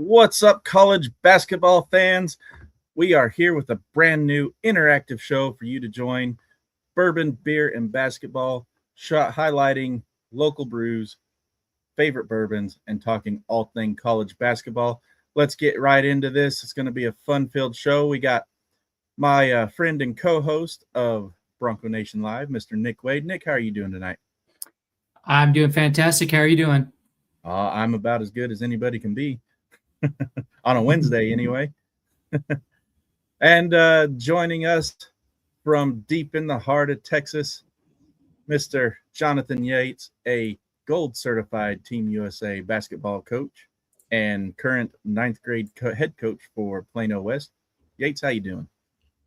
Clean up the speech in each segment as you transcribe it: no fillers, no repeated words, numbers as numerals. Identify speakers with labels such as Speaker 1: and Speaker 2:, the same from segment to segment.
Speaker 1: What's up, college basketball fans? We are here with a brand new interactive show for you to join. Bourbon, beer, and basketball, highlighting local brews, favorite bourbons, and talking all thing college basketball. Let's get right into this. It's going to be a fun-filled show. We got my friend and co-host of Bronco Nation Live, Mr. Nick Wade. Nick, how are you doing tonight?
Speaker 2: I'm doing fantastic. How are you doing?
Speaker 1: I'm about as good as anybody can be on a Wednesday anyway. And joining us from deep in the heart of Texas, Mr. Jonathan Yates, a gold certified Team USA basketball coach and current ninth grade head coach for Plano West. Yates, how you doing?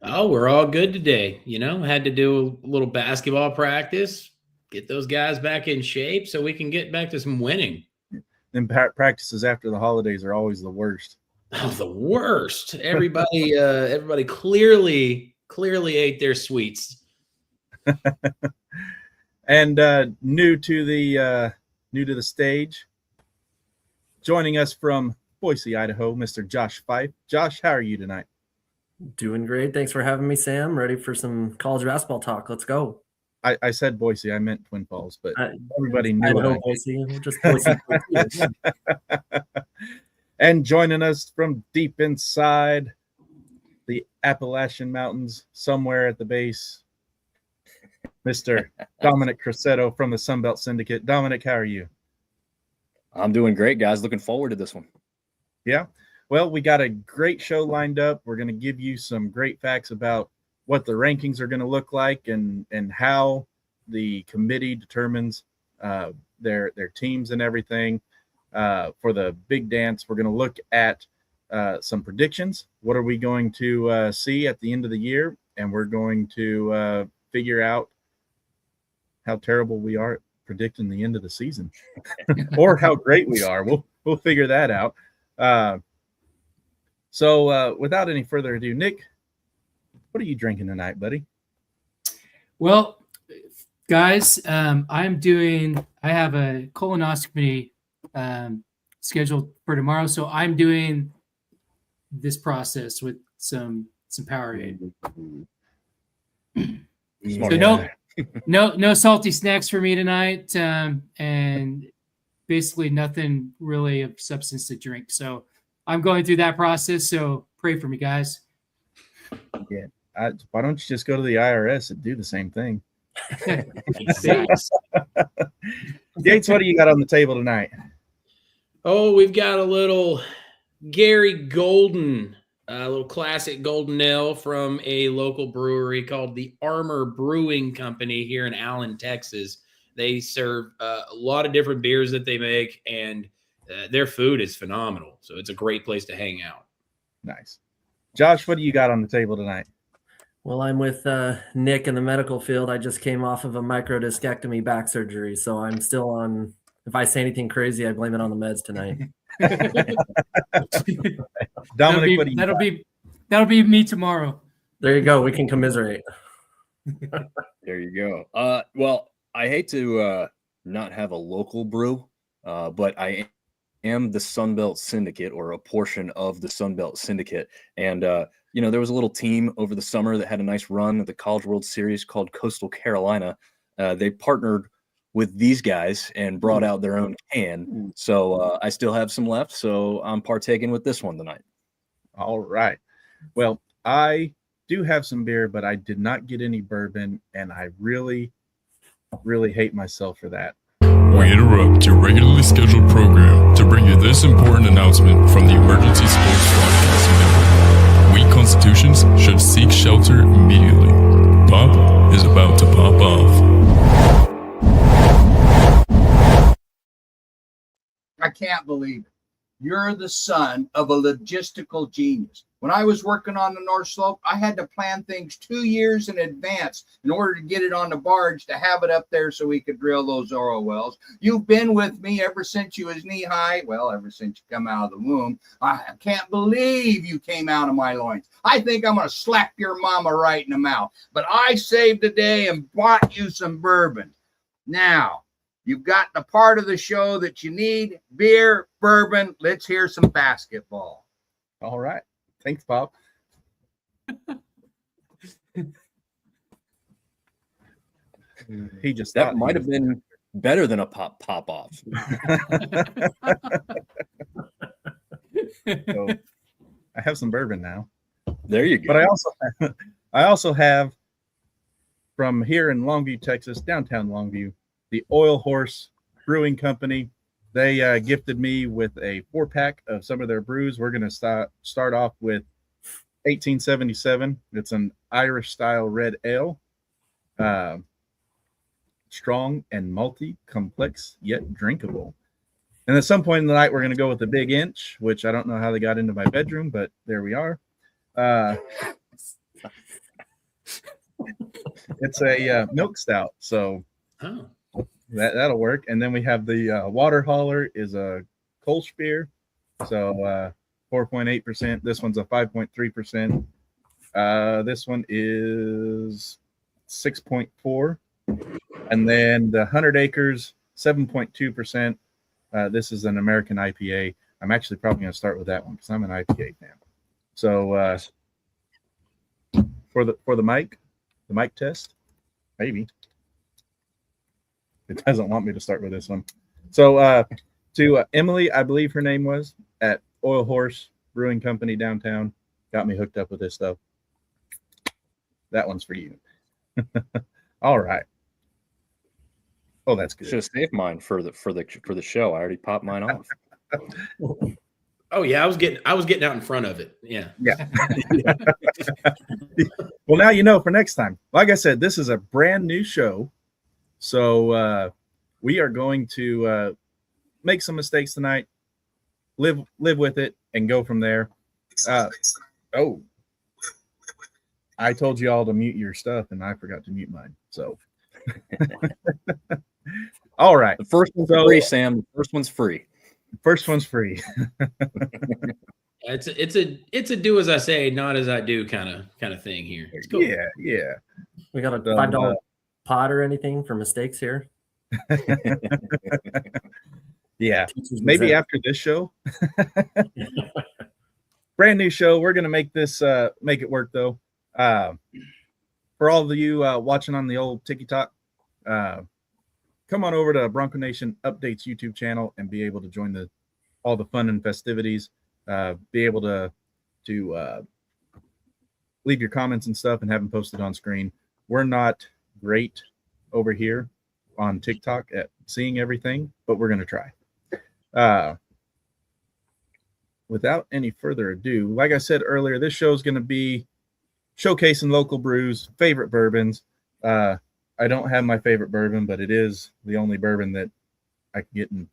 Speaker 3: Oh, we're all good today. Had to do a little basketball practice, get those guys back in shape so we can get back to some winning.
Speaker 1: And practices after the holidays are always the worst.
Speaker 3: Oh, the worst. Everybody clearly ate their sweets.
Speaker 1: And new to the stage, joining us from Boise, Idaho, Mr. Josh Fife. Josh, how are you tonight?
Speaker 4: Doing great. Thanks for having me, Sam. Ready for some college basketball talk. Let's go.
Speaker 1: I said Boise. I meant Twin Falls, but everybody knew
Speaker 4: Idaho, Boise. Just Boise.
Speaker 1: And joining us from deep inside the Appalachian Mountains, somewhere at the base, Mr. Dominic Cressetto from the Sunbelt Syndicate. Dominic, how are you?
Speaker 5: I'm doing great, guys. Looking forward to this one.
Speaker 1: Yeah. Well, we got a great show lined up. We're going to give you some great facts about what the rankings are going to look like and how the committee determines their teams and everything. For the big dance, we're going to look at some predictions. What are we going to see at the end of the year? And we're going to figure out how terrible we are at predicting the end of the season or how great we are. We'll figure that out. So without any further ado, Nick, what are you drinking tonight, buddy?
Speaker 2: Well, guys, I have a colonoscopy scheduled for tomorrow, so I'm doing this process with some Powerade. So no salty snacks for me tonight, and basically nothing really of substance to drink. So I'm going through that process. So pray for me, guys.
Speaker 1: Yeah. Why don't you just go to the IRS and do the same thing? Gates, what do you got on the table tonight?
Speaker 3: Oh, we've got a little Gary Golden, a little classic golden ale from a local brewery called the Armor Brewing Company here in Allen, Texas. They serve a lot of different beers that they make, and their food is phenomenal. So it's a great place to hang out. Nice.
Speaker 1: Josh, what do you got on the table tonight?
Speaker 4: Well, I'm with Nick in the medical field. I just came off of a microdiscectomy back surgery, so I'm still on. If I say anything crazy, I blame it on the meds tonight.
Speaker 1: Dominic, what do you
Speaker 2: that'll be me tomorrow.
Speaker 4: There you go. We can commiserate.
Speaker 5: There you go. Well, I hate to not have a local brew, but I am the Sunbelt Syndicate, or a portion of the Sunbelt Syndicate. And, there was a little team over the summer that had a nice run at the College World Series called Coastal Carolina. They partnered with these guys and brought out their own can. So I still have some left. So I'm partaking with this one tonight.
Speaker 1: All right. Well, I do have some beer, but I did not get any bourbon, and I really, really hate myself for that.
Speaker 6: We interrupt your regularly scheduled program to bring you this important announcement from the Emergency Sports Broadcasting Network. We Constitutions should seek shelter immediately. Pop is about to pop off.
Speaker 7: I can't believe it. You're the son of a logistical genius. When I was working on the North Slope, I had to plan things 2 years in advance in order to get it on the barge to have it up there so we could drill those oil wells. You've been with me ever since you was knee high. Well, ever since you come out of the womb. I can't believe you came out of my loins. I think I'm going to slap your mama right in the mouth. But I saved the day and bought you some bourbon. Now, You've got the part of the show that you need: beer, bourbon. Let's hear some basketball.
Speaker 1: All right. Thanks, Bob. He just
Speaker 5: That might have been better than a pop off.
Speaker 1: So, I have some bourbon now.
Speaker 5: There you go.
Speaker 1: But I also have from here in Longview, Texas, downtown Longview, the Oil Horse Brewing Company. They gifted me with a 4-pack of some of their brews. We're going to start off with 1877. It's an Irish style red ale. Strong and malty, complex yet drinkable. And at some point in the night, we're going to go with the Big Inch, which I don't know how they got into my bedroom, but there we are. It's a milk stout, so that'll work. And then we have the Water Hauler is a Kolsch beer, so 4.8%. This one's a 5.3%. This one is 6.4%. And then the 100 Acres, 7.2%. This is an American IPA. I'm actually probably going to start with that one because I'm an IPA fan. So for the mic test, maybe it doesn't want me to start with this one. So to Emily, I believe her name was, at Oil Horse Brewing Company downtown, got me hooked up with this stuff. That one's for you. All right. Oh, that's good.
Speaker 5: Should have saved mine for the show. I already popped mine off.
Speaker 3: Oh yeah, I was getting out in front of it. Yeah.
Speaker 1: Well, now you know for next time. Like I said, this is a brand new show, so we are going to make some mistakes tonight, live with it, and go from there. I told you all to mute your stuff, and I forgot to mute mine. So, all right.
Speaker 5: The first one's free, Sam. The first one's free.
Speaker 1: First one's free.
Speaker 3: It's a do as I say, not as I do kind of thing here. It's cool.
Speaker 1: Yeah.
Speaker 4: We got a $5 pot or anything for mistakes here?
Speaker 1: Yeah, maybe after this show. Brand new show. We're gonna make this make it work though. For all of you watching on the old TikTok, come on over to Bronco Nation Updates YouTube channel and be able to join all the fun and festivities. Be able to leave your comments and stuff and have them posted on screen. We're not great over here on TikTok at seeing everything, but we're gonna try. Without any further ado, like I said earlier, this show is going to be showcasing local brews, favorite bourbons. I don't have my favorite bourbon, but it is the only bourbon that I can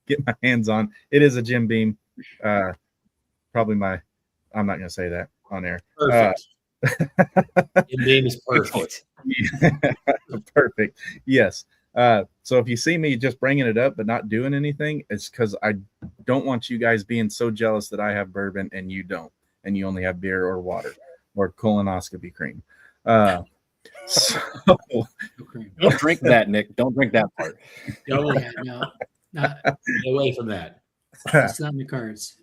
Speaker 1: get my hands on. It is a Jim Beam. Probably I'm not going to say that on air.
Speaker 3: Perfect. Jim Beam is perfect.
Speaker 1: Perfect. Yes. So if you see me just bringing it up but not doing anything, it's because I don't want you guys being so jealous that I have bourbon and you don't, and you only have beer or water or colonoscopy cream. So
Speaker 5: don't drink that, Nick. Don't drink that part.
Speaker 3: No,
Speaker 2: Not,
Speaker 3: away from that.
Speaker 2: it's not in the cards.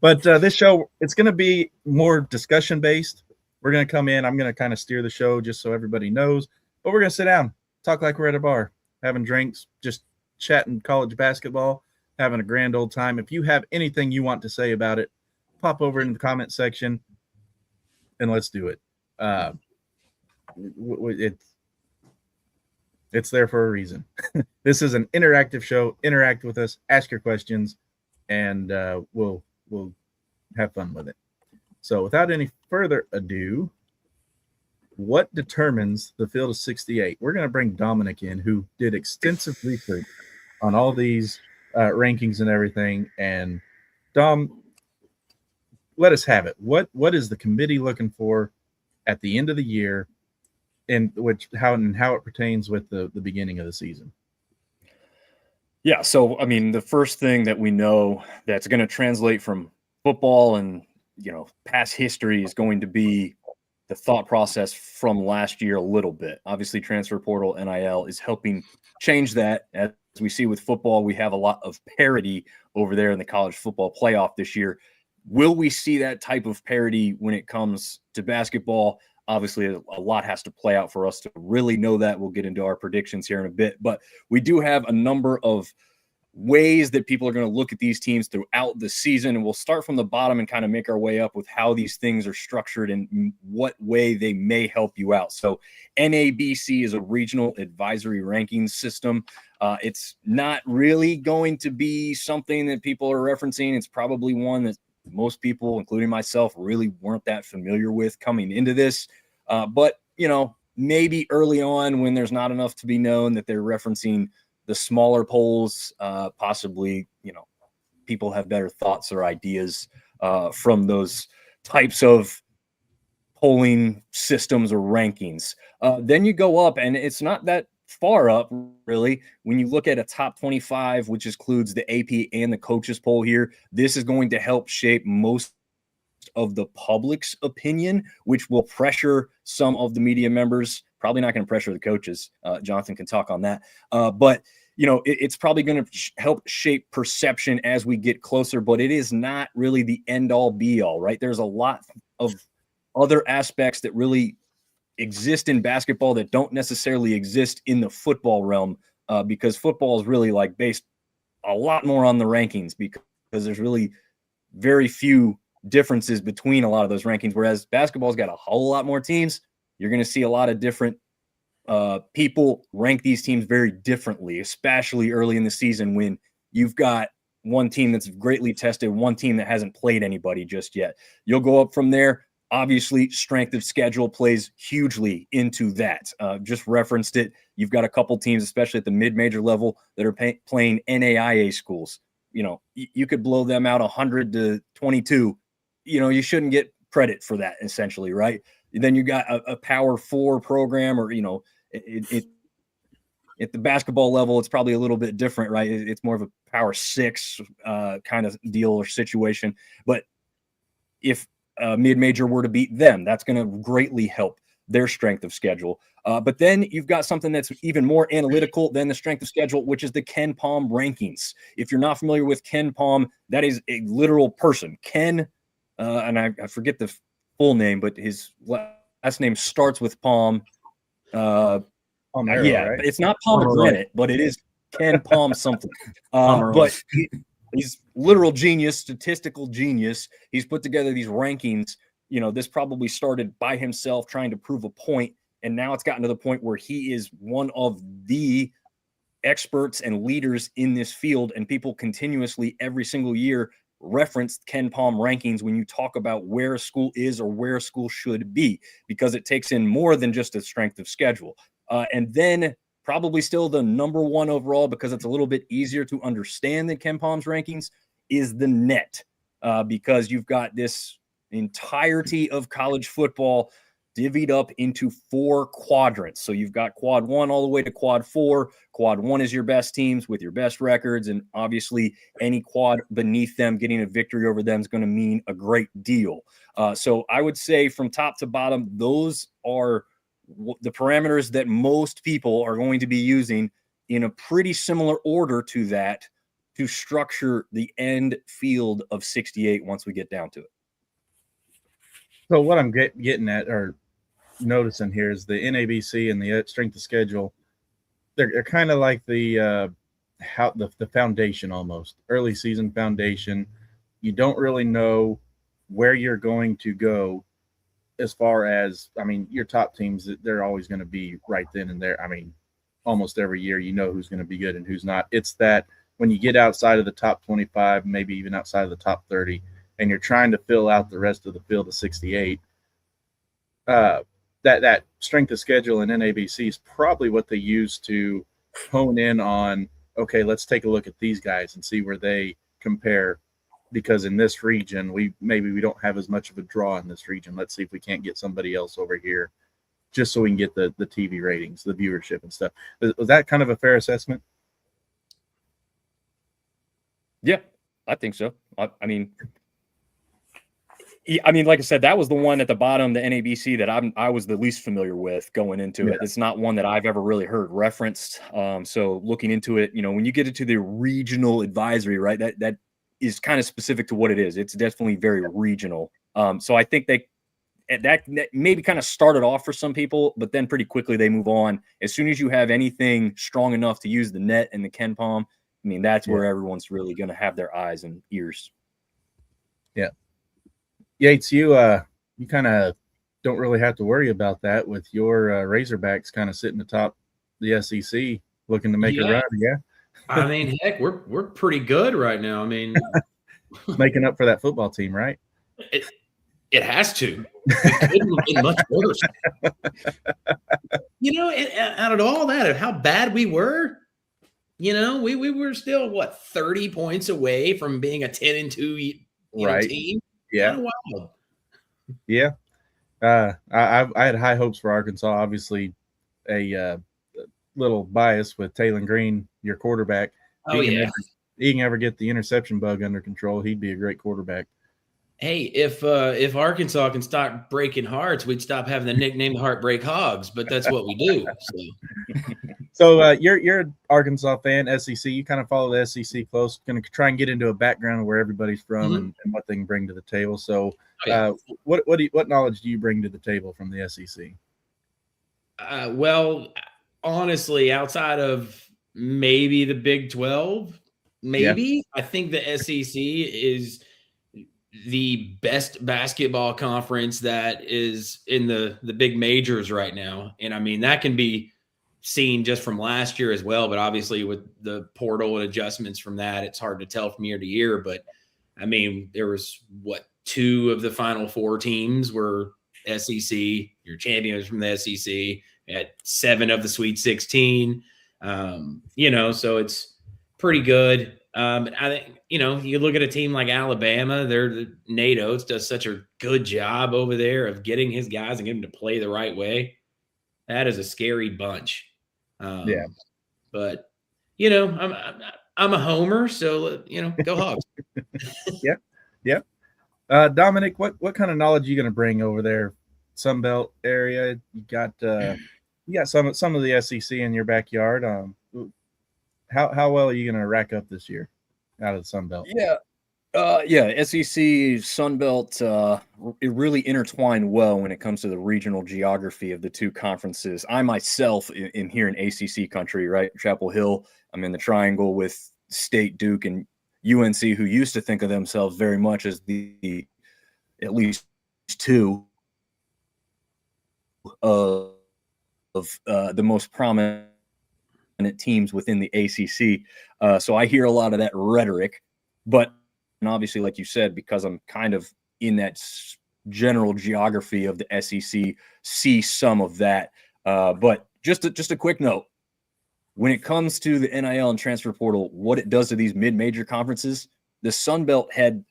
Speaker 1: But this show, it's going to be more discussion based. We're going to come in. I'm going to kind of steer the show just so everybody knows. But we're going to sit down, talk like we're at a bar, having drinks, just chatting college basketball, having a grand old time. If you have anything you want to say about it, pop over in the comment section and let's do it. It's there for a reason. This is an interactive show. Interact with us, ask your questions, and we'll have fun with it. So without any further ado, what determines the field of 68? We're going to bring Dominic in, who did extensive research on all these rankings and everything. And Dom, let us have it. What is the committee looking for at the end of the year, and how it pertains with the beginning of the season?
Speaker 5: Yeah, so I mean, the first thing that we know that's going to translate from football and past history is going to be the thought process from last year a little bit. Obviously, transfer portal NIL is helping change that. As we see with football, we have a lot of parity over there in the college football playoff this year. Will we see that type of parity when it comes to basketball? Obviously, a lot has to play out for us to really know that. We'll get into our predictions here in a bit, but we do have a number of ways that people are going to look at these teams throughout the season, and we'll start from the bottom and kind of make our way up with how these things are structured and what way they may help you out. So NABC is a regional advisory ranking system. It's not really going to be something that people are referencing. It's probably one that most people, including myself, really weren't that familiar with coming into this. But, you know, maybe early on when there's not enough to be known that they're referencing the smaller polls, possibly, you know, people have better thoughts or ideas from those types of polling systems or rankings. Then you go up, and it's not that far up, really. When you look at a top 25, which includes the AP and the coaches poll here, this is going to help shape most of the public's opinion, which will pressure some of the media members. Probably not going to pressure the coaches. Jonathan can talk on that. But, you know, it's probably going to help shape perception as we get closer, but it is not really the end all be all, right? There's a lot of other aspects that really exist in basketball that don't necessarily exist in the football realm, because football is really like based a lot more on the rankings because there's really very few differences between a lot of those rankings, whereas basketball's got a whole lot more teams. You're going to see a lot of different people rank these teams very differently, especially early in the season when you've got one team that's greatly tested, one team that hasn't played anybody just yet. You'll go up from there. Obviously, strength of schedule plays hugely into that. Just referenced it. You've got a couple teams, especially at the mid-major level, that are playing NAIA schools. You know, you could blow them out 100-22. You know, you shouldn't get credit for that, essentially, right? Then you got a Power 4 program, or, you know, it at the basketball level, it's probably a little bit different, right? It's more of a Power 6 kind of deal or situation. But if mid-major were to beat them, that's going to greatly help their strength of schedule. But then you've got something that's even more analytical than the strength of schedule, which is the Ken Palm rankings. If you're not familiar with Ken Palm, that is a literal person. Ken, and I forget the full name, but his last name starts with Palm. Yeah, right? But it's not pomegranate, but it is Ken Palm something. But he's literal genius, statistical genius. He's put together these rankings. You know, this probably started by himself trying to prove a point, and now it's gotten to the point where he is one of the experts and leaders in this field, and people continuously every single year reference Ken Palm rankings when you talk about where a school is or where a school should be, because it takes in more than just a strength of schedule. And then probably still the number one overall, because it's a little bit easier to understand than Ken Palm's rankings, is the net, because you've got this entirety of college football divvied up into 4 quadrants. So you've got quad 1 all the way to quad 4. Quad 1 is your best teams with your best records, and obviously any quad beneath them, getting a victory over them is going to mean a great deal. So I would say from top to bottom, those are the parameters that most people are going to be using in a pretty similar order to that to structure the end field of 68 once we get down to it.
Speaker 1: So what I'm getting at or noticing here is the NABC and the strength of schedule. They're kind of like the foundation, almost early season foundation. You don't really know where you're going to go as far as, I mean, your top teams, they're always going to be right then and there. I mean, almost every year, you know who's going to be good and who's not. It's that when you get outside of the top 25, maybe even outside of the top 30, and you're trying to fill out the rest of the field of 68, that strength of schedule in NABC is probably what they use to hone in on, okay, let's take a look at these guys and see where they compare, because in this region, we don't have as much of a draw in this region. Let's see if we can't get somebody else over here just so we can get the TV ratings, the viewership and stuff. Was that kind of a fair assessment?
Speaker 5: Yeah, I think so. I mean, Yeah, I mean, like I said, that was the one at the bottom, the NABC, that I was the least familiar with going into it. It's not one that I've ever really heard referenced. So looking into it, when you get into the regional advisory, right, that is kind of specific to what it is. It's definitely very regional. So I think that maybe kind of started off for some people, but then pretty quickly they move on. As soon as you have anything strong enough to use the net and the Ken Palm, I mean, that's where everyone's really going to have their eyes and ears.
Speaker 1: Yeah. Yates, you kind of don't really have to worry about that with your Razorbacks kind of sitting atop the SEC looking to make a run. Yeah.
Speaker 3: I mean, heck, we're pretty good right now. I mean,
Speaker 1: making up for that football team, right?
Speaker 3: It has to. It couldn't have been much worse. Out of all that, of how bad we were, we were still 30 points away from being a 10-2 team.
Speaker 1: Yeah.
Speaker 3: Kind of wild.
Speaker 1: Yeah. I had high hopes for Arkansas. Obviously, a little bias with Taylon Green, your quarterback. He can ever get the interception bug under control, he'd be a great quarterback.
Speaker 3: Hey, if Arkansas can start breaking hearts, we'd stop having the nickname Heartbreak Hogs, but that's what we do.
Speaker 1: So you're an Arkansas fan, SEC. You kind of follow the SEC close. Going to try and get into a background of where everybody's from and what they can bring to the table. So, what knowledge do you bring to the table from the SEC?
Speaker 3: Well, honestly, outside of maybe the Big 12, I think the SEC is the best basketball conference that is in the big majors right now. And I mean, that can be seen just from last year as well, but obviously with the portal and adjustments from that, it's hard to tell from year to year. But I mean, there was 2 of the Final 4 teams were SEC, your champions from the SEC, at 7 of the Sweet 16. So it's pretty good. I think, you look at a team like Alabama, Nate Oates does such a good job over there of getting his guys and getting them to play the right way. That is a scary bunch. But I'm a homer, so go Hogs.
Speaker 1: Yeah. Dominic, what kind of knowledge are you going to bring over there? Sun Belt area. You got some of the SEC in your backyard. How well are you going to rack up this year out of the Sun Belt?
Speaker 5: SEC, Sun Belt, it really intertwined well when it comes to the regional geography of the two conferences. I myself am here in ACC country, right? Chapel Hill. I'm in the triangle with State, Duke, and UNC, who used to think of themselves very much as the at least 2 of the most prominent teams within the ACC. So I hear a lot of that rhetoric, and obviously, like you said, because I'm kind of in that general geography of the SEC, see some of that. But just a quick note, when it comes to the NIL and transfer portal, what it does to these mid-major conferences, the Sun Belt had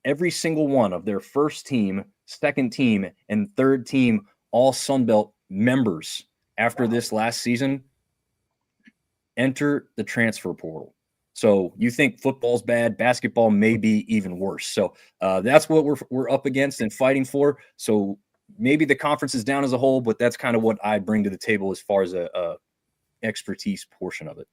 Speaker 5: every single one of their first team, second team, and third team all Sun Belt members after this last season enter the transfer portal. So you think football's bad, basketball may be even worse. So that's what we're up against and fighting for. So maybe the conference is down as a whole, but that's kind of what I bring to the table as far as a expertise portion of it.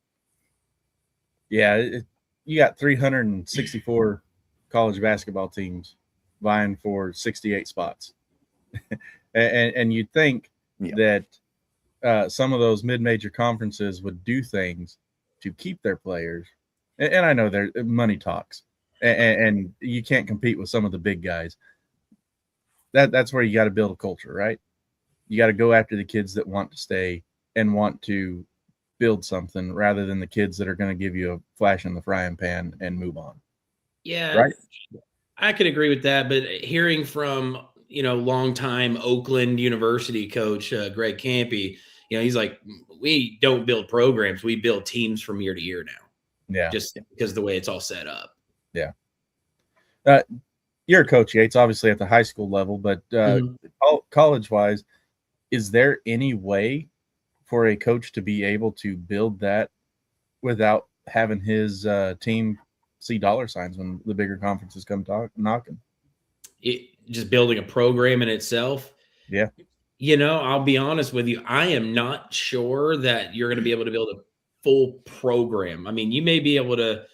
Speaker 1: Yeah, you got 364 college basketball teams vying for 68 spots. and you'd think that some of those mid-major conferences would do things to keep their players. And I know their money talks, and you can't compete with some of the big guys. That's where you got to build a culture, right? You got to go after the kids that want to stay and want to build something rather than the kids that are going to give you a flash in the frying pan and move on.
Speaker 3: Yeah,
Speaker 1: right.
Speaker 3: I could agree with that, but hearing from longtime Oakland University coach Greg Campy, he's like, we don't build programs, we build teams from year to year now.
Speaker 1: Yeah,
Speaker 3: just because of the way it's all set up.
Speaker 1: Yeah. You're a coach, Yates, obviously at the high school level, but college-wise, is there any way for a coach to be able to build that without having his team see dollar signs when the bigger conferences come knocking?
Speaker 3: just building a program in itself.
Speaker 1: Yeah.
Speaker 3: I'll be honest with you. I am not sure that you're going to be able to build a full program. I mean, you may be able to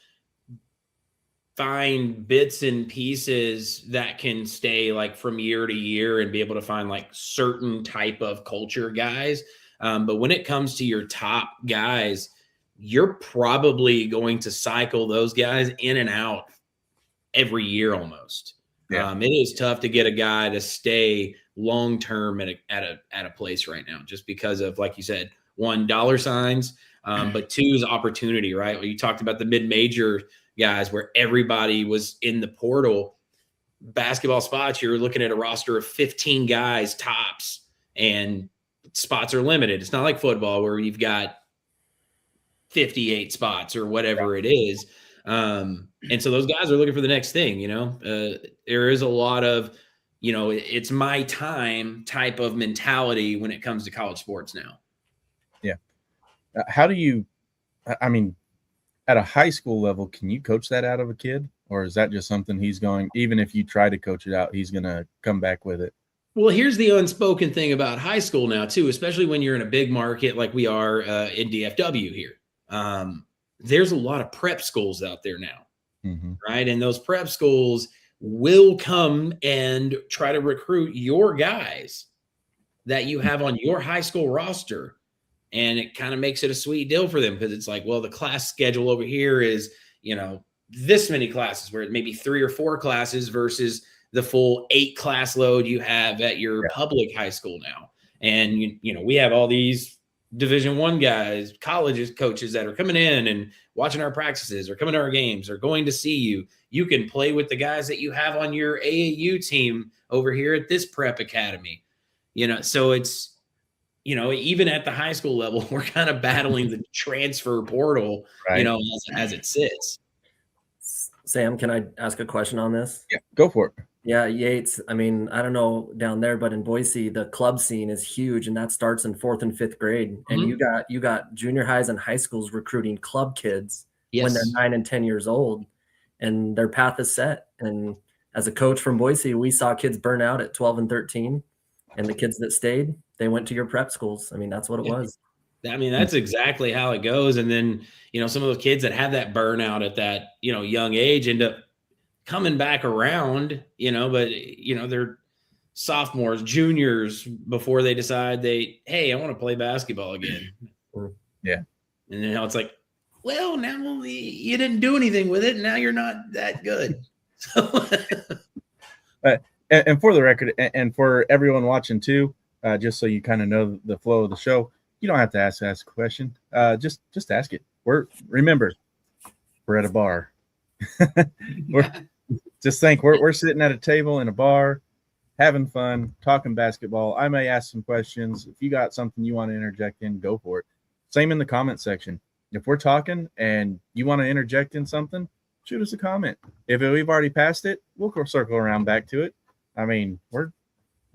Speaker 3: find bits and pieces that can stay like from year to year and be able to find like certain type of culture guys. But when it comes to your top guys, you're probably going to cycle those guys in and out every year almost.
Speaker 1: Yeah.
Speaker 3: It is tough to get a guy to stay long term at a place right now, just because of, like you said, one, dollar signs, but two is opportunity, right? Well, you talked about the mid-major guys where everybody was in the portal. Basketball spots, you're looking at a roster of 15 guys tops, and spots are limited. It's not like football where you've got 58 spots or whatever it is. And so those guys are looking for the next thing. There is a lot of, it's my time type of mentality when it comes to college sports now.
Speaker 1: Yeah. How do you, I mean, at a high school level, can you coach that out of a kid? Or is that just something he's going, even if you try to coach it out, he's going to come back with it?
Speaker 3: Well, here's the unspoken thing about high school now, too, especially when you're in a big market like we are in DFW here. There's a lot of prep schools out there now, right? And those prep schools will come and try to recruit your guys that you have on your high school roster. And it kind of makes it a sweet deal for them, because it's like, well, the class schedule over here is, this many classes, where it may be 3 or 4 classes versus the full 8 class load you have at your public high school now. And, we have all these Division I guys, colleges, coaches that are coming in and watching our practices or coming to our games or going to see you. You can play with the guys that you have on your AAU team over here at this prep academy. So it's, even at the high school level, we're kind of battling the transfer portal,
Speaker 1: right,
Speaker 3: as it sits.
Speaker 4: Sam, can I ask a question on this?
Speaker 1: Yeah, go for it.
Speaker 4: Yeah, Yates. I mean, I don't know down there, but in Boise, the club scene is huge, and that starts in 4th and 5th grade. And you got junior highs and high schools recruiting club kids when they're 9 and 10 years old, and their path is set. And as a coach from Boise, we saw kids burn out at 12 and 13, and the kids that stayed, they went to your prep schools. I mean, that's what it was.
Speaker 3: I mean, that's exactly how it goes. And then, some of those kids that have that burnout at that, young age end up coming back around, but, they're sophomores, juniors before they decide hey, I want to play basketball again.
Speaker 1: Yeah.
Speaker 3: And then it's like, well, now you didn't do anything with it, and now you're not that good. So
Speaker 1: and for the record, and for everyone watching too, just so you kind of know the flow of the show, you don't have to ask a question. Just ask it. Remember, we're at a bar. Just think we're sitting at a table in a bar, having fun, talking basketball. I may ask some questions. If you got something you want to interject in, go for it. Same in the comment section. If we're talking and you want to interject in something, shoot us a comment. If we've already passed it, we'll circle around back to it. I mean, we're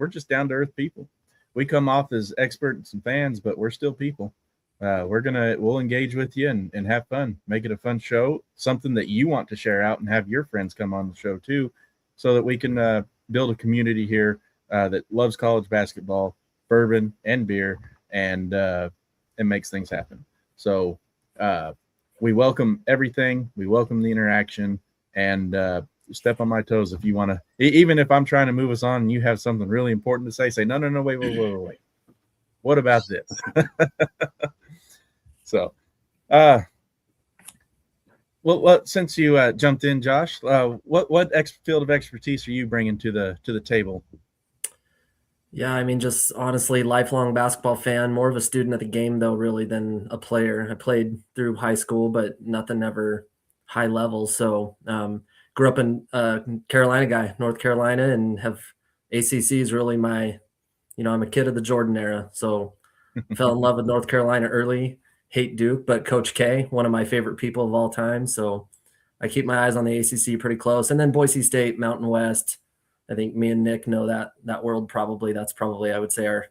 Speaker 1: just down to earth people. We come off as experts and fans, but we're still people. We'll engage with you and have fun, make it a fun show, something that you want to share out and have your friends come on the show too, so that we can build a community here that loves college basketball, bourbon and beer, and makes things happen. So we welcome everything. We welcome the interaction, and step on my toes if you want to. Even if I'm trying to move us on and you have something really important to say, no, wait. What about this? So, well, since you jumped in, Josh, what field of expertise are you bringing to the table?
Speaker 4: Yeah, I mean, just honestly, lifelong basketball fan, more of a student of the game, though, really, than a player. I played through high school, but nothing ever high level. So grew up in Carolina guy, North Carolina, and have ACC is really my, I'm a kid of the Jordan era. So fell in love with North Carolina early, hate Duke, but Coach K, one of my favorite people of all time. So I keep my eyes on the ACC pretty close. And then Boise State, Mountain West. I think me and Nick know that world probably. That's probably, I would say, our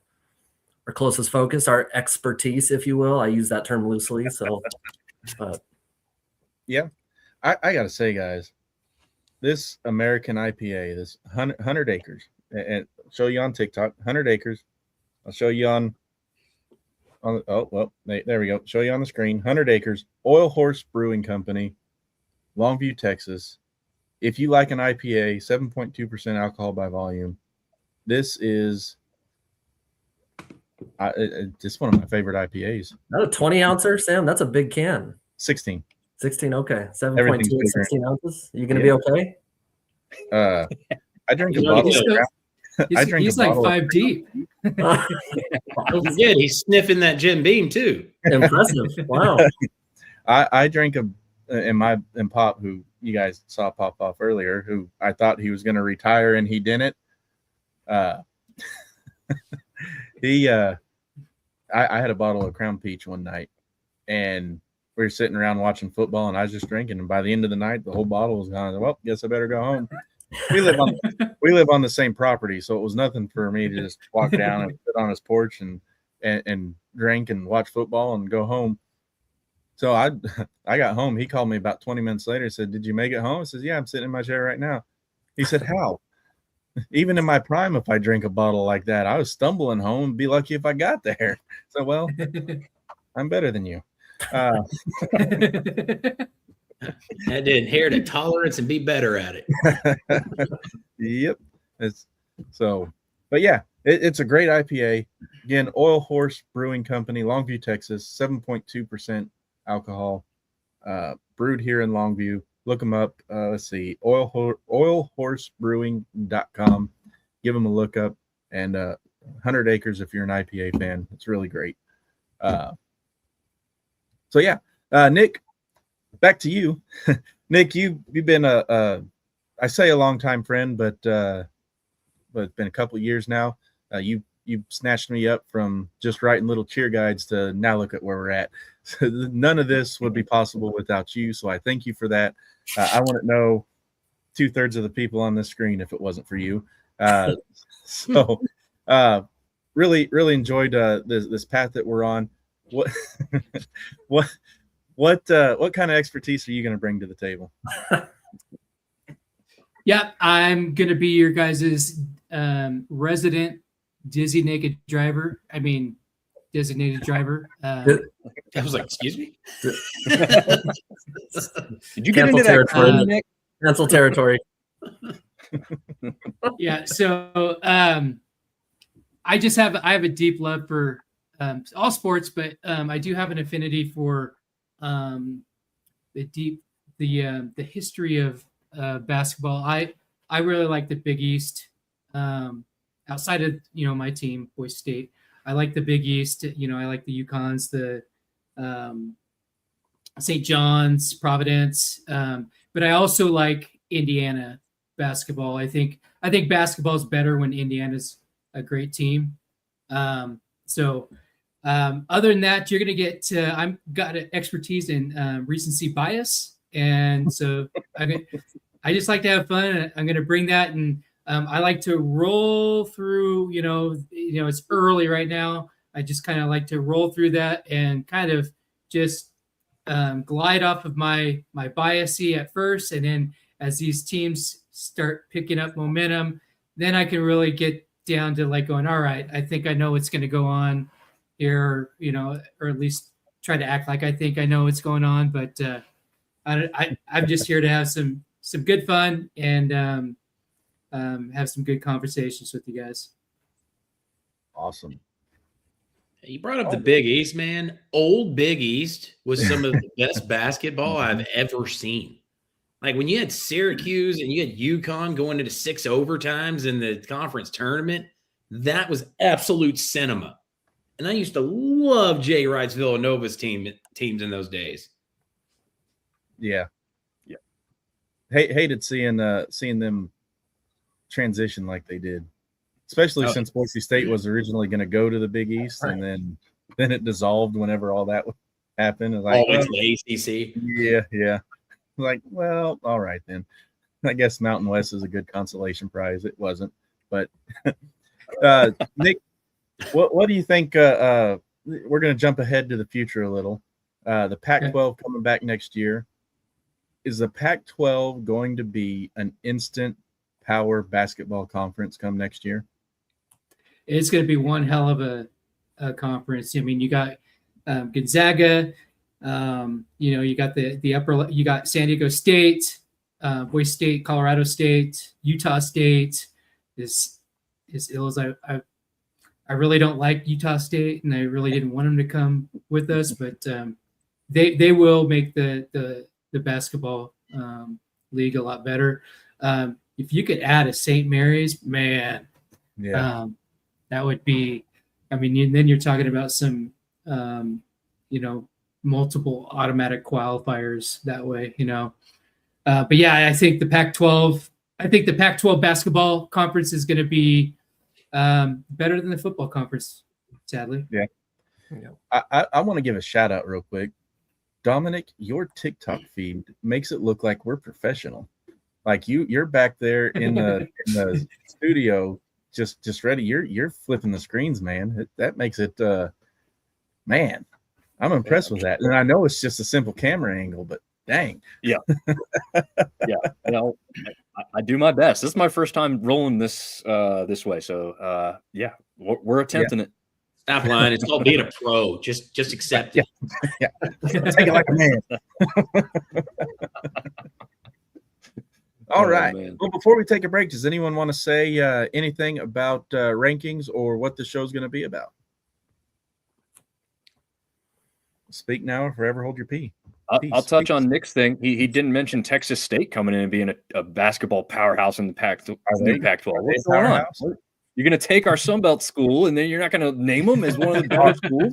Speaker 4: closest focus, our expertise, if you will. I use that term loosely. So,
Speaker 1: yeah, I got to say, guys, this American IPA, this 100 acres, and show you on TikTok, 100 acres. I'll show you on oh, well, there we go. Show you on the screen, 100 acres, Oil Horse Brewing Company, Longview, Texas. If you like an IPA, 7.2% alcohol by volume, this is just one of my favorite IPAs.
Speaker 4: That a 20 ouncer, Sam? That's a big can.
Speaker 1: 16.
Speaker 4: 16, okay. 7.2
Speaker 1: Everything's
Speaker 4: and
Speaker 1: bigger.
Speaker 4: 16 ounces. You gonna be okay?
Speaker 1: I drink a
Speaker 3: You know,
Speaker 1: bottle.
Speaker 2: He's like 5 deep.
Speaker 3: Don't forget, he's sniffing that Jim Beam too.
Speaker 4: Impressive. Wow.
Speaker 1: I drank and Pop, who you guys saw pop off earlier, who I thought he was going to retire and he didn't. I had a bottle of Crown Peach one night, and we were sitting around watching football, and I was just drinking. And by the end of the night, the whole bottle was gone. Well, guess I better go home. We live on the same property, so it was nothing for me to just walk down and sit on his porch and drink and watch football and go home. So I got home. He called me about 20 minutes later. He said, "Did you make it home?" I said, "Yeah, I'm sitting in my chair right now." He said, "How?" Even in my prime, if I drink a bottle like that, I was stumbling home. Be lucky if I got there. So, well, I'm better than you.
Speaker 3: Had to inherit a tolerance and be better at it.
Speaker 1: Yep. But yeah, it's a great IPA. Again, Oil Horse Brewing Company, Longview, Texas, 7.2% alcohol, brewed here in Longview. Look them up. Let's see, oilhorsebrewing.com. Give them a look up, and 100 acres if you're an IPA fan. It's really great. So yeah, Nick, back to you. Nick, you've been I say a long time friend, but it's been a couple of years now. You snatched me up from just writing little cheer guides to now look at where we're at. So none of this would be possible without you. So I thank you for that. I wouldn't know 2/3 of the people on this screen if it wasn't for you. So really enjoyed this path that we're on. What kind of expertise are you going to bring to the table?
Speaker 2: Yeah, I'm going to be your guys' resident designated driver. I
Speaker 3: was like, excuse me?
Speaker 5: Did you get into that, Nick?
Speaker 4: Cancel territory.
Speaker 2: Yeah, so I have a deep love for all sports, but I do have an affinity for the history of basketball. I really like the Big East. Outside of my team, Boise State, I like the Big East. I like the UConns, the St. John's, Providence, but I also like Indiana basketball. I think basketball is better when Indiana's a great team. Other than that, you're gonna get. I'm got an expertise in recency bias, and so I just like to have fun. I'm gonna bring that, and I like to roll through. It's early right now. I just kind of like to roll through that and kind of just glide off of my biasy at first, and then as these teams start picking up momentum, then I can really get down to like going, all right, I think I know what's going to go on here, or at least try to act like I think I know what's going on. But I'm just here to have some good fun and have some good conversations with you guys.
Speaker 1: Awesome.
Speaker 3: You brought up the Big East, man. Old Big East was some of the best basketball I've ever seen. Like when you had Syracuse and you had UConn going into 6 overtimes in the conference tournament, that was absolute cinema. And I used to love Jay Wright's Villanova's teams in those days.
Speaker 1: Yeah. Hated seeing them transition like they did, especially since Boise State was originally going to go to the Big East, and then it dissolved whenever all that happened. Like,
Speaker 3: the ACC.
Speaker 1: Yeah. Like, well, all right then. I guess Mountain West is a good consolation prize. It wasn't, but Nick, what do you think? We're going to jump ahead to the future a little. The Pac-12 coming back next year. is the Pac-12 going to be an instant power basketball conference come next year?
Speaker 2: It's going to be one hell of a conference. I mean, you got Gonzaga, you got the upper, you got San Diego State, Boise State, Colorado State, Utah State. Is ill as I really don't like Utah State, and I really didn't want them to come with us, but they will make the basketball league a lot better. If you could add a St. Mary's, man, that would be. I mean, then you're talking about some, multiple automatic qualifiers that way, But yeah, I think the Pac-12. I think the Pac-12 basketball conference is going to be better than the football conference, sadly.
Speaker 1: Yeah. I want to give a shout out real quick. Dominic, your TikTok feed makes it look like we're professional. Like you're back there in the studio, just ready. You're flipping the screens, man. That makes it, man. I'm impressed with that, and I know it's just a simple camera angle, but dang.
Speaker 5: Yeah. Yeah. I do my best. This is my first time rolling this way, so yeah, we're attempting it.
Speaker 3: Stop lying. It's called being a pro. Just accept it.
Speaker 1: Yeah. Take it like a man. All right. Man. Well, before we take a break, does anyone want to say anything about rankings or what the show's going to be about? Speak now or forever hold your peace.
Speaker 5: I'll touch on Nick's thing. He didn't mention Texas State coming in and being a basketball powerhouse in the Pac-12. What's going on? You're going to take our Sunbelt school, and then you're not going to name them as one of the better schools?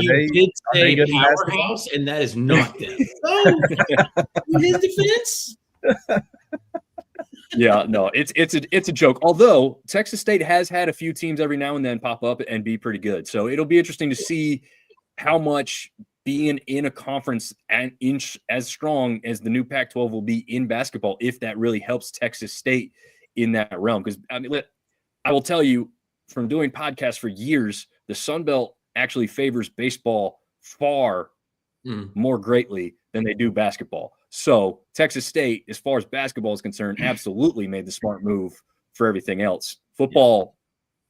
Speaker 3: You did say powerhouse, and that is not them. Oh, in his defense.
Speaker 5: Yeah, no, it's a joke. Although Texas State has had a few teams every now and then pop up and be pretty good, so it'll be interesting to see how much being in a conference and as strong as the new Pac-12 will be in basketball, if that really helps Texas State in that realm. Because I will tell you, from doing podcasts for years, the Sun Belt actually favors baseball far more greatly than they do basketball. So Texas State, as far as basketball is concerned, absolutely made the smart move for everything else. Football,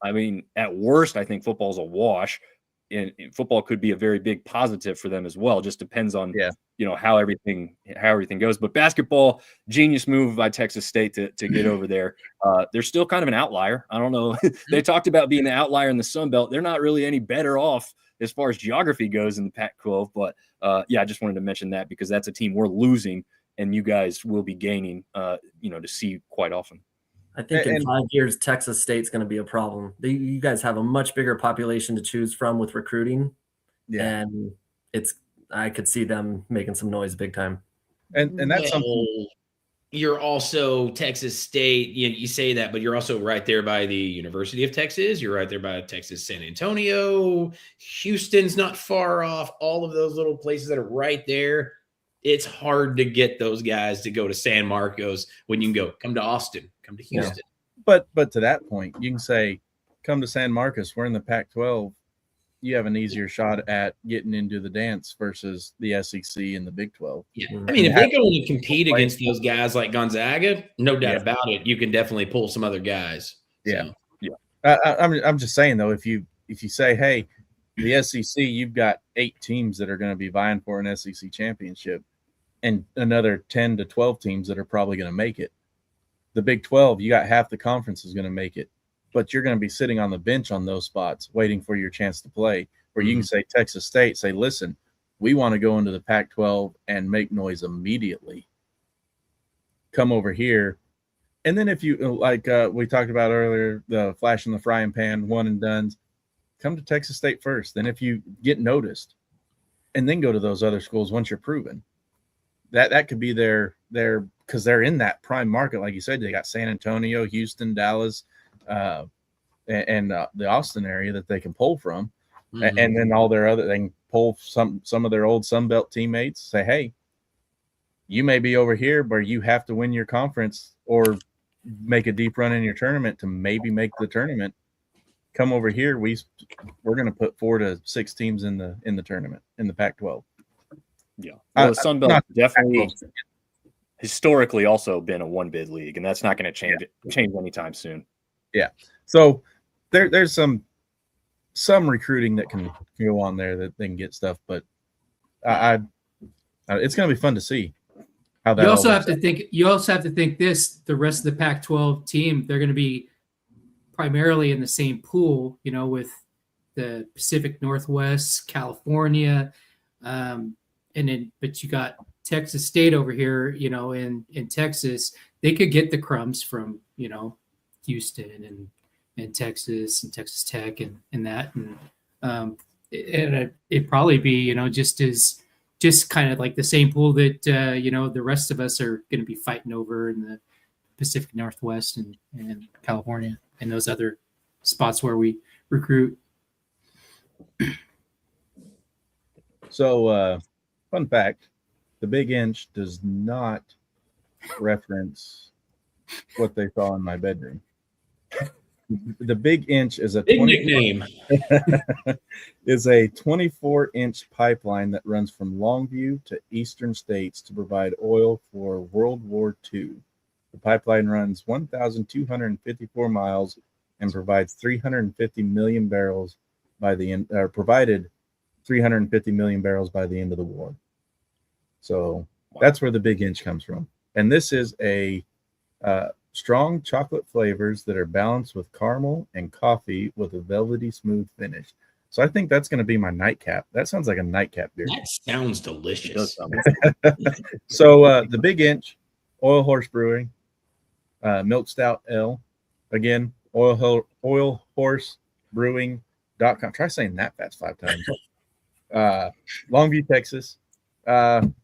Speaker 5: I mean, at worst, I think football is a wash. And football could be a very big positive for them as well. Just depends on how everything goes. But basketball, genius move by Texas State to get over there. They're still kind of an outlier. I don't know. They talked about being an outlier in the Sun Belt. They're not really any better off as far as geography goes in the Pac-12. But I just wanted to mention that because that's a team we're losing, and you guys will be gaining. To see quite often.
Speaker 4: I think in 5 years, Texas State's going to be a problem. You guys have a much bigger population to choose from with recruiting. Yeah. And I could see them making some noise big time.
Speaker 1: And that's something.
Speaker 3: You're also Texas State. You say that, but you're also right there by the University of Texas. You're right there by Texas San Antonio. Houston's not far off. All of those little places that are right there. It's hard to get those guys to go to San Marcos when you can come to Austin, come to Houston.
Speaker 1: Yeah. But to that point, you can say, come to San Marcos. We're in the Pac-12. You have an easier shot at getting into the dance versus the SEC and the Big 12.
Speaker 3: Yeah, I mean, if they go and compete against those guys like Gonzaga, no doubt about it, you can definitely pull some other guys.
Speaker 1: Yeah, I'm just saying though, if you say, hey, the SEC, you've got 8 teams that are going to be vying for an SEC championship, and another 10 to 12 teams that are probably going to make it. The Big 12, you got half the conference is going to make it, but you're going to be sitting on the bench on those spots waiting for your chance to play, where you can say Texas State, say, listen, we want to go into the Pac-12 and make noise immediately. Come over here. And then if you, like we talked about earlier, the flash in the frying pan, one and dones, come to Texas State first. Then if you get noticed, and then go to those other schools once you're proven. That could be their because they're in that prime market, like you said. They got San Antonio, Houston, Dallas, and the Austin area that they can pull from, and then all their other. They can pull some of their old Sunbelt teammates. Say, hey, you may be over here, but you have to win your conference or make a deep run in your tournament to maybe make the tournament. Come over here. We're going to put 4 to 6 teams in the tournament in the Pac-12.
Speaker 5: Yeah, well, the Sun Belt definitely historically also been a one bid league, and that's not going to change anytime soon.
Speaker 1: Yeah. So there's some recruiting that can go on there that they can get stuff, but it's going to be fun to see how that.
Speaker 2: You also have to think. You also have to think this. The rest of the Pac-12 team, they're going to be primarily in the same pool, with the Pacific Northwest, California, and then but you got Texas State over here, in Texas. They could get the crumbs from Houston and Texas and Texas Tech and that, and it'd probably be just kind of like the same pool that the rest of us are going to be fighting over in the Pacific Northwest and California and those other spots where we recruit.
Speaker 1: So, fun fact: the Big Inch does not reference what they saw in my bedroom. The Big Inch is a
Speaker 3: big nickname.
Speaker 1: is a 24-inch pipeline that runs from Longview to eastern states to provide oil for World War II. The pipeline runs 1,254 miles and provides 350 million barrels by the end, or provided 350 million barrels by the end of the war. So that's where the Big Inch comes from. And this is a strong chocolate flavors that are balanced with caramel and coffee with a velvety smooth finish. So I think that's going to be my nightcap. That sounds like a nightcap beer.
Speaker 3: That sounds delicious.
Speaker 1: So the Big Inch, Oil Horse Brewing, Milk Stout Ale. Again, Oil Horse Brewing.com. Try saying that fast 5 times. Longview, Texas. I'm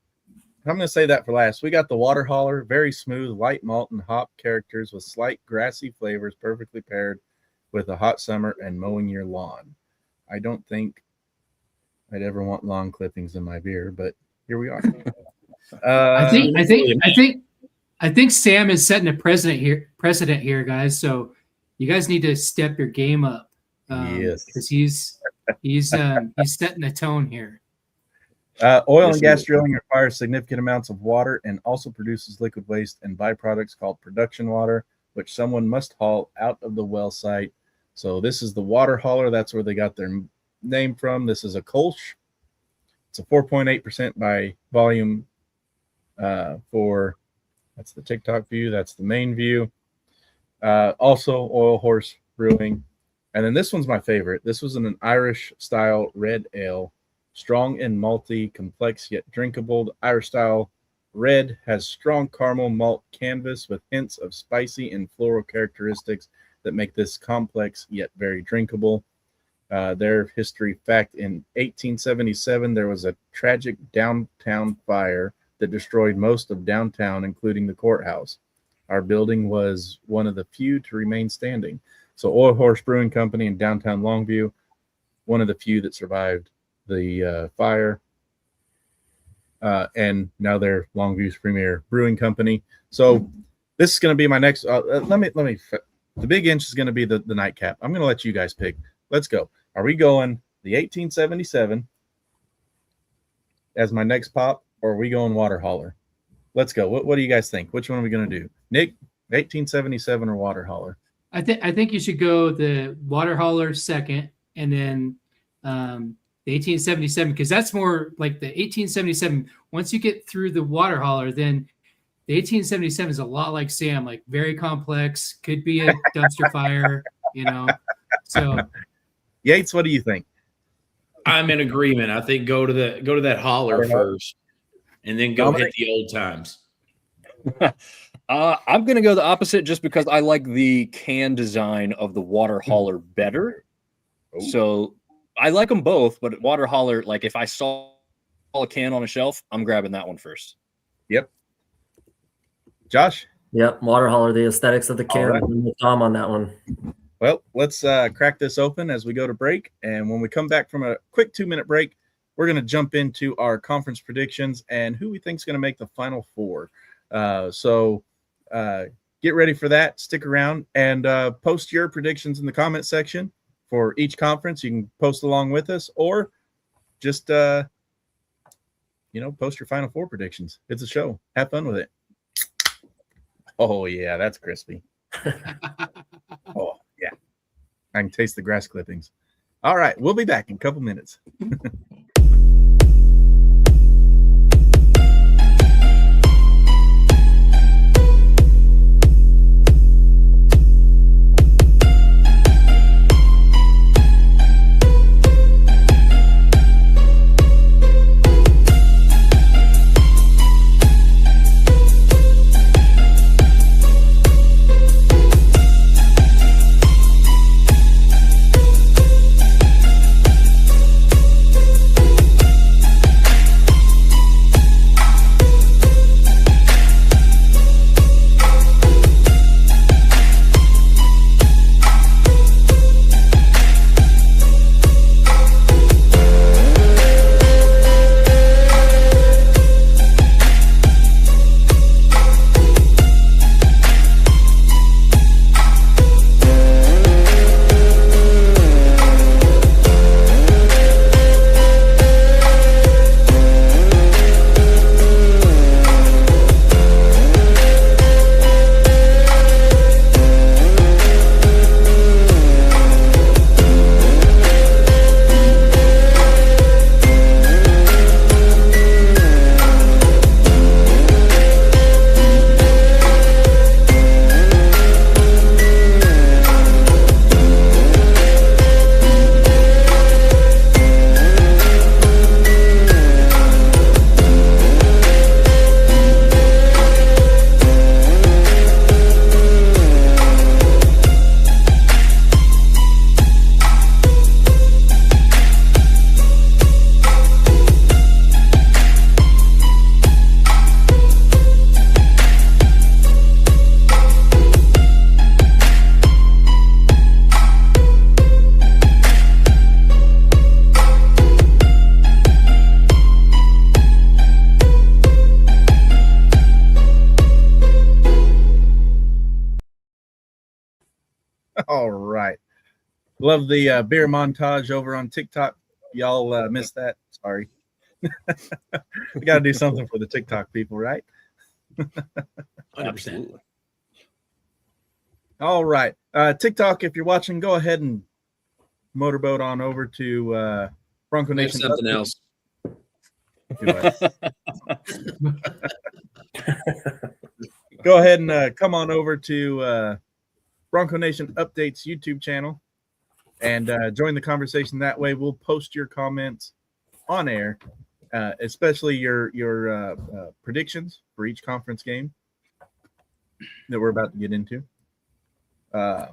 Speaker 1: going to say that for last. We got the Water Holler, very smooth, light malt and hop characters with slight grassy flavors, perfectly paired with a hot summer and mowing your lawn. I don't think I'd ever want lawn clippings in my beer, but here we are.
Speaker 2: I think Sam is setting a precedent here, guys. So you guys need to step your game up.
Speaker 1: Yes,
Speaker 2: because he's setting a tone here.
Speaker 1: Oil and gas drilling requires significant amounts of water and also produces liquid waste and byproducts called production water, which someone must haul out of the well site. So this is the Water Hauler. That's where they got their name from. This is a Kolsch. It's a 4.8% by volume that's the TikTok view. That's the main view. Also Oil Horse Brewing. And then this one's my favorite. This was an Irish style red ale. Strong and malty, complex yet drinkable. The Irish style red has strong caramel malt canvas with hints of spicy and floral characteristics that make this complex yet very drinkable. Their history fact: in 1877, there was a tragic downtown fire that destroyed most of downtown, including the courthouse. Our building was one of the few to remain standing. So Oil Horse Brewing Company in downtown Longview, one of the few that survived the fire, and now they're Longview's premier brewing company. So this is going to be my next. Let me. The Big Inch is going to be the nightcap. I'm going to let you guys pick. Let's go. Are we going the 1877 as my next pop, or are we going Water Holler? Let's go. What do you guys think? Which one are we going to do? Nick, 1877 or Water Holler?
Speaker 2: I think you should go the Water Holler second, and then the 1877, because that's more like the 1877. Once you get through the Water Holler, then the 1877 is a lot like Sam, like very complex, could be a dumpster fire, So
Speaker 1: Yates, what do you think?
Speaker 3: I'm in agreement. I think go to that holler first, and then go hit the old times.
Speaker 5: I'm going to go the opposite just because I like the can design of the Water Holler better. So I like them both, but Water Holler, like if I saw a can on a shelf, I'm grabbing that one first.
Speaker 1: Yep. Josh?
Speaker 4: Yep, Water Holler, the aesthetics of the can.
Speaker 1: Right.
Speaker 4: I'm with Tom on that one.
Speaker 1: Well, let's crack this open as we go to break. And when we come back from a quick 2-minute break, we're going to jump into our conference predictions and who we think is going to make the Final Four. So get ready for that. Stick around and post your predictions in the comment section for each conference. You can post along with us, or just post your Final Four predictions. It's a show. Have fun with it. Oh yeah, that's crispy. Oh yeah, I can taste the grass clippings. All right, we'll be back in a couple minutes. All right. Love the beer montage over on TikTok. Y'all missed that. Sorry. We got to do something for the TikTok people, right?
Speaker 3: 100%.
Speaker 1: All right. TikTok, if you're watching, go ahead and motorboat on over to Bronco
Speaker 3: Maybe
Speaker 1: Nation.
Speaker 3: something else.
Speaker 1: Go ahead and come on over to Bronco Nation Updates YouTube channel and join the conversation that way. We'll post your comments on air, especially your predictions for each conference game that we're about to get into. What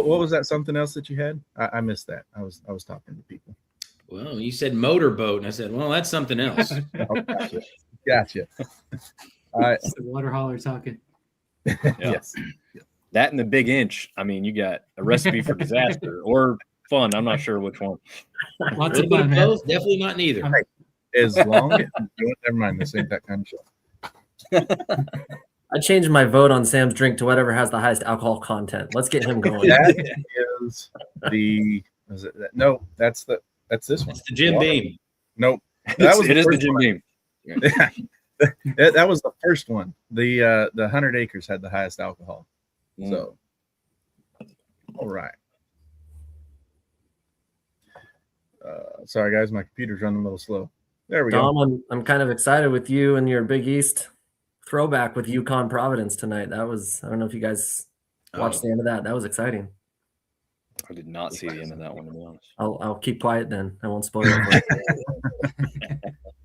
Speaker 1: was that? Something else that you had? I missed that. I was talking to people.
Speaker 3: Well, you said motorboat, and I said, well, that's something else.
Speaker 1: Oh, gotcha. All right.
Speaker 2: It's the water hauler talking.
Speaker 1: Yes.
Speaker 5: That and the big inch. I mean, you got a recipe for disaster or fun. I'm not sure which one.
Speaker 2: Lots of fun, man.
Speaker 3: Both, definitely not neither.
Speaker 1: As long as never mind, this ain't that kind of show.
Speaker 4: I changed my vote on Sam's drink to whatever has the highest alcohol content. Let's get him going.
Speaker 1: That is the. Is it that? No, that's this one.
Speaker 3: It's the Jim Beam.
Speaker 1: Nope. That was
Speaker 5: it is the
Speaker 1: first
Speaker 5: Jim
Speaker 1: one.
Speaker 5: Beam.
Speaker 1: That was the first one. The 100 Acres had the highest alcohol. So, all right. Sorry guys, my computer's running a little slow. There we
Speaker 4: Dom,
Speaker 1: go.
Speaker 4: I'm kind of excited with you and your Big East throwback with UConn Providence tonight. That was, I don't know if you guys watched the end of that. That was exciting.
Speaker 5: I did not see the end of that one, to be honest.
Speaker 4: I'll keep quiet then. I won't spoil it.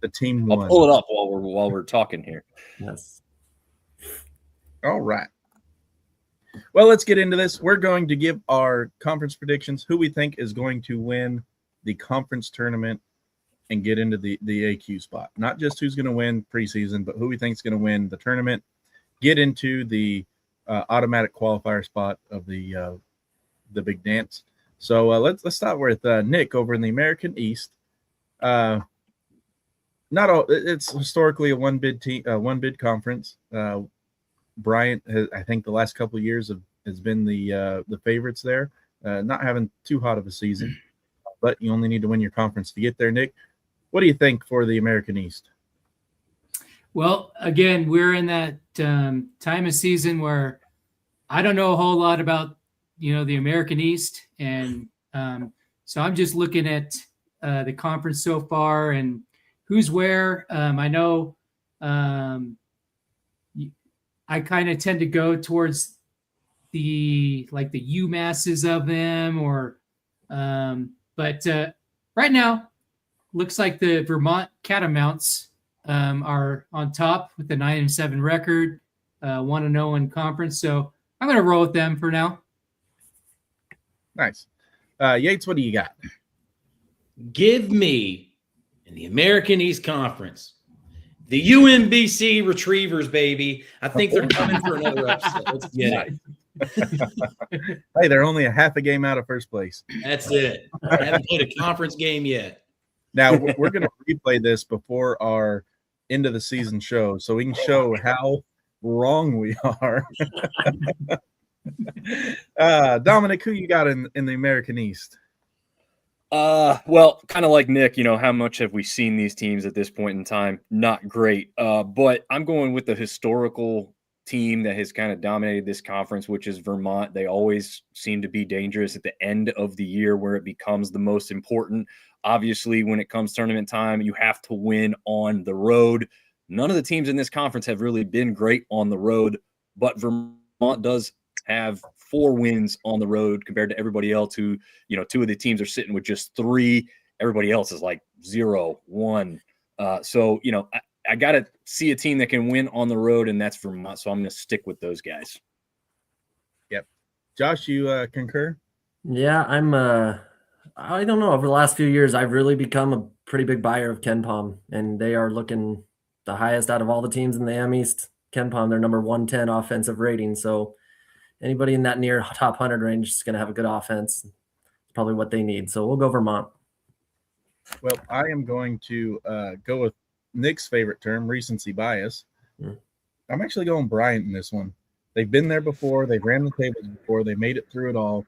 Speaker 1: The team
Speaker 5: I'll
Speaker 1: won.
Speaker 5: pull it up while we're talking here.
Speaker 4: Yes.
Speaker 1: All right. Well, let's get into this. We're going to give our conference predictions, who we think is going to win the conference tournament and get into the AQ spot. Not just who's going to win preseason, but who we think is going to win the tournament, get into the automatic qualifier spot of the big dance. So let's start with Nick over in the American East. It's historically a one bid conference. Bryant has, I think, the last couple of years has been the favorites there. Not having too hot of a season, but you only need to win your conference to get there. Nick, what do you think for the American East?
Speaker 2: Well, again, we're in that time of season where I don't know a whole lot about, the American East. And so I'm just looking at the conference so far and who's where. I know I kind of tend to go towards the UMasses of them, but right now looks like the Vermont Catamounts are on top with the 9-7 record, 1-0 in conference. So I'm going to roll with them for now.
Speaker 1: Nice. Yates, what do you got?
Speaker 3: Give me in the American East Conference the UMBC Retrievers, baby. I think they're coming for another upset. Let's get it.
Speaker 1: Hey, they're only a half a game out of first place.
Speaker 3: That's it. I haven't played a conference game yet.
Speaker 1: Now, we're going to replay this before our end of the season show so we can show how wrong we are. Dominic, who you got in the American East?
Speaker 5: Well, kind of like Nick, how much have we seen these teams at this point in time? Not great. But I'm going with the historical team that has kind of dominated this conference, which is Vermont. They always seem to be dangerous at the end of the year where it becomes the most important. Obviously, when it comes tournament time, you have to win on the road. None of the teams in this conference have really been great on the road, but Vermont does have 4 wins on the road compared to everybody else who, 2 of the teams are sitting with just 3. Everybody else is like 0, 1. So, I got to see a team that can win on the road, and that's Vermont. So I'm going to stick with those guys.
Speaker 1: Yep. Josh, you concur?
Speaker 4: Yeah, I don't know. Over the last few years, I've really become a pretty big buyer of KenPom, and they are looking the highest out of all the teams in the AM East. KenPom, they're number 110 offensive rating. So anybody in that near top 100 range is going to have a good offense. It's probably what they need. So we'll go Vermont.
Speaker 1: Well, I am going to go with Nick's favorite term, recency bias. I'm actually going Bryant in this one. They've been there before. They've ran the tables before. They made it through it all.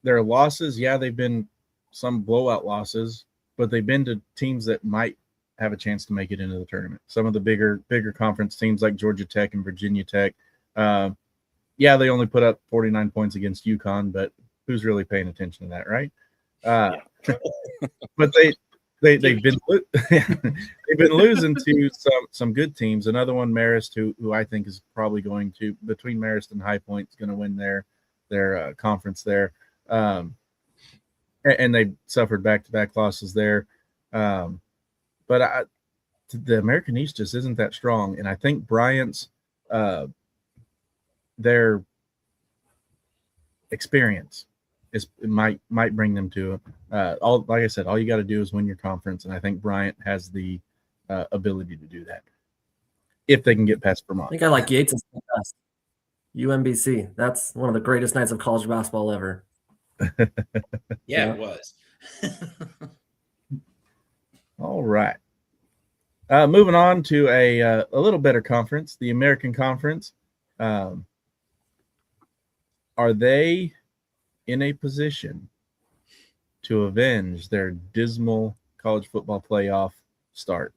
Speaker 1: Their losses, yeah, they've been some blowout losses, but they've been to teams that might have a chance to make it into the tournament. Some of the bigger conference teams like Georgia Tech and Virginia Tech. Yeah, they only put up 49 points against UConn, but who's really paying attention to that, right? But they've been they've been losing to some good teams. Another one, Marist, who I think is probably going to, between Marist and High Point, is going to win their conference there. And they suffered back-to-back losses there. But the American East just isn't that strong, and I think Bryant's their experience might bring them to like I said, all you got to do is win your conference, and I think Bryant has the ability to do that if they can get past Vermont.
Speaker 4: I think I like Yates' best. UMBC. That's one of the greatest nights of college basketball ever.
Speaker 3: Yeah, it was.
Speaker 1: All right. Moving on to a little better conference, the American Conference. Are they in a position to avenge their dismal college football playoff start?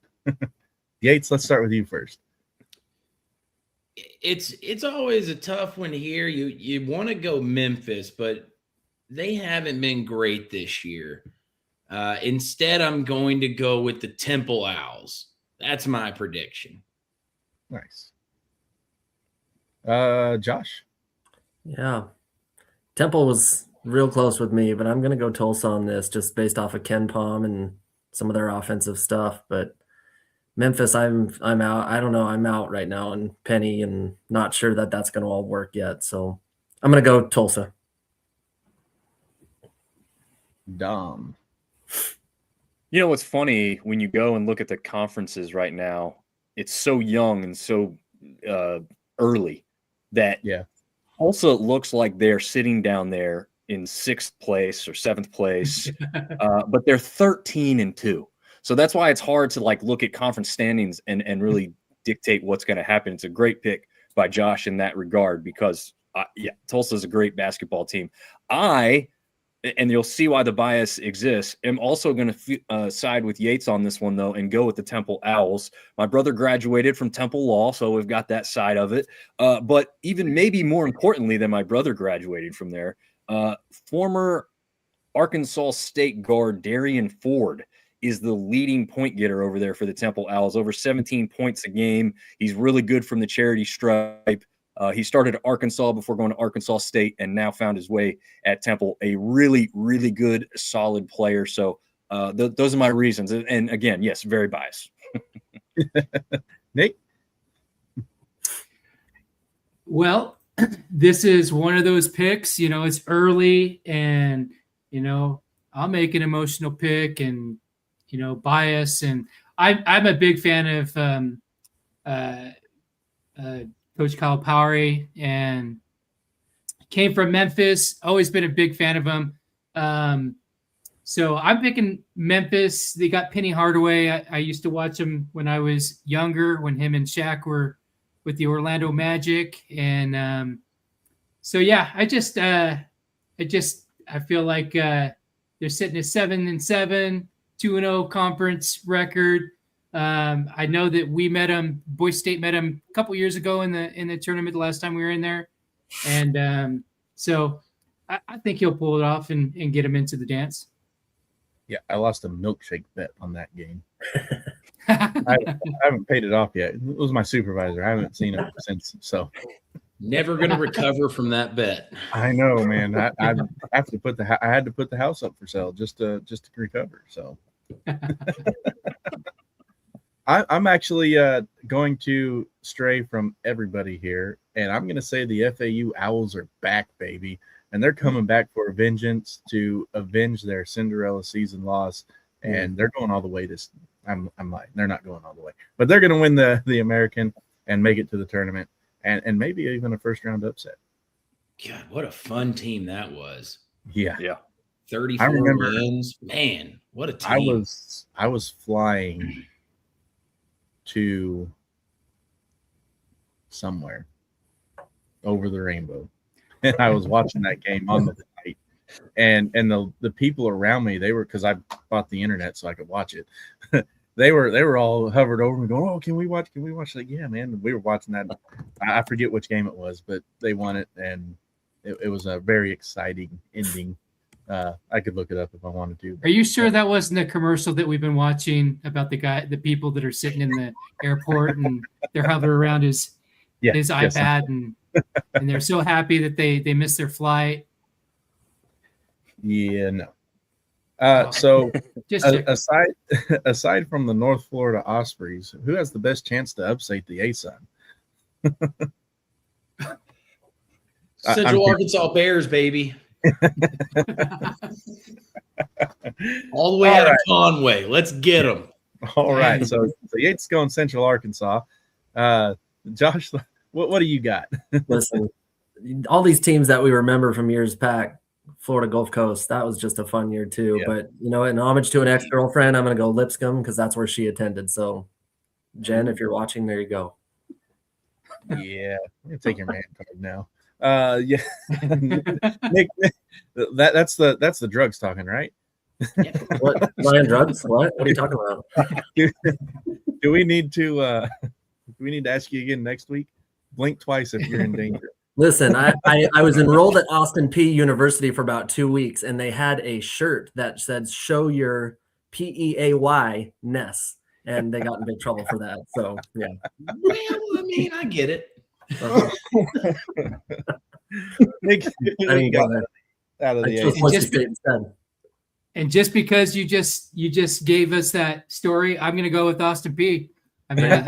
Speaker 1: Yates, let's start with you first.
Speaker 3: It's always a tough one here. You want to go Memphis, but they haven't been great this year. Instead, I'm going to go with the Temple Owls. That's my prediction.
Speaker 1: Nice. Josh?
Speaker 4: Yeah. Temple was real close with me, but I'm going to go Tulsa on this just based off of KenPom and some of their offensive stuff. But Memphis, I'm out. I don't know. I'm out right now on Penny and not sure that that's going to all work yet. So I'm going to go Tulsa.
Speaker 1: Dom.
Speaker 5: What's funny when you go and look at the conferences right now, it's so young and so early that Tulsa looks like they're sitting down there in 6th place or 7th place, but they're 13-2. So that's why it's hard to look at conference standings and really dictate what's going to happen. It's a great pick by Josh in that regard because Tulsa is a great basketball team. I and you'll see why the bias exists. I'm also going to side with Yates on this one, though, and go with the Temple Owls. My brother graduated from Temple Law, so we've got that side of it. But even maybe more importantly than my brother graduating from there, former Arkansas State guard Darian Ford is the leading point getter over there for the Temple Owls, over 17 points a game. He's really good from the charity stripe. He started at Arkansas before going to Arkansas State and now found his way at Temple, a really, really good, solid player. So those are my reasons. And again, yes, very biased.
Speaker 1: Nick?
Speaker 2: Well, this is one of those picks, it's early and, I'll make an emotional pick and, bias. And I'm a big fan of Coach Calipari, and came from Memphis. Always been a big fan of him. So I'm picking Memphis. They got Penny Hardaway. I used to watch him when I was younger, when him and Shaq were with the Orlando Magic. And so yeah, I feel like they're sitting at 7-7, 2-0 conference record. I know that we met him. Boise State met him a couple years ago in the tournament the last time we were in there, and so I think he'll pull it off and get him into the dance.
Speaker 1: Yeah, I lost a milkshake bet on that game. I haven't paid it off yet. It was my supervisor. I haven't seen him since. So
Speaker 3: Never going to recover from that bet.
Speaker 1: I know, man. I have to put I had to put the house up for sale just to recover. So. I'm actually going to stray from everybody here, and I'm going to say the FAU Owls are back, baby, and they're coming back for a vengeance to avenge their Cinderella season loss, and they're going all the way. I'm lying, they're not going all the way, but they're going to win the American and make it to the tournament, and maybe even a first round upset.
Speaker 3: God, what a fun team that was!
Speaker 1: Yeah.
Speaker 3: 34 wins, man. What a team!
Speaker 1: I was flying to somewhere over the rainbow, and I was watching that game on the flight, and the people around me, they were, because I bought the internet so I could watch it. they were all hovered over me going, oh, can we watch? Like, yeah, man. We were watching that. I forget which game it was, but they won it, and it was a very exciting ending. I could look it up if I wanted to.
Speaker 2: Are you sure that wasn't a commercial that we've been watching about the people that are sitting in the airport and they're hovering around his iPad and they're so happy that they missed their flight?
Speaker 1: Yeah, no. So aside from the North Florida Ospreys, who has the best chance to upset the ASUN?
Speaker 3: Central Arkansas Bears, baby. All the way out of Conway. Let's get them.
Speaker 1: All right. So Yates going Central Arkansas. Josh, what do you got?
Speaker 4: Listen, all these teams that we remember from years back, Florida Gulf Coast, that was just a fun year too. Yeah. But in homage to an ex-girlfriend, I'm going to go Lipscomb because that's where she attended. So, Jen, if you're watching, there you go.
Speaker 1: Yeah, I'm going to take your man card now. Yeah, Nick, that's the drugs talking, right?
Speaker 4: What Lion drugs? What are you talking about?
Speaker 1: Do we need to ask you again next week? Blink twice if you're in danger.
Speaker 4: Listen, I was enrolled at Austin Peay University for about 2 weeks, and they had a shirt that said "Show your PEAY-ness," and they got in big trouble for that. So yeah.
Speaker 3: Well, I mean, I get it.
Speaker 1: Nick, out of the
Speaker 2: and just because you just gave us that story, I'm going to go with Austin Peay. I mean,
Speaker 3: I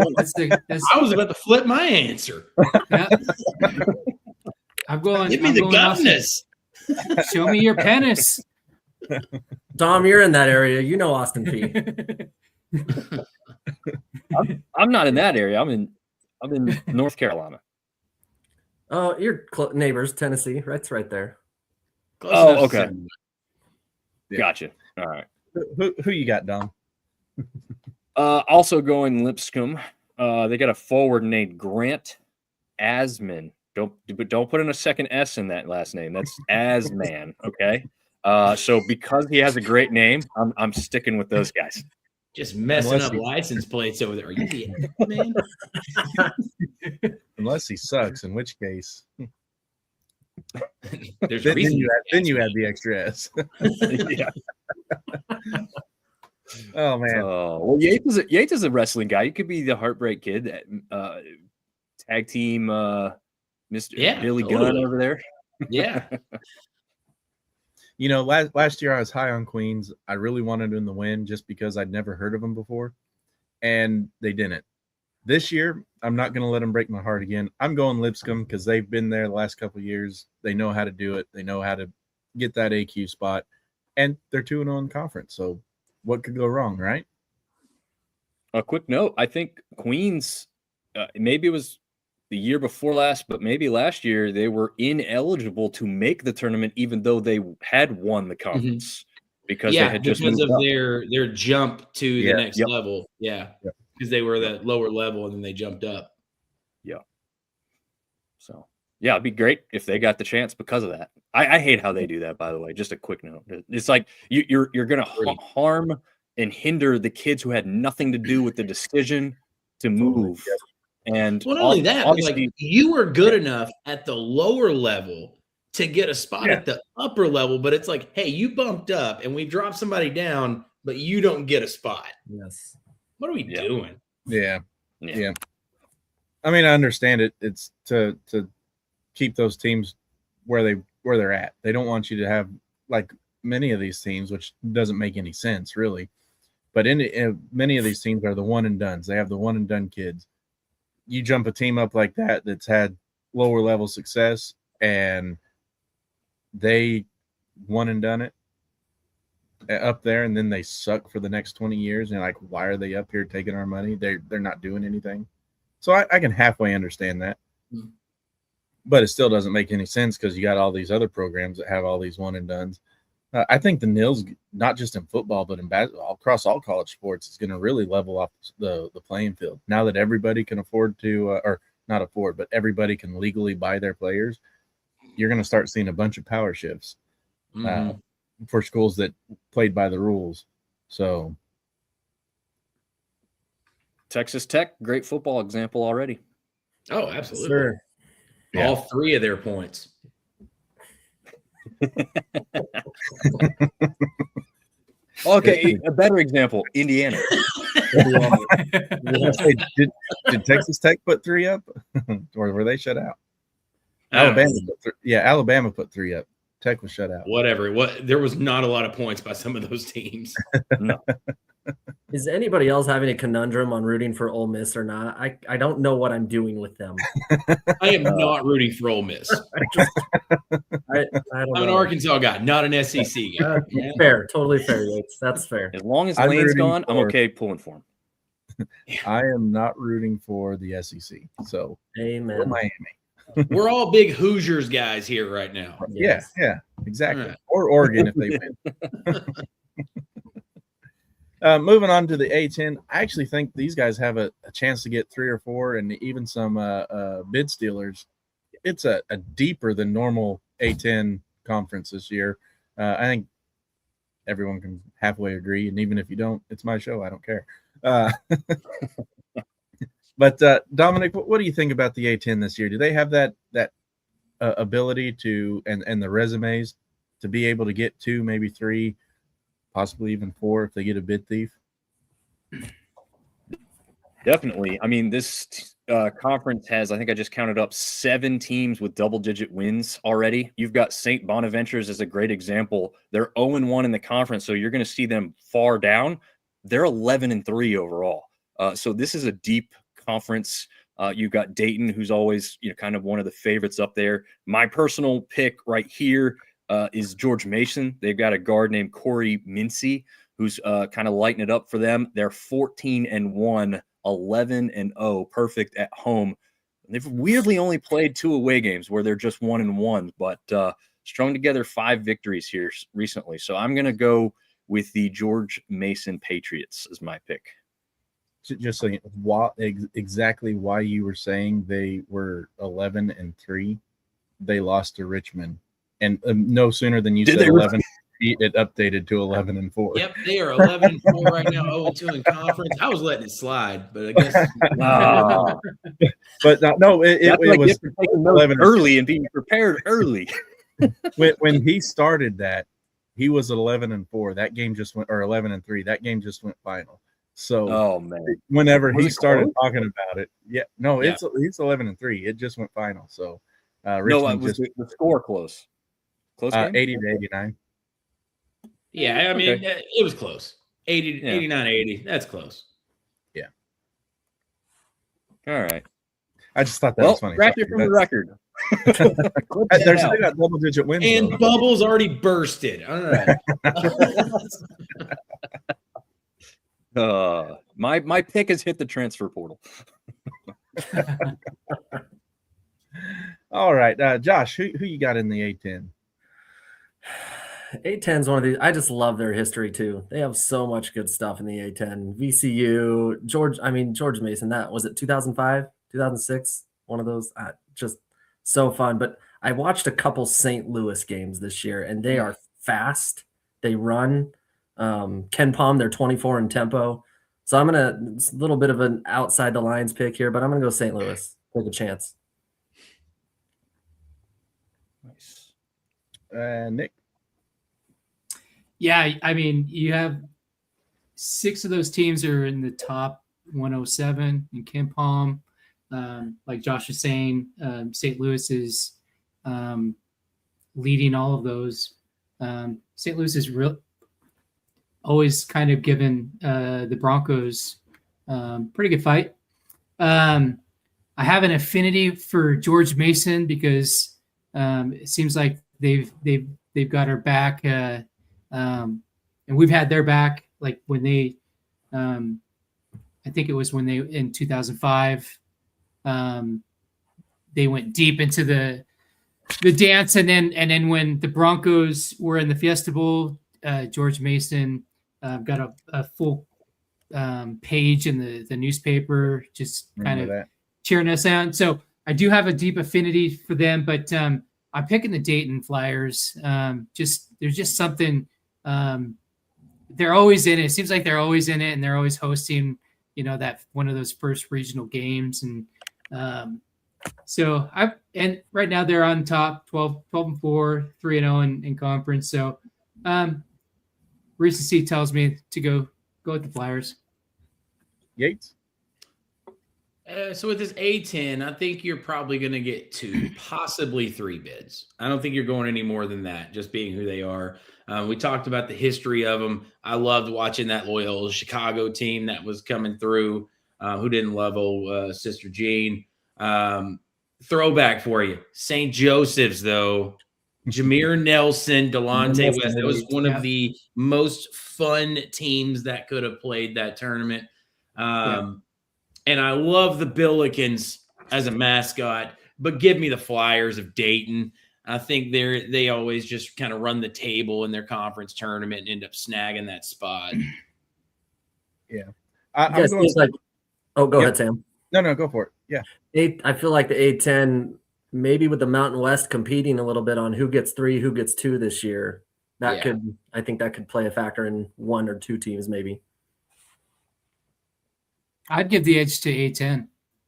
Speaker 3: was about to flip my answer.
Speaker 2: Yeah. I'm going.
Speaker 3: Give me the governess.
Speaker 2: Show me your penis.
Speaker 4: Dom, you're in that area. You know Austin Peay.
Speaker 5: I'm not in that area. I'm in North Carolina.
Speaker 4: Oh, you're neighbors, Tennessee. That's right there.
Speaker 5: Oh, okay. Yeah. Gotcha. All right.
Speaker 1: Who you got, Dom?
Speaker 5: Also going Lipscomb. They got a forward named Grant Asman. Don't put in a second S in that last name. That's Asman. Okay. So because he has a great name, I'm sticking with those guys.
Speaker 3: Just messing
Speaker 1: Unless
Speaker 3: up
Speaker 1: he-
Speaker 3: license plates over there. Are you the man?
Speaker 1: Unless he sucks, in which case
Speaker 3: There's
Speaker 1: then
Speaker 3: reason
Speaker 1: you add the extra S.
Speaker 5: Yeah.
Speaker 1: Oh man.
Speaker 5: Well, Yates is a wrestling guy. He could be the Heartbreak Kid, tag team, Mr. Billy Gunn over there.
Speaker 3: Yeah.
Speaker 1: You know, last year I was high on Queens. I really wanted them to win just because I'd never heard of them before, and they didn't. This year, I'm not going to let them break my heart again. I'm going Lipscomb because they've been there the last couple of years. They know how to do it. They know how to get that AQ spot, and they're 2-0 in conference. So what could go wrong, right?
Speaker 5: A quick note: I think Queens, maybe it was the year before last, but maybe last year they were ineligible to make the tournament, even though they had won the conference because they had just
Speaker 3: because
Speaker 5: moved
Speaker 3: of
Speaker 5: up.
Speaker 3: their jump to the next level. Yeah,
Speaker 1: Yep.
Speaker 3: because they were that lower level and then they jumped up.
Speaker 5: Yeah. So yeah, it'd be great if they got the chance because of that. I hate how they do that, by the way. Just a quick note: it's like you're going to harm and hinder the kids who had nothing to do with the decision to move. And
Speaker 3: well, not only that, but like you were good enough at the lower level to get a spot at the upper level, but it's like, hey, you bumped up and we dropped somebody down, but you don't get a spot.
Speaker 4: Yes.
Speaker 3: What are we doing?
Speaker 1: Yeah. I mean, I understand it. It's to keep those teams where they're at. They don't want you to have like many of these teams, which doesn't make any sense really. But in many of these teams are the one and dones. They have the one and done kids. You jump a team up like that that's had lower level success and they one and done it up there, and then they suck for the next 20 years. And like, why are they up here taking our money? They're not doing anything. So I can halfway understand that. But it still doesn't make any sense because you got all these other programs that have all these one and dones. I think the Nils, not just in football, but in basketball, across all college sports, is going to really level off the playing field. Now that everybody can afford to, or not afford, but everybody can legally buy their players, you're going to start seeing a bunch of power shifts for schools that played by the rules. So,
Speaker 5: Texas Tech, great football example already.
Speaker 3: Oh, absolutely.
Speaker 1: Sure. Yeah.
Speaker 3: All 3 of their points.
Speaker 5: Okay, a better example, Indiana.
Speaker 1: Did Texas Tech put 3 up, or were they shut out? Alabama put 3 up. Tech was shut out.
Speaker 3: Whatever. There was not a lot of points by some of those teams.
Speaker 5: No.
Speaker 4: Is anybody else having a conundrum on rooting for Ole Miss or not? I don't know what I'm doing with them.
Speaker 3: I am not rooting for Ole Miss.
Speaker 4: I don't
Speaker 3: I'm
Speaker 4: know.
Speaker 3: an Arkansas guy, not an SEC guy.
Speaker 4: Fair, totally fair, Yates. That's fair.
Speaker 5: As long as
Speaker 1: I'm
Speaker 5: Lane's
Speaker 1: rooting
Speaker 5: gone, I'm
Speaker 1: for-
Speaker 5: okay pulling for him.
Speaker 1: I am not rooting for the SEC. So
Speaker 4: Amen.
Speaker 1: Miami.
Speaker 3: We're all big Hoosiers guys here right now.
Speaker 4: Yes.
Speaker 1: Yeah, exactly.
Speaker 3: All right.
Speaker 1: Or Oregon if they win. Moving on to the A10, I actually think these guys have a chance to get 3 or 4 and even some bid stealers. It's a deeper than normal A10 conference this year. I think everyone can halfway agree, and even if you don't, it's my show. I don't care. But Dominic, what do you think about the A10 this year? Do they have that ability to and the resumes to be able to get 2, maybe 3, possibly even 4 if they get a bid thief?
Speaker 5: Definitely. I mean, this conference has, I think I just counted up 7 teams with double-digit wins already. You've got St. Bonaventures as a great example. They're 0-1 in the conference, so you're going to see them far down. They're 11-3 overall. So this is a deep conference. You've got Dayton, who's always kind of one of the favorites up there. My personal pick right here is George Mason. They've got a guard named Corey Mincy, who's kind of lighting it up for them. They're 14-1, 11-0, perfect at home. They've weirdly only played 2 away games where they're just 1-1, but strung together 5 victories here recently. So I'm going to go with the George Mason Patriots as my pick.
Speaker 1: Just so exactly why you were saying they were 11-3, they lost to Richmond, and no sooner than you said 11-3, it updated to 11-4.
Speaker 3: Yep, they are 11-4 right now, 0-2 in conference. I was letting it slide, but I guess.
Speaker 1: But no, it was
Speaker 5: taking those
Speaker 1: 11
Speaker 5: early and being prepared early.
Speaker 1: when he started that, he was 11-4. That game just went, or 11-3. That game just went final. So
Speaker 5: Oh man,
Speaker 1: whenever
Speaker 5: Was
Speaker 1: he
Speaker 5: it
Speaker 1: started
Speaker 5: close?
Speaker 1: talking about it, he's 11-3. It just went final. So
Speaker 5: No,
Speaker 1: Richmond
Speaker 5: was
Speaker 1: just
Speaker 5: the score close? Close game?
Speaker 1: 80-89.
Speaker 3: Yeah, I mean, it was close. 89-80. That's close.
Speaker 1: Yeah.
Speaker 5: All right.
Speaker 1: I just thought that
Speaker 5: Well,
Speaker 1: was funny.
Speaker 5: scratch it from the record.
Speaker 1: They're still got double-digit wins.
Speaker 3: And
Speaker 1: though.
Speaker 3: Bubbles already bursted. All right.
Speaker 5: My pick has hit the transfer portal.
Speaker 1: All right, Josh, who you got in the A10?
Speaker 4: A10 is one of these. I just love their history too. They have so much good stuff in the A10. VCU, George Mason. That was it. 2005, 2006. One of those. Just so fun. But I watched a couple St. Louis games this year, and they are fast. They run. Ken Palm, they're 24 in tempo. So it's a little bit of an outside the lines pick here, but I'm gonna go St. Louis. Take a chance.
Speaker 5: Nice.
Speaker 1: Nick.
Speaker 2: Yeah, I mean, you have 6 of those teams are in the top 107 in Ken Palm. Like Josh was saying, St. Louis is leading all of those. St. Louis is always kind of given the Broncos pretty good fight. I have an affinity for George Mason because it seems like they've got our back, and we've had their back. Like when they, I think it was when they in 2005, they went deep into the dance, and then when the Broncos were in the Fiesta Bowl, George Mason got a full page in the newspaper, just kind of cheering us on. So I do have a deep affinity for them, but I'm picking the Dayton Flyers. There's just something. They're always in it. It seems like they're always in it, and they're always hosting, that one of those first regional games. And so right now they're on top, 12-4, 3-0 in conference. So recency tells me to go with the Flyers.
Speaker 1: Yates.
Speaker 3: So with this A10, I think you're probably going to get 2, possibly 3 bids. I don't think you're going any more than that, just being who they are. We talked about the history of them. I loved watching that Loyola Chicago team that was coming through. Who didn't love old Sister Jean? Throwback for you. St. Joseph's, though. Jameer Nelson, Delonte West. That was one of the most fun teams that could have played that tournament. And I love the Billikens as a mascot, but give me the Flyers of Dayton. I think they always just kind of run the table in their conference tournament and end up snagging that spot.
Speaker 1: Yeah.
Speaker 4: Go ahead, Sam.
Speaker 1: No, go for it. Yeah.
Speaker 4: I feel like the A10, maybe with the Mountain West competing a little bit on who gets 3, who gets 2 this year, I think that could play a factor in 1 or 2 teams maybe.
Speaker 2: I'd give the edge to A10.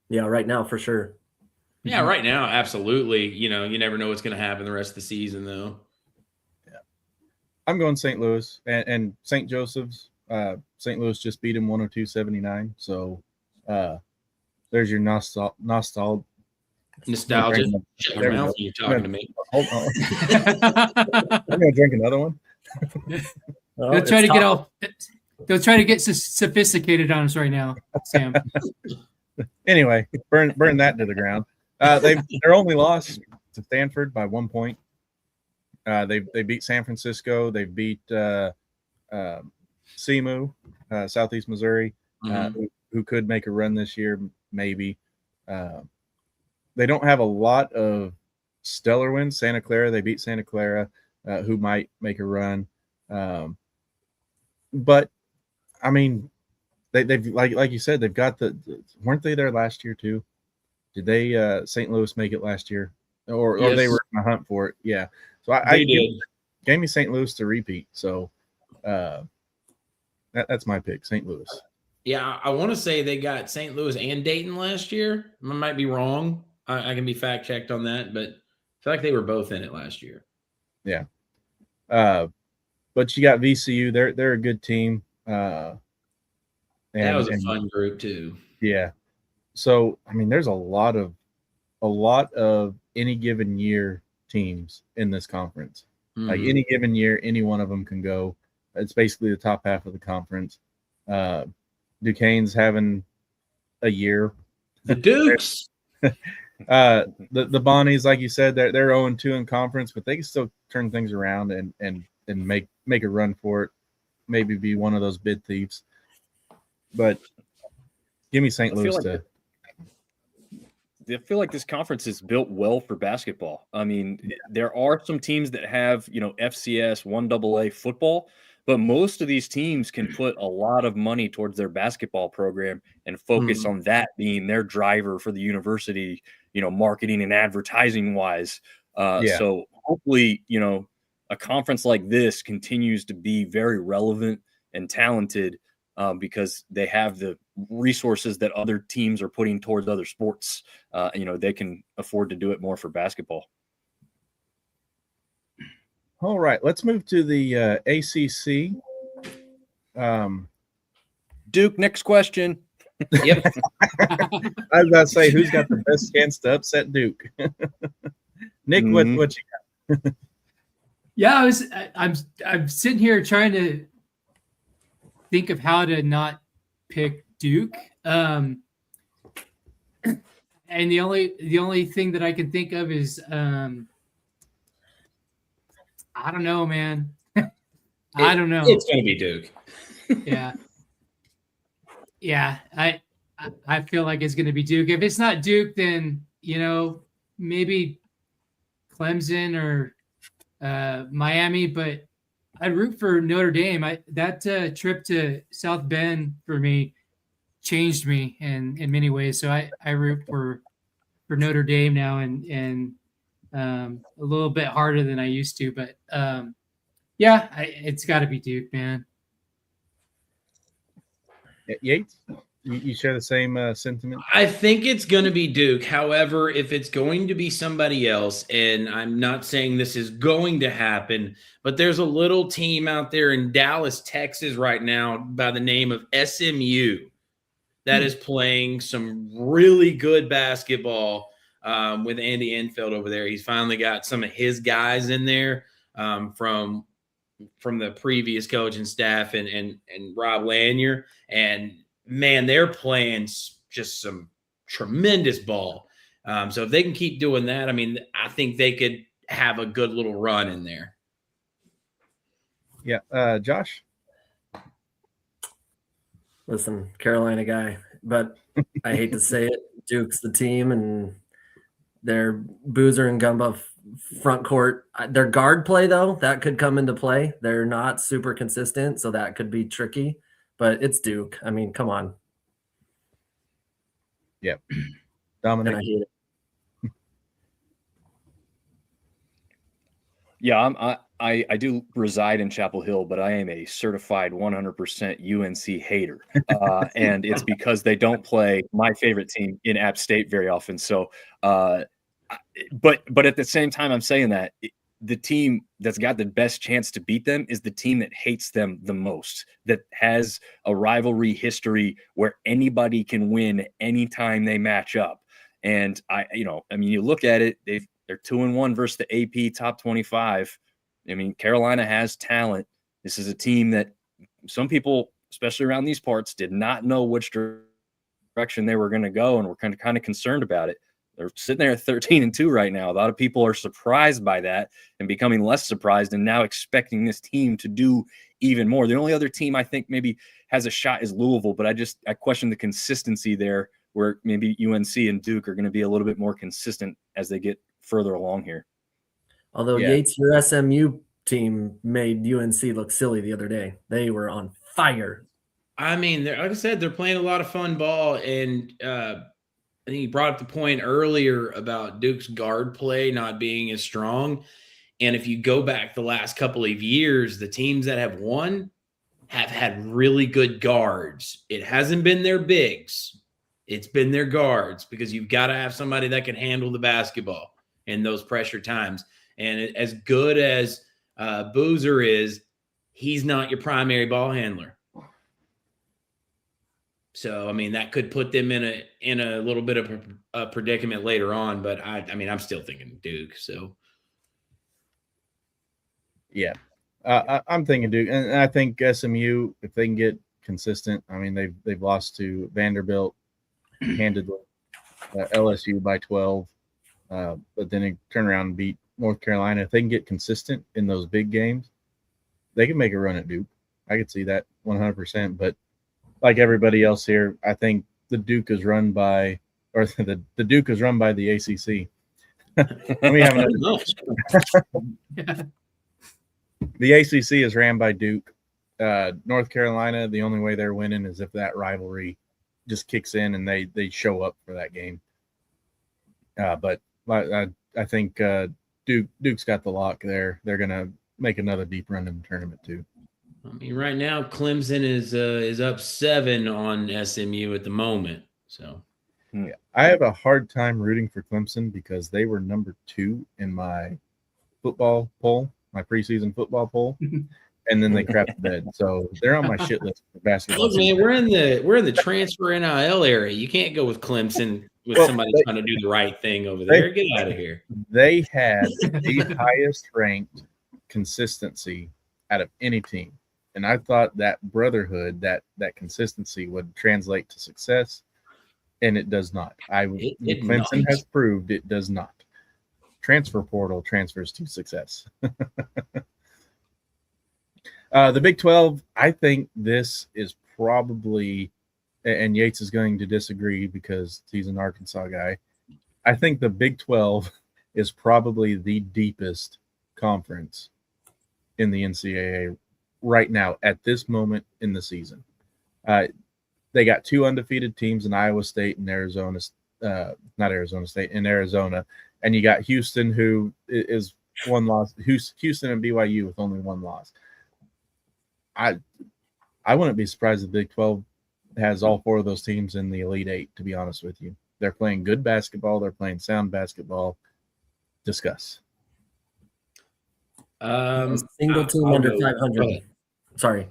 Speaker 4: Yeah, right now for sure.
Speaker 3: Yeah, right now, absolutely. You never know what's going to happen the rest of the season, though.
Speaker 1: Yeah, I'm going St. Louis and St. Joseph's. St. Louis just beat him 102-79. So there's your nostalgia.
Speaker 3: Shut your mouth when you're talking to me.
Speaker 1: Hold on. I'm going to drink another one.
Speaker 2: They'll try to get sophisticated on us right now, Sam.
Speaker 1: Anyway, burn that to the ground. Their only loss to Stanford by 1 point. They beat San Francisco. They beat SEMO, Southeast Missouri, who could make a run this year, maybe. They don't have a lot of stellar wins. Santa Clara, they beat Santa Clara, who might make a run. But I mean, they've like you said, they've got weren't they there last year too? Did they St. Louis make it last year, or they were in a hunt for it? Yeah. So I gave me St. Louis to repeat. So that's my pick, St. Louis.
Speaker 3: Yeah, I want to say they got St. Louis and Dayton last year. I might be wrong. I can be fact checked on that, but I feel like they were both in it last year.
Speaker 1: Yeah. But you got VCU. They're a good team.
Speaker 3: That was a fun group too.
Speaker 1: Yeah. So I mean, there's a lot of any given year teams in this conference.
Speaker 3: Mm-hmm.
Speaker 1: Like any given year, any one of them can go. It's basically the top half of the conference. Duquesne's having a year.
Speaker 3: The Dukes.
Speaker 1: The Bonnies, like you said, they're 0-2 in conference, but they can still turn things around and make a run for it. Maybe be one of those bid thieves. But give me St. Louis to.
Speaker 5: I feel like this conference is built well for basketball. I mean, there are some teams that have, FCS, 1AA football, but most of these teams can put a lot of money towards their basketball program and focus on that being their driver for the university, marketing and advertising wise. So hopefully, a conference like this continues to be very relevant and talented because they have the resources that other teams are putting towards other sports. They can afford to do it more for basketball.
Speaker 1: All right, let's move to the ACC.
Speaker 5: Duke, next question.
Speaker 3: Yep.
Speaker 1: I was about to say, who's got the best chance to upset Duke? Nick, what you got?
Speaker 2: Yeah, I'm sitting here trying to think of how to not pick Duke. And the only thing that I can think of is I don't know, man. I don't know.
Speaker 3: It's going to be Duke.
Speaker 2: Yeah. Yeah, I feel like it's going to be Duke. If it's not Duke, then maybe Clemson or Miami, but I'd root for Notre Dame. That trip to South Bend for me changed me in many ways. So I root for Notre Dame now and a little bit harder than I used to. But it's got to be Duke, man.
Speaker 1: Yates, you share the same sentiment?
Speaker 3: I think it's going to be Duke. However, if it's going to be somebody else, and I'm not saying this is going to happen, but there's a little team out there in Dallas, Texas right now by the name of SMU that is playing some really good basketball with Andy Enfield over there. He's finally got some of his guys in there from the previous coaching staff and Rob Lanier. And man, they're playing just some tremendous ball. So if they can keep doing that, I mean, I think they could have a good little run in there.
Speaker 1: Yeah. Josh?
Speaker 4: Listen, Carolina guy, but I hate to say it, Duke's the team, and their Boozer and Gumba front court. Their guard play, though, that could come into play. They're not super consistent, so that could be tricky. But it's Duke. I mean, come on.
Speaker 1: Yep. Dominic.
Speaker 4: And I hate it.
Speaker 5: Yeah, I do reside in Chapel Hill, but I am a certified 100% UNC hater, and it's because they don't play my favorite team in App State very often. So, but at the same time, I'm saying that the team that's got the best chance to beat them is the team that hates them the most, that has a rivalry history where anybody can win anytime they match up. And you look at it, they're 2-1 versus the AP top 25. I mean, Carolina has talent. This is a team that some people, especially around these parts, did not know which direction they were going to go, and were kind of concerned about it. They're sitting there at 13-2 right now. A lot of people are surprised by that and becoming less surprised and now expecting this team to do even more. The only other team I think maybe has a shot is Louisville, but I question the consistency there, where maybe UNC and Duke are going to be a little bit more consistent as they get further along here.
Speaker 4: Although Yates, your SMU team made UNC look silly the other day. They were on fire.
Speaker 3: I mean, like I said, they're playing a lot of fun ball, and I think he brought up the point earlier about Duke's guard play not being as strong. And if you go back the last couple of years, the teams that have won have had really good guards. It hasn't been their bigs. It's been their guards, because you've got to have somebody that can handle the basketball in those pressure times. And as good as Boozer is, he's not your primary ball handler. So, I mean, that could put them in a little bit of a predicament later on. But I mean, I'm still thinking Duke. So,
Speaker 1: yeah, I'm thinking Duke, and I think SMU, if they can get consistent. I mean, they've lost to Vanderbilt handedly, LSU by 12, but then they turn around and beat North Carolina. If they can get consistent in those big games, they can make a run at Duke. I could see that 100%. But like everybody else here, I think the Duke is run by, or the Duke is run by the ACC. We have another. The ACC is ran by Duke. North Carolina, the only way they're winning is if that rivalry just kicks in and they show up for that game. But I think Duke's got the lock there. They're gonna make another deep run in the tournament too.
Speaker 3: I mean, right now Clemson is up 7 on SMU at the moment. So,
Speaker 1: yeah, I have a hard time rooting for Clemson because they were number 2 in my football poll, my preseason football poll, and then they crapped the bed. So they're on my shit list for basketball.
Speaker 3: Look, man, we're in the transfer NIL area. You can't go with Clemson with somebody trying to do the right thing over there. Get out of here.
Speaker 1: They had the highest ranked consistency out of any team. And I thought that brotherhood, that consistency would translate to success, and it does not. Clemson has proved it does not. Transfer portal transfers to success. The Big 12, I think this is probably, and Yates is going to disagree because he's an Arkansas guy. I think the Big 12 is probably the deepest conference in the NCAA right now at this moment in the season. They got 2 undefeated teams in Iowa State and Arizona, not Arizona State, in Arizona. And you got Houston, who is 1 loss, Houston and BYU with only 1 loss. I wouldn't be surprised if the Big 12 has all 4 of those teams in the Elite 8, to be honest with you. They're playing good basketball. They're playing sound basketball. Discuss.
Speaker 4: Single team under 500. Sorry.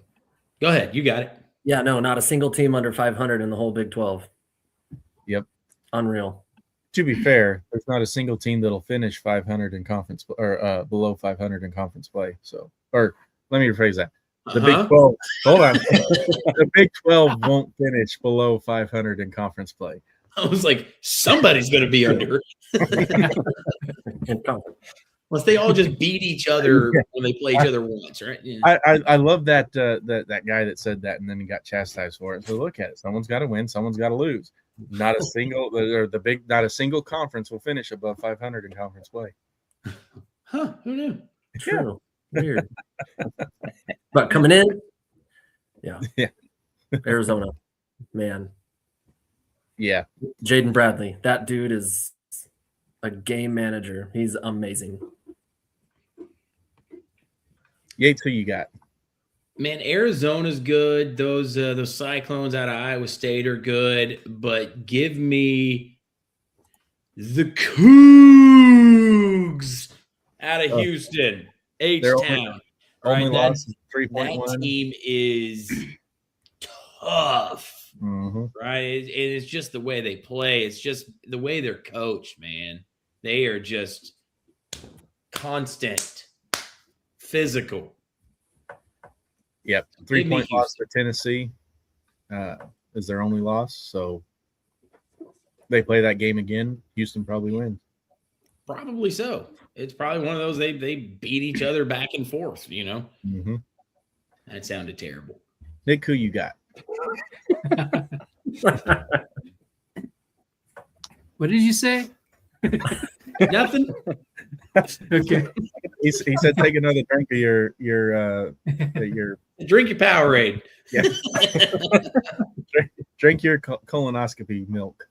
Speaker 3: Go ahead. You got it.
Speaker 4: Yeah, no, not a single team under 500 in the whole Big 12.
Speaker 1: Yep.
Speaker 4: Unreal.
Speaker 1: To be fair, there's not a single team that'll finish 500 in conference or below 500 in conference play. So, or let me rephrase that. The Big 12, hold on. The Big 12 won't finish below 500 in conference play.
Speaker 3: I was like, somebody's going to be under. Unless they all just beat each other when they play each other once, right? Yeah.
Speaker 1: I love that that guy that said that and then he got chastised for it. So look at it. Someone's got to win. Someone's got to lose. Not a single not a single conference will finish above 500 in conference play.
Speaker 3: Huh? Who knew?
Speaker 4: True. Yeah. Weird. But coming in, yeah. Arizona, man.
Speaker 1: Yeah.
Speaker 4: Jaden Bradley, that dude is a game manager. He's amazing.
Speaker 1: Yates, who you got?
Speaker 3: Man, Arizona's good. Those Cyclones out of Iowa State are good, but give me the Cougs out of Houston, H-Town.
Speaker 1: Only lost 3.1.
Speaker 3: That team is tough, right? It's just the way they play. It's just the way they're coached, man. They are just constant, physical.
Speaker 1: Yep, 3-point loss to Tennessee is their only loss. So they play that game again. Houston probably wins.
Speaker 3: Probably so. It's probably one of those they beat each other back and forth. You know.
Speaker 1: Mm-hmm.
Speaker 3: That sounded terrible.
Speaker 1: Nick, who you got?
Speaker 2: What did you say?
Speaker 3: Nothing.
Speaker 2: Okay.
Speaker 1: He said, "Take another drink of your
Speaker 3: drink your Powerade."
Speaker 1: Yeah. drink your colonoscopy milk.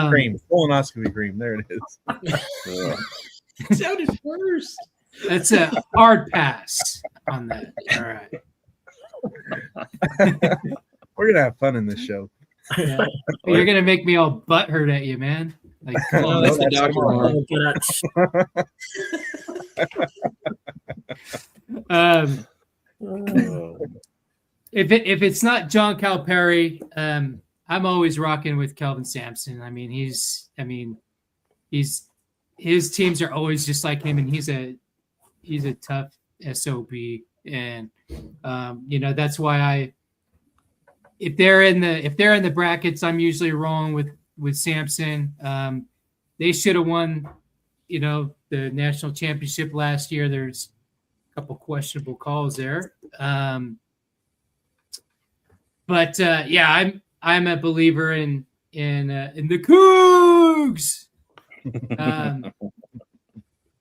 Speaker 1: Cream, colonoscopy cream. There it is.
Speaker 3: It sounded worse.
Speaker 2: That's a hard pass on that. All right.
Speaker 1: We're gonna have fun in this show.
Speaker 2: Yeah. You're gonna make me all butthurt at you, man. Like, come
Speaker 3: No,
Speaker 2: on.
Speaker 3: that's the
Speaker 1: that's
Speaker 3: doctor.
Speaker 1: tomorrow.
Speaker 2: Um,
Speaker 5: Oh,
Speaker 2: if it's not John Calipari, I'm always rocking with Kelvin Sampson. I mean, his teams are always just like him, and he's a tough SOB, and that's why if they're in the brackets, I'm usually rolling with Sampson. They should have won, the national championship last year. There's a couple questionable calls there. But I'm a believer in the Cougs.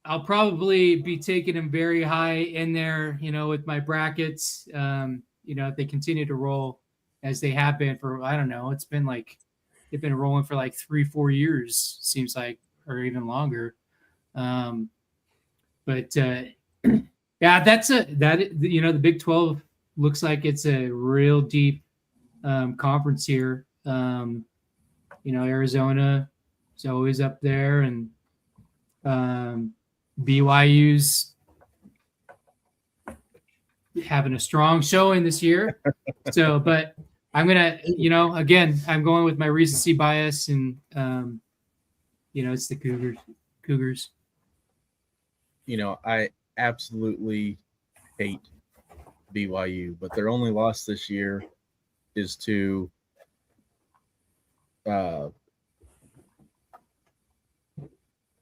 Speaker 2: I'll probably be taking them very high in there, with my brackets. If they continue to roll as they have been for, I don't know, it's been like they've been rolling for like 3-4 years, seems like, or even longer. That's the Big 12 looks like it's a real deep conference here. Arizona is always up there, and BYU's having a strong showing this year. So, but I'm gonna, again, I'm going with my recency bias, and it's the Cougars.
Speaker 1: I absolutely hate BYU, but their only loss this year is to I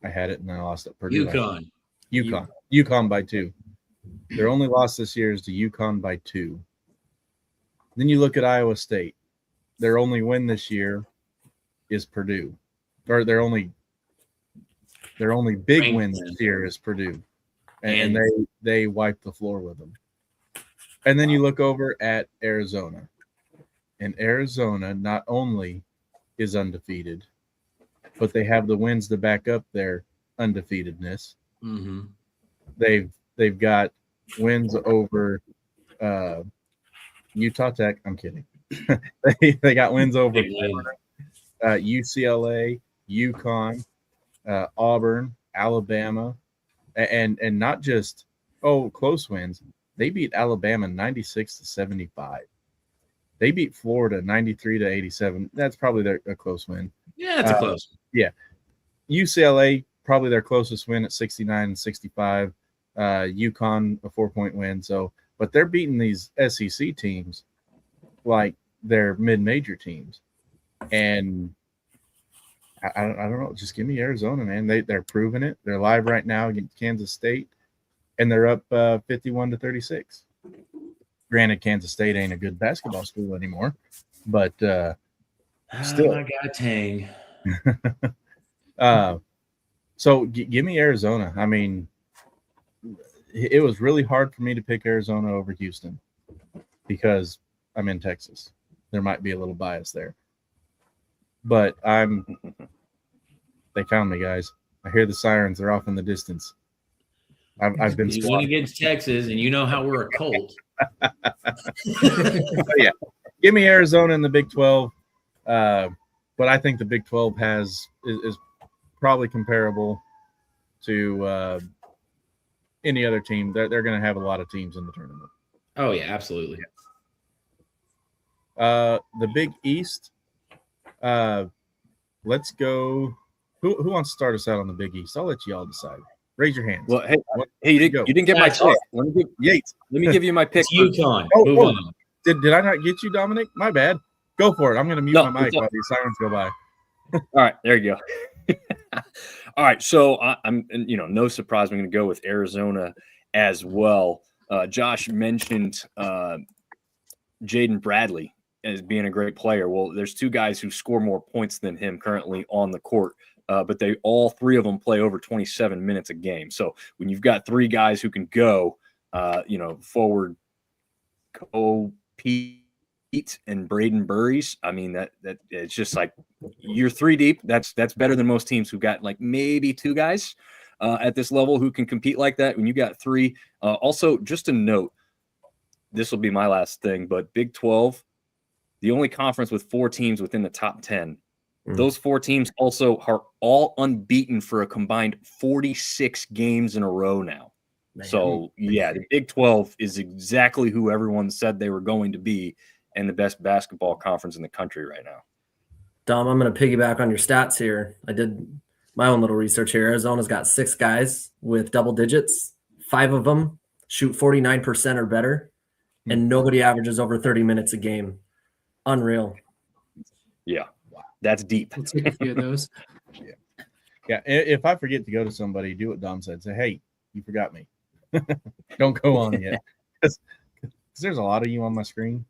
Speaker 1: had it and I lost it. Purdue. UConn by 2. Their only loss this year is to UConn by 2. Then you look at Iowa State. Their only win this year is Purdue, or their only big win this year is Purdue, and they wiped the floor with them. And then you look over at Arizona, and Arizona not only is undefeated, but they have the wins to back up their undefeatedness.
Speaker 3: Mm-hmm.
Speaker 1: They've got wins over Utah Tech. I'm kidding. they got wins over UCLA, UConn, Auburn, Alabama, and not just close wins. They beat Alabama 96-75. They beat Florida 93-87. That's probably a close win.
Speaker 3: Yeah, it's a close.
Speaker 1: Yeah. UCLA, probably their closest win at 69-65. UConn, a 4-point win. So, but they're beating these SEC teams like they're mid-major teams. And I don't know. Just give me Arizona, man. They're proving it. They're live right now against Kansas State, and they're up 51-36. Granted, Kansas State ain't a good basketball school anymore, but still.
Speaker 3: I got Tang.
Speaker 1: So give me Arizona. I mean, it was really hard for me to pick Arizona over Houston because I'm in Texas. There might be a little bias there. But they found me, guys. I hear the sirens. They're off in the distance. I've been
Speaker 3: You went against Texas, and you know how we're a cult.
Speaker 1: Yeah, give me Arizona in the Big 12. But I think the Big 12 is probably comparable to any other team. They're going to have a lot of teams in the tournament.
Speaker 3: Oh yeah, absolutely.
Speaker 1: The Big East. Let's go. Who wants to start us out on the Big East? I'll let you all decide. Raise your hands.
Speaker 5: well, hey, you didn't get my pick. Let me give you my pick.
Speaker 3: It's UConn.
Speaker 1: Oh,
Speaker 3: Move
Speaker 1: oh.
Speaker 3: on.
Speaker 1: Did I not get you, Dominic? My bad. Go for it. I'm going to mute
Speaker 5: No,
Speaker 1: my mic
Speaker 5: it's
Speaker 1: while these sirens go by.
Speaker 5: All right, there you go. All right, so I'm no surprise. I'm going to go with Arizona as well. Josh mentioned Jaden Bradley as being a great player. Well, there's 2 guys who score more points than him currently on the court, but all 3 of them play over 27 minutes a game. So when you've got 3 guys who can go, forward, Pete and Braden Burries, I mean that it's just like you're 3 deep. That's better than most teams who've got like maybe 2 guys. at this level who can compete like that. When you got 3, also just a note, this will be my last thing, but Big 12, the only conference with 4 teams within the top 10. Those 4 teams also are all unbeaten for a combined 46 games in a row now. Man. So, yeah, the Big 12 is exactly who everyone said they were going to be, and the best basketball conference in the country right now.
Speaker 4: Dom, I'm going to piggyback on your stats here. I did my own little research here. Arizona's got 6 guys with double digits. 5 of them shoot 49% or better, and nobody averages over 30 minutes a game. Unreal.
Speaker 5: Yeah. That's deep.
Speaker 2: We'll take a few of those.
Speaker 1: Yeah. If I forget to go to somebody, do what Dom said. Say, hey, you forgot me. Don't go on yet. Because there's a lot of you on my screen.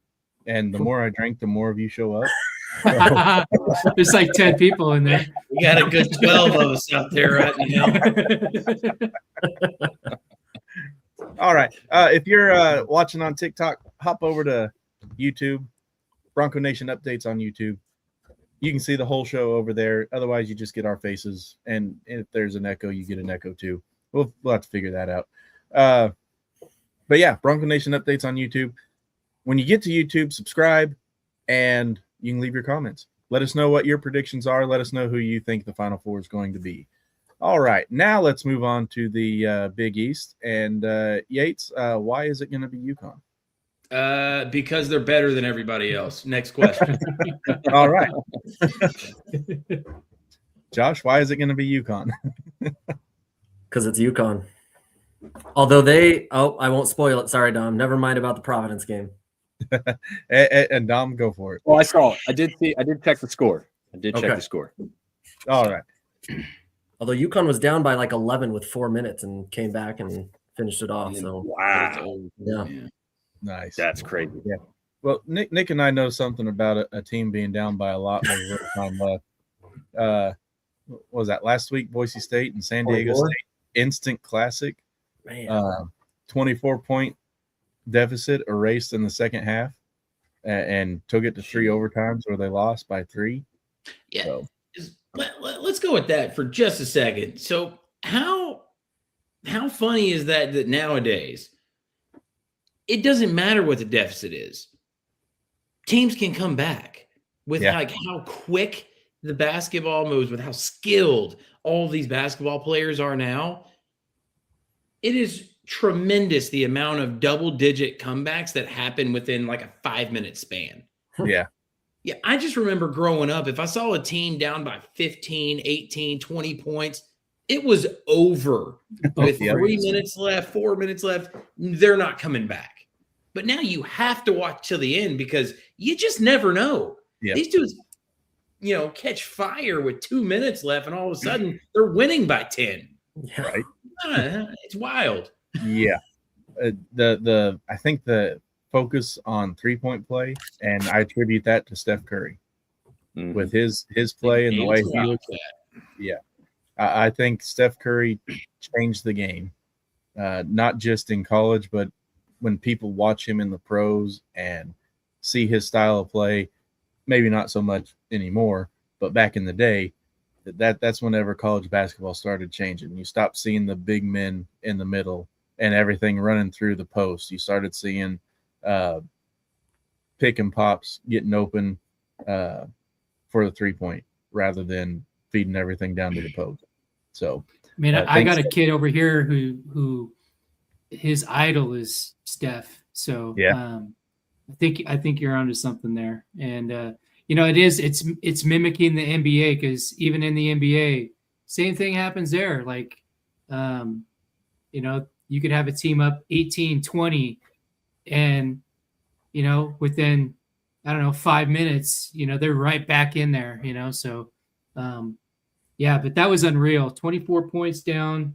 Speaker 1: And the more I drink, the more of you show up.
Speaker 2: There's like 10 people in there.
Speaker 3: We got a good 12 of us out there right now.
Speaker 1: All right. If you're watching on TikTok, hop over to YouTube. Bronco Nation updates on YouTube. You can see the whole show over there. Otherwise, you just get our faces. And if there's an echo, you get an echo too. We'll have to figure that out. But yeah, Bronco Nation updates on YouTube. When you get to YouTube, subscribe, and you can leave your comments. Let us know what your predictions are. Let us know who you think the Final Four is going to be. All right, now let's move on to the Big East. And Yates, why is it going to be UConn?
Speaker 3: Because they're better than everybody else. Next question.
Speaker 1: All right. Josh, why is it going to be UConn?
Speaker 4: Because it's UConn. Although I won't spoil it. Sorry, Dom. Never mind about the Providence game.
Speaker 1: and Dom, go for it.
Speaker 5: Oh, I saw it. I did check the score. Check the score.
Speaker 1: All right.
Speaker 4: Although UConn was down by like 11 with 4 minutes and came back and finished it off. So
Speaker 5: wow.
Speaker 4: Yeah.
Speaker 1: Nice.
Speaker 5: That's crazy.
Speaker 1: Yeah. Well, Nick and I know something about a team being down by a lot with little time left. What was that last week? Boise State and San Diego State instant classic.
Speaker 4: Man.
Speaker 1: 24-point deficit erased in the second half, and took it to 3 overtimes where they lost by 3.
Speaker 3: Yeah.
Speaker 1: So.
Speaker 3: Let's go with that for just a second. So how funny is that nowadays it doesn't matter what the deficit is. Teams can come back with like how quick the basketball moves, with how skilled all of these basketball players are now. It is tremendous the amount of double-digit comebacks that happen within like a 5-minute span.
Speaker 1: Yeah.
Speaker 3: Yeah, I just remember growing up, if I saw a team down by 15, 18, 20 points, it was over. With 3 minutes left, 4 minutes left, they're not coming back. But now you have to watch till the end because you just never know.
Speaker 1: Yeah.
Speaker 3: These dudes, catch fire with 2 minutes left, and all of a sudden they're winning by 10.
Speaker 4: Yeah.
Speaker 1: Right.
Speaker 3: It's wild.
Speaker 1: Yeah. I think the focus on 3-point play, and I attribute that to Steph Curry with his play and the way he looks at. Yeah. I think Steph Curry changed the game, not just in college, but when people watch him in the pros and see his style of play, maybe not so much anymore, but back in the day, that's whenever college basketball started changing. You stopped seeing the big men in the middle and everything running through the post. You started seeing pick and pops getting open for the 3-point rather than feeding everything down to the post. So,
Speaker 2: I mean, I got a kid over here who his idol is Steph. So,
Speaker 1: yeah.
Speaker 2: I think you're onto something there. And it's mimicking the NBA, because even in the NBA, same thing happens there. Like, you could have a team up 18-20 and, within, 5 minutes, they're right back in there, so, but that was unreal. 24 points down.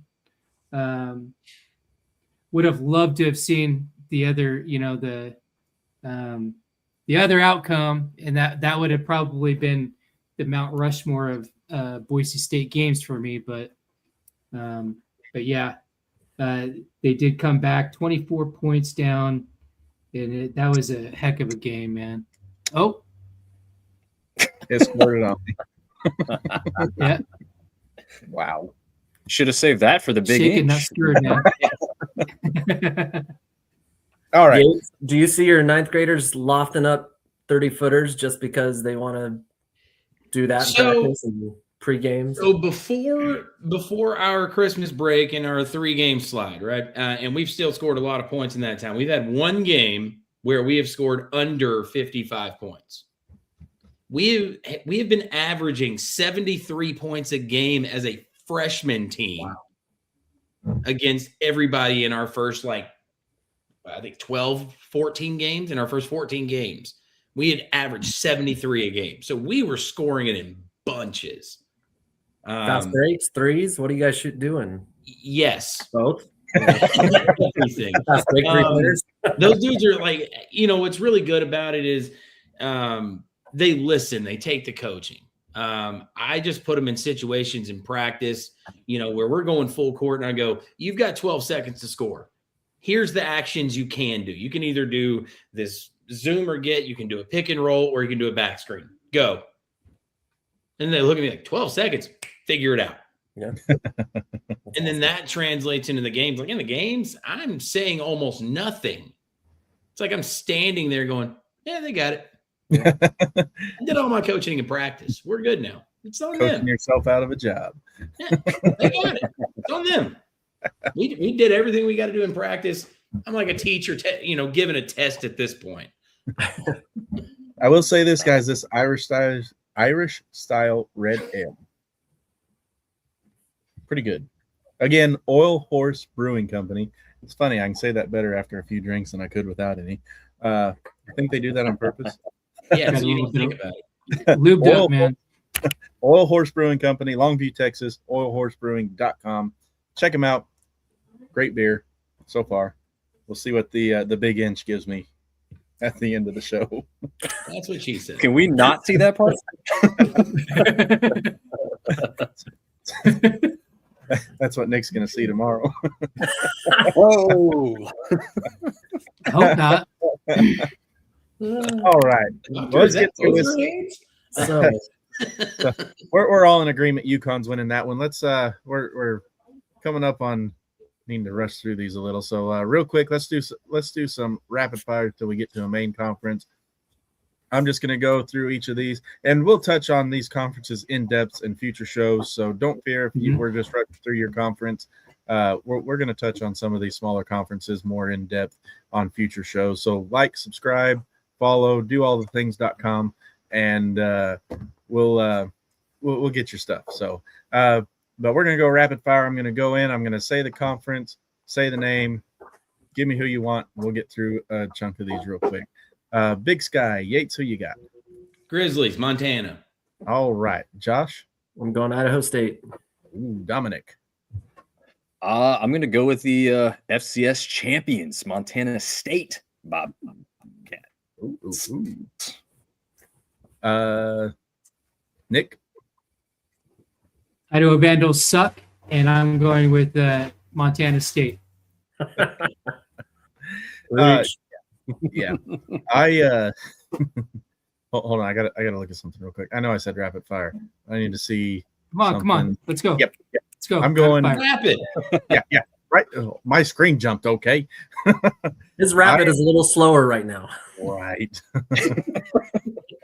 Speaker 2: Would have loved to have seen the other, the other outcome, and that would have probably been the Mount Rushmore of Boise State games for me. But yeah, they did come back 24 points down, and that was a heck of a game, man. Oh,
Speaker 1: it squirted on me.
Speaker 2: Yeah.
Speaker 1: Wow.
Speaker 5: Should have saved that for the big
Speaker 2: Shaken, not
Speaker 5: inch.
Speaker 2: stirred, man.
Speaker 1: All right.
Speaker 4: Yates, do you see your ninth graders lofting up 30-footers just because they want to do that in practice and pre-games?
Speaker 3: So before our Christmas break and our 3-game slide, right? And we've still scored a lot of points in that time. We've had one game where we have scored under 55 points. We have been averaging 73 points a game as a freshman team against everybody in our first, I think 12, 14 games. In our first 14 games, we had averaged 73 a game. So we were scoring it in bunches.
Speaker 4: Fast breaks, threes. What are you guys doing?
Speaker 3: Yes.
Speaker 4: Both.
Speaker 3: Everything.
Speaker 4: Fast break three-pointers.
Speaker 3: Those dudes are what's really good about it is they listen, they take the coaching. I just put them in situations in practice, where we're going full court and I go, you've got 12 seconds to score. Here's the actions you can do. You can either do this zoom or get, you can do a pick and roll, or you can do a back screen. Go. And they look at me like 12 seconds, figure it out.
Speaker 4: Yeah.
Speaker 3: And then that translates into the games. Like in the games, I'm saying almost nothing. It's like I'm standing there going, yeah, they got it. I did all my coaching in practice. We're good now. It's on
Speaker 1: Coaching
Speaker 3: them.
Speaker 1: yourself out of a job.
Speaker 3: Yeah, they got it. It's on them. We did everything we got to do in practice. I'm like a teacher, giving a test at this point.
Speaker 1: I will say this, guys, this Irish style red ale. Pretty good. Again, Oil Horse Brewing Company. It's funny, I can say that better after a few drinks than I could without any. I think they do that on purpose.
Speaker 3: Yeah, so you don't think about it.
Speaker 2: Lubed up, man.
Speaker 1: Oil Horse Brewing Company, Longview, Texas, oilhorsebrewing.com. Check them out. Great beer so far. We'll see what the big inch gives me at the end of the show.
Speaker 3: That's what she said.
Speaker 5: Can we not see that part?
Speaker 1: That's what Nick's going to see tomorrow.
Speaker 5: Oh,
Speaker 2: I hope not.
Speaker 1: All right. Let's get through this.
Speaker 4: So,
Speaker 1: We're all in agreement. UConn's winning that one. Let's we're coming up on needing to rush through these a little. So real quick, let's do some rapid fire till we get to a main conference. I'm just going to go through each of these, and we'll touch on these conferences in depth in future shows. So don't fear if you were just rushing through your conference. We're going to touch on some of these smaller conferences more in depth on future shows. So like, subscribe, follow, do all the things.com, and we'll get your stuff. So, but we're going to go rapid fire. I'm going to go in. I'm going to say the conference, say the name, give me who you want. We'll get through a chunk of these real quick. Big Sky, Yates, who you got?
Speaker 3: Grizzlies, Montana.
Speaker 1: All right. Josh?
Speaker 4: I'm going Idaho State.
Speaker 1: Ooh, Dominic.
Speaker 5: I'm going to go with the FCS champions, Montana State. Bob.
Speaker 1: Nick?
Speaker 2: Idaho Vandals suck, and I'm going with Montana State.
Speaker 1: Yeah. I hold on. I gotta look at something real quick. I know I said rapid fire. I need to see.
Speaker 2: Come on. Let's go.
Speaker 1: Yep.
Speaker 2: Let's go.
Speaker 1: I'm going
Speaker 3: Rapid.
Speaker 1: Yeah. Right. Oh, my screen jumped. Okay.
Speaker 4: His rapid is a little slower right now.
Speaker 1: Right.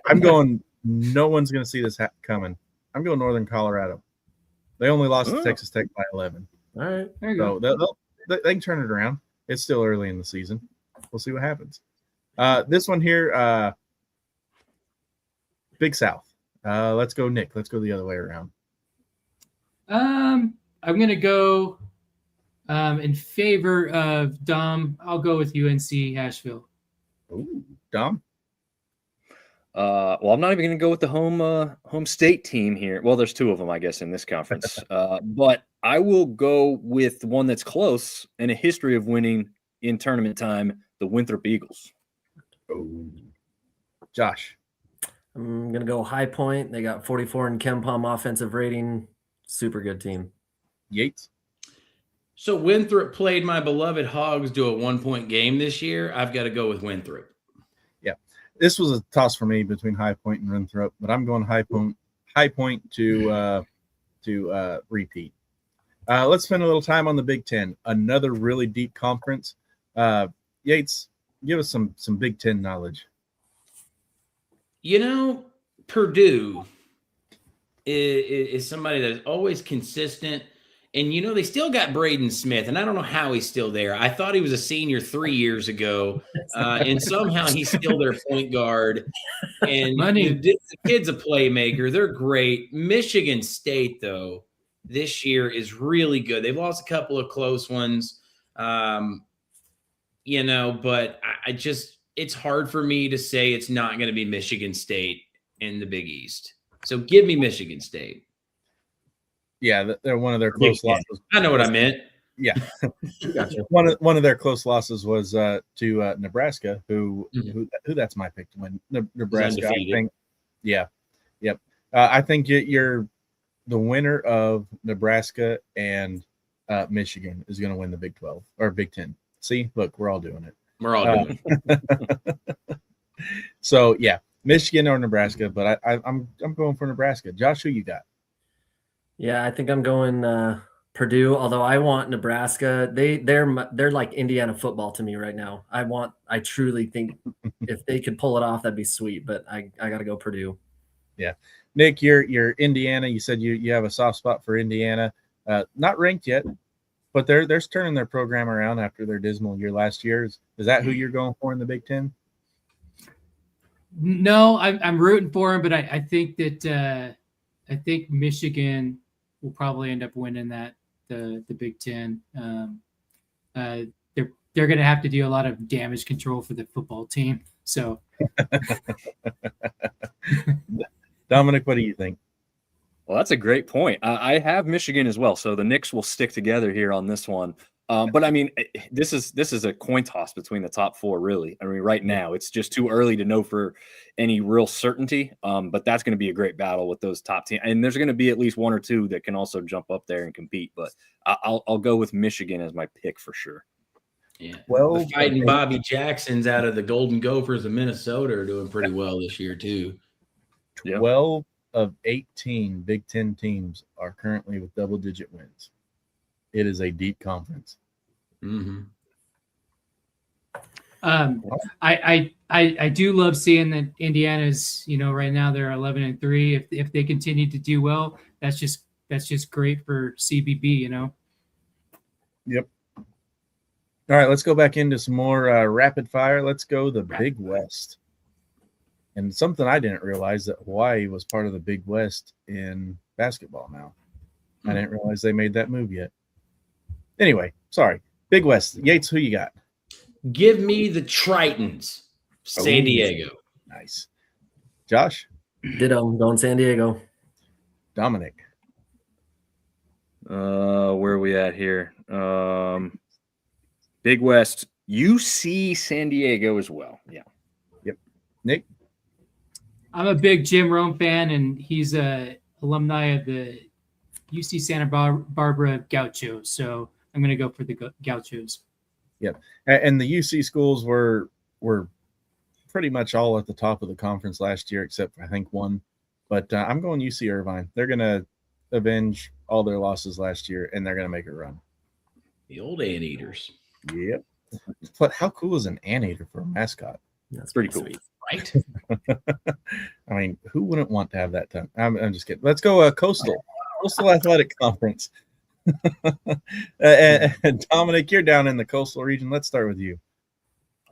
Speaker 1: I'm going. No one's gonna see this coming. I'm going Northern Colorado. They only lost to Texas Tech by 11.
Speaker 4: All right.
Speaker 2: There you go.
Speaker 1: So they can turn it around. It's still early in the season. We'll see what happens. This one here, Big South. Let's go, Nick. Let's go the other way around.
Speaker 2: I'm going to go in favor of Dom. I'll go with UNC Asheville.
Speaker 1: Ooh, Dom?
Speaker 5: Well, I'm not even going to go with the home state team here. Well, there's two of them, I guess, in this conference. But I will go with one that's close and a history of winning in tournament time, the Winthrop Eagles.
Speaker 1: Oh. Josh?
Speaker 4: I'm going to go High Point. They got 44 in KenPom offensive rating. Super good team.
Speaker 1: Yates?
Speaker 3: So Winthrop played my beloved Hogs to a 1-point game this year. I've got to go with Winthrop.
Speaker 1: Yeah. This was a toss for me between High Point and Winthrop, but I'm going High Point to repeat. Let's spend a little time on the Big Ten, another really deep conference. Yates, give us some Big Ten knowledge.
Speaker 3: You know, Purdue is somebody that is always consistent. And, you know, they still got Braden Smith, and I don't know how he's still there. I thought he was a senior 3 years ago, and somehow he's still their point guard. And the kid's a playmaker. They're great. Michigan State, though, this year is really good. They've lost a couple of close ones, you know, but I just – it's hard for me to say it's not going to be Michigan State in the Big East. So give me Michigan State.
Speaker 1: Yeah, they're one of their close losses.
Speaker 3: I know what I meant.
Speaker 1: Yeah, gotcha. One of their close losses was to Nebraska, who that's my pick to win. Nebraska, I think. Yeah, yep. I think you're the winner of Nebraska and Michigan is going to win the Big 12 or Big 10. See, look, we're all doing it.
Speaker 3: We're all doing it.
Speaker 1: So yeah, Michigan or Nebraska, but I'm going for Nebraska. Josh, who you got?
Speaker 4: Yeah, I think I'm going Purdue. Although I want Nebraska. They're like Indiana football to me right now. I truly think if they could pull it off, that'd be sweet. But I got to go Purdue.
Speaker 1: Yeah, Nick, you're Indiana. You said you have a soft spot for Indiana. Not ranked yet, but they're turning their program around after their dismal year last year. Is that who you're going for in the Big Ten?
Speaker 2: No, I'm rooting for him, but I think that I think Michigan will probably end up winning the Big Ten. They're going to have to do a lot of damage control for the football team. So,
Speaker 1: Dominic, what do you think?
Speaker 5: Well, that's a great point. I have Michigan as well, so the Knicks will stick together here on this one. But I mean, this is a coin toss between the top four, really. I mean, right now it's just too early to know for any real certainty. But that's going to be a great battle with those top teams, and there's going to be at least one or two that can also jump up there and compete. But I'll go with Michigan as my pick for sure.
Speaker 3: Yeah, well, the fighting Bobby Jacksons out of the Golden Gophers of Minnesota are doing pretty well this year too.
Speaker 1: 12 of 18 Big Ten teams are currently with double-digit wins. It is a deep conference.
Speaker 3: Mm-hmm.
Speaker 2: I do love seeing that Indiana's, you know, right now they're 11-3. If they continue to do well, that's just great for CBB, you know.
Speaker 1: Yep. All right, let's go back into some more rapid fire. Let's go the Big West. And something I didn't realize that Hawaii was part of the Big West in basketball now. I didn't realize they made that move yet. Anyway, sorry. Big West. Yates, who you got?
Speaker 3: Give me the Tritons. San Diego.
Speaker 1: Nice. Josh?
Speaker 4: Ditto. Going San Diego.
Speaker 1: Dominic?
Speaker 5: Where are we at here? Big West. UC San Diego as well. Yeah.
Speaker 1: Yep. Nick?
Speaker 2: I'm a big Jim Rome fan, and he's a alumni of the UC Santa Barbara Gauchos. So I'm going to go for the Gauchos.
Speaker 1: Yep. And the UC schools were pretty much all at the top of the conference last year, except for, I think, one. But I'm going UC Irvine. They're going to avenge all their losses last year, and they're going to make a run.
Speaker 3: The old anteaters.
Speaker 1: Yep. But how cool is an anteater for a mascot?
Speaker 4: That's
Speaker 5: pretty cool.
Speaker 3: Sweet, right?
Speaker 1: I mean, who wouldn't want to have that time? I'm just kidding. Let's go Coastal Athletic Conference. And Dominic, you're down in the coastal region. Let's start with you.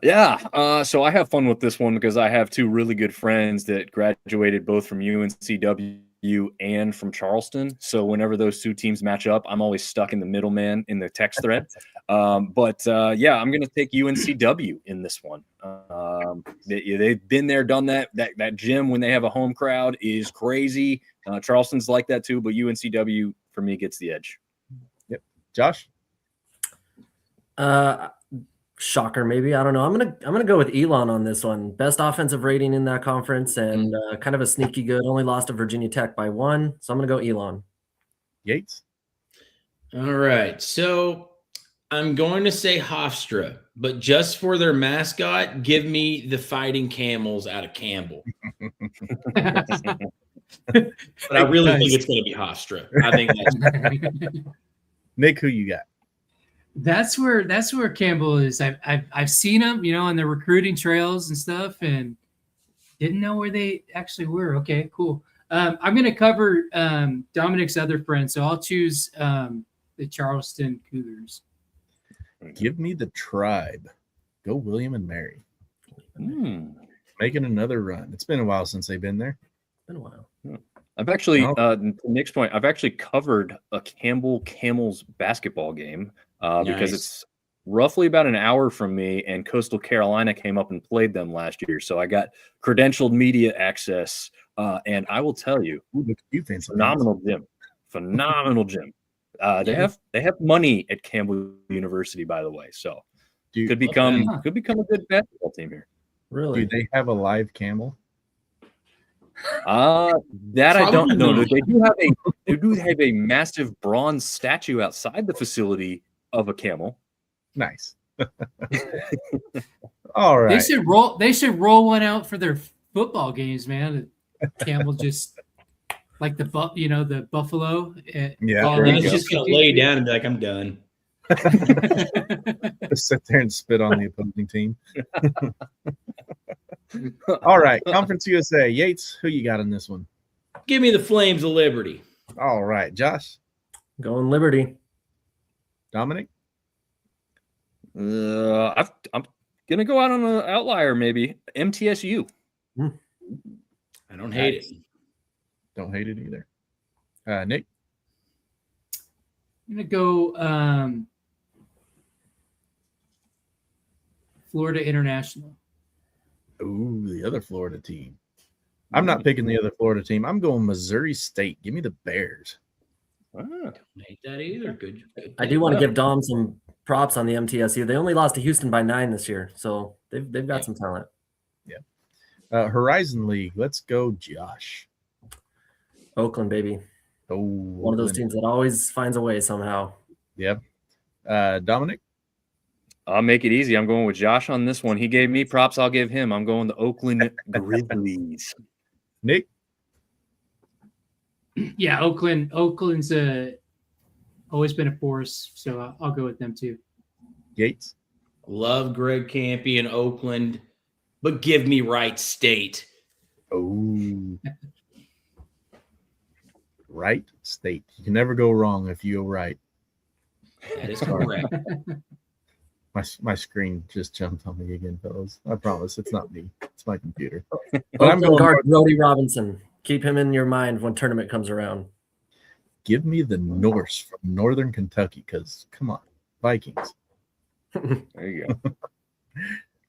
Speaker 5: Yeah. So I have fun with this one because I have two really good friends that graduated both from UNCW and from Charleston. So whenever those two teams match up, I'm always stuck in the middleman in the text thread. But yeah, I'm going to take UNCW in this one. They've been there, done that. That gym when they have a home crowd is crazy. Charleston's like that too, but UNCW for me gets the edge.
Speaker 1: Yep. Josh?
Speaker 4: Shocker, maybe. I don't know. I'm gonna go with Elon on this one. Best offensive rating in that conference, and kind of a sneaky good. Only lost to Virginia Tech by 1, so I'm gonna go Elon.
Speaker 1: Yates.
Speaker 3: All right, so I'm going to say Hofstra, but just for their mascot, give me the Fighting Camels out of Campbell. But I really think it's going to be Hofstra. I think that's.
Speaker 1: Nick, who you got?
Speaker 2: That's where Campbell is. I've seen him, on the recruiting trails and stuff, and didn't know where they actually were. Okay, cool. I'm going to cover Dominic's other friend, so I'll choose the Charleston Cougars.
Speaker 1: Give me the Tribe. Go William and Mary. Making another run. It's been a while since they've been there.
Speaker 4: Been a while.
Speaker 5: I've actually, to Nick's point, I've actually covered a Campbell Camels basketball game because it's roughly about an hour from me, and Coastal Carolina came up and played them last year. So I got credentialed media access, and I will tell you, phenomenal gym. They have money at Campbell University, by the way. So could become a good basketball team here.
Speaker 4: Really?
Speaker 1: Do they have a live camel?
Speaker 5: That I don't know. They do have a massive bronze statue outside the facility of a camel.
Speaker 1: Nice. All right.
Speaker 2: They should roll one out for their football games, man. The camel just like the buffalo.
Speaker 1: Yeah.
Speaker 3: He's just gonna lay down and be like, "I'm done."
Speaker 1: Just sit there and spit on the opposing team. All right, Conference USA. Yates, who you got in this one?
Speaker 3: Give me the Flames of Liberty.
Speaker 1: All right, Josh.
Speaker 4: Going Liberty.
Speaker 1: Dominic.
Speaker 5: I'm gonna go out on an outlier, maybe MTSU.
Speaker 3: I don't hate it.
Speaker 1: Don't hate it either. Nick.
Speaker 2: I'm gonna go Florida International.
Speaker 1: Ooh, the other Florida team. I'm not picking the other Florida team. I'm going Missouri State. Give me the Bears.
Speaker 3: Don't hate that either. Good.
Speaker 4: I do want to give Dom some props on the MTSU. They only lost to Houston by 9 this year, so they've got some talent.
Speaker 1: Yeah. Horizon League. Let's go, Josh.
Speaker 4: Oakland, baby.
Speaker 1: Oh,
Speaker 4: one of those teams that always finds a way somehow.
Speaker 1: Yep. Dominic.
Speaker 5: I'll make it easy. I'm going with Josh on this one. He gave me props. I'll give him. I'm going to Oakland Grizzlies.
Speaker 1: Nick.
Speaker 2: Yeah, Oakland's always been a force, so I'll go with them too.
Speaker 1: Yates.
Speaker 3: Love Greg Campy in Oakland, but give me Wright State.
Speaker 1: Oh. Wright State. You can never go wrong if you go right.
Speaker 3: That is correct.
Speaker 1: My screen just jumped on me again, fellas. I promise it's not me. It's my computer. But
Speaker 4: I'm going guard Brody Robinson. Keep him in your mind when tournament comes around.
Speaker 1: Give me the Norse from Northern Kentucky, because come on, Vikings.
Speaker 5: There you go.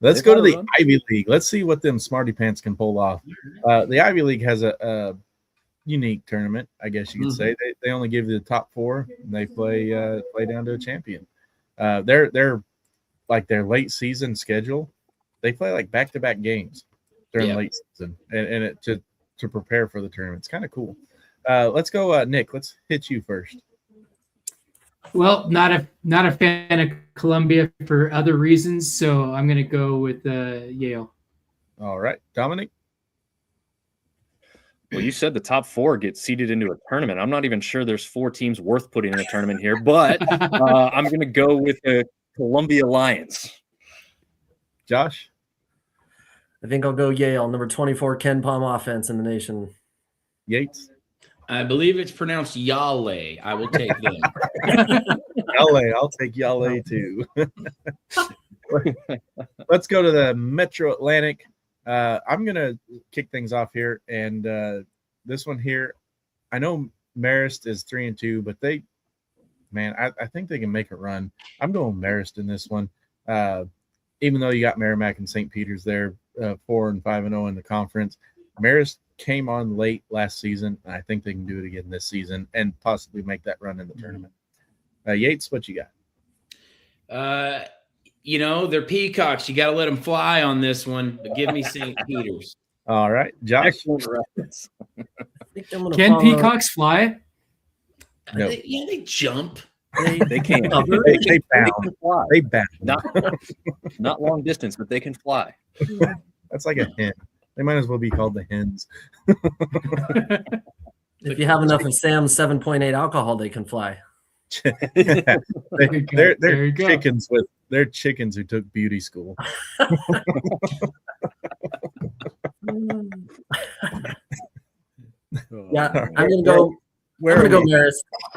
Speaker 1: Let's go to the Ivy League. Let's see what them smarty pants can pull off. The Ivy League has a unique tournament, I guess you could say. They only give you the top 4, and they play down to a champion. They're like their late season schedule. They play like back-to-back games during late season, and it to prepare for the tournament. It's kind of cool. Let's go, Nick. Let's hit you first.
Speaker 2: Well, not a fan of Columbia for other reasons, so I'm going to go with Yale.
Speaker 1: All right, Dominic.
Speaker 5: Well, you said the top 4 get seeded into a tournament. I'm not even sure there's 4 teams worth putting in a tournament here, but I'm going to go with the Columbia Lions.
Speaker 1: Josh.
Speaker 4: I think I'll go Yale, number 24 Ken Palm offense in the nation.
Speaker 1: Yates.
Speaker 3: I believe it's pronounced Yale. I will take them.
Speaker 1: Yale. I'll take Yale too. Let's go to the Metro Atlantic. I'm going to kick things off here. And this one here, I know Marist is 3-2, but I think they can make a run. I'm going Marist in this one. Even though you got Merrimack and St. Peter's there, 4-5-0 in the conference, Marist came on late last season, and I think they can do it again this season and possibly make that run in the tournament. Yates, what you got?
Speaker 3: They're peacocks. You got to let them fly on this one. But give me St. Peter's.
Speaker 1: All right, Josh.
Speaker 5: Excellent reference.
Speaker 2: Can peacocks fly?
Speaker 1: No.
Speaker 3: They jump.
Speaker 5: They can.
Speaker 1: They bound. They bound.
Speaker 5: Not long distance, but they can fly.
Speaker 1: That's like a hen. They might as well be called the hens.
Speaker 4: If you have enough of Sam's 7.8 alcohol, they can fly.
Speaker 1: they're
Speaker 2: There you go.
Speaker 1: chickens with they're chickens who took beauty school.
Speaker 4: Yeah, I'm gonna go.
Speaker 1: Where
Speaker 4: I'm
Speaker 1: are
Speaker 4: gonna go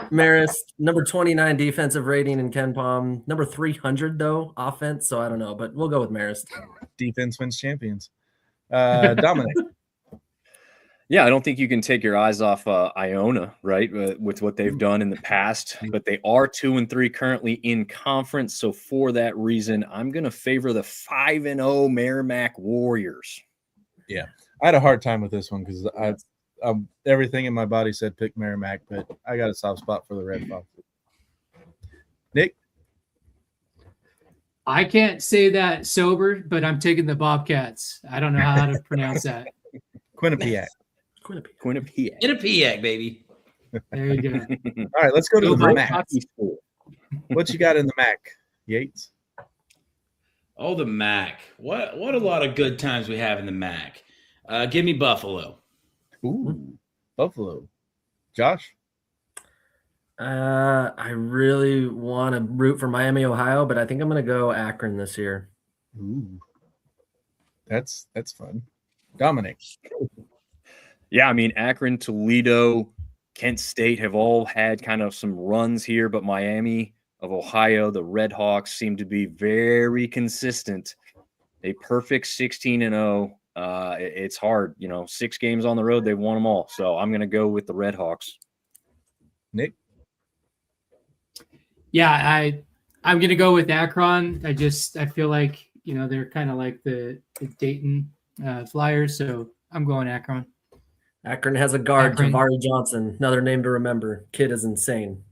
Speaker 1: we?
Speaker 4: Marist, number 29 defensive rating in Ken Palm, number 300 though offense. So I don't know, but we'll go with Marist.
Speaker 1: Defense wins champions. Dominic.
Speaker 5: Yeah, I don't think you can take your eyes off Iona, right, with what they've done in the past. But they are 2-3 currently in conference. So for that reason, I'm going to favor the 5-0 Merrimack Warriors.
Speaker 1: Yeah, I had a hard time with this one because everything in my body said pick Merrimack, but I got a soft spot for the Red Foxes. Nick?
Speaker 2: I can't say that sober, but I'm taking the Bobcats. I don't know how to pronounce that.
Speaker 1: Quinnipiac.
Speaker 5: Quinnipiac.
Speaker 3: Quinnipiac, baby.
Speaker 2: There you go.
Speaker 1: All right, let's go to
Speaker 2: Go
Speaker 1: the MAC.
Speaker 2: Bobcats.
Speaker 1: What you got in the MAC, Yates?
Speaker 3: Oh, the MAC. What a lot of good times we have in the MAC. Give me Buffalo.
Speaker 1: Ooh, Buffalo. Josh?
Speaker 4: I really want to root for Miami, Ohio, but I think I'm going to go Akron this year.
Speaker 1: Ooh, that's fun. Dominic?
Speaker 5: Yeah, I mean, Akron, Toledo, Kent State have all had kind of some runs here, but Miami of Ohio, the Red Hawks seem to be very consistent. A perfect 16-0. It's hard, 6 games on the road, they've won them all. So I'm going to go with the Red Hawks.
Speaker 1: Nick?
Speaker 2: Yeah, I'm gonna go with Akron. I feel like they're kind of like the Dayton Flyers, so I'm going Akron.
Speaker 4: Akron has a guard,
Speaker 2: Akron.
Speaker 4: Tavari Johnson, another name to remember. Kid is insane.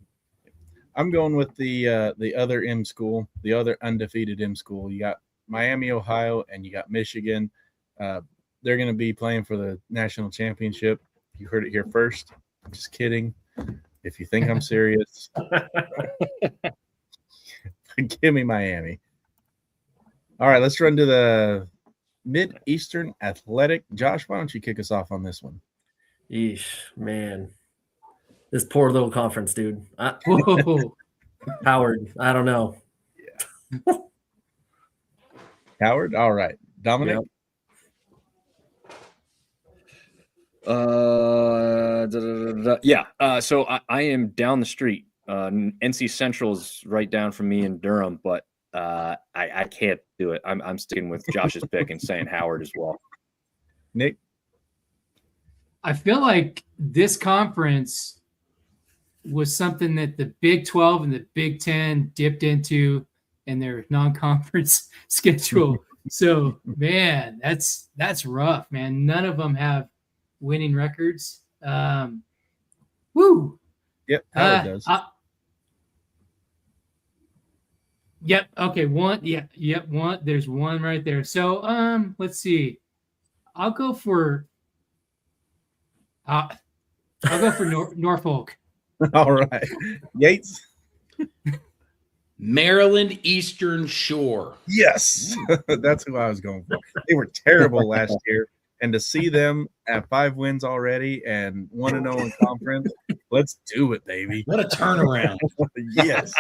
Speaker 1: I'm going with the other M school, the other undefeated M school. You got Miami, Ohio, and you got Michigan. They're going to be playing for the national championship. You heard it here first. Just kidding. If you think I'm serious, give me Miami. All right, let's run to the Mid-Eastern Athletic. Josh, why don't you kick us off on this one?
Speaker 4: Yeesh, man. This poor little conference, dude.
Speaker 2: Whoa.
Speaker 4: Howard, I don't know.
Speaker 1: Howard? All right. Dominic?
Speaker 5: Yep. So I am down the street. NC Central is right down from me in Durham, but I can't do it. I'm sticking with Josh's pick and saying Howard as well.
Speaker 1: Nick?
Speaker 2: I feel like this conference was something that the Big 12 and the Big 10 dipped into in their non-conference schedule. So, man, that's rough, man. None of them have winning records. Woo.
Speaker 1: Yep, Howard does.
Speaker 2: Yep. Okay. One. Yeah. Yep. One. There's one right there. So, let's see. I'll go for Norfolk.
Speaker 1: All right. Yates?
Speaker 3: Maryland Eastern Shore.
Speaker 1: Yes. That's who I was going for. They were terrible last year. And to see them at 5 wins already and 1-0 in conference, let's do it, baby.
Speaker 3: What a turnaround.
Speaker 1: Yes.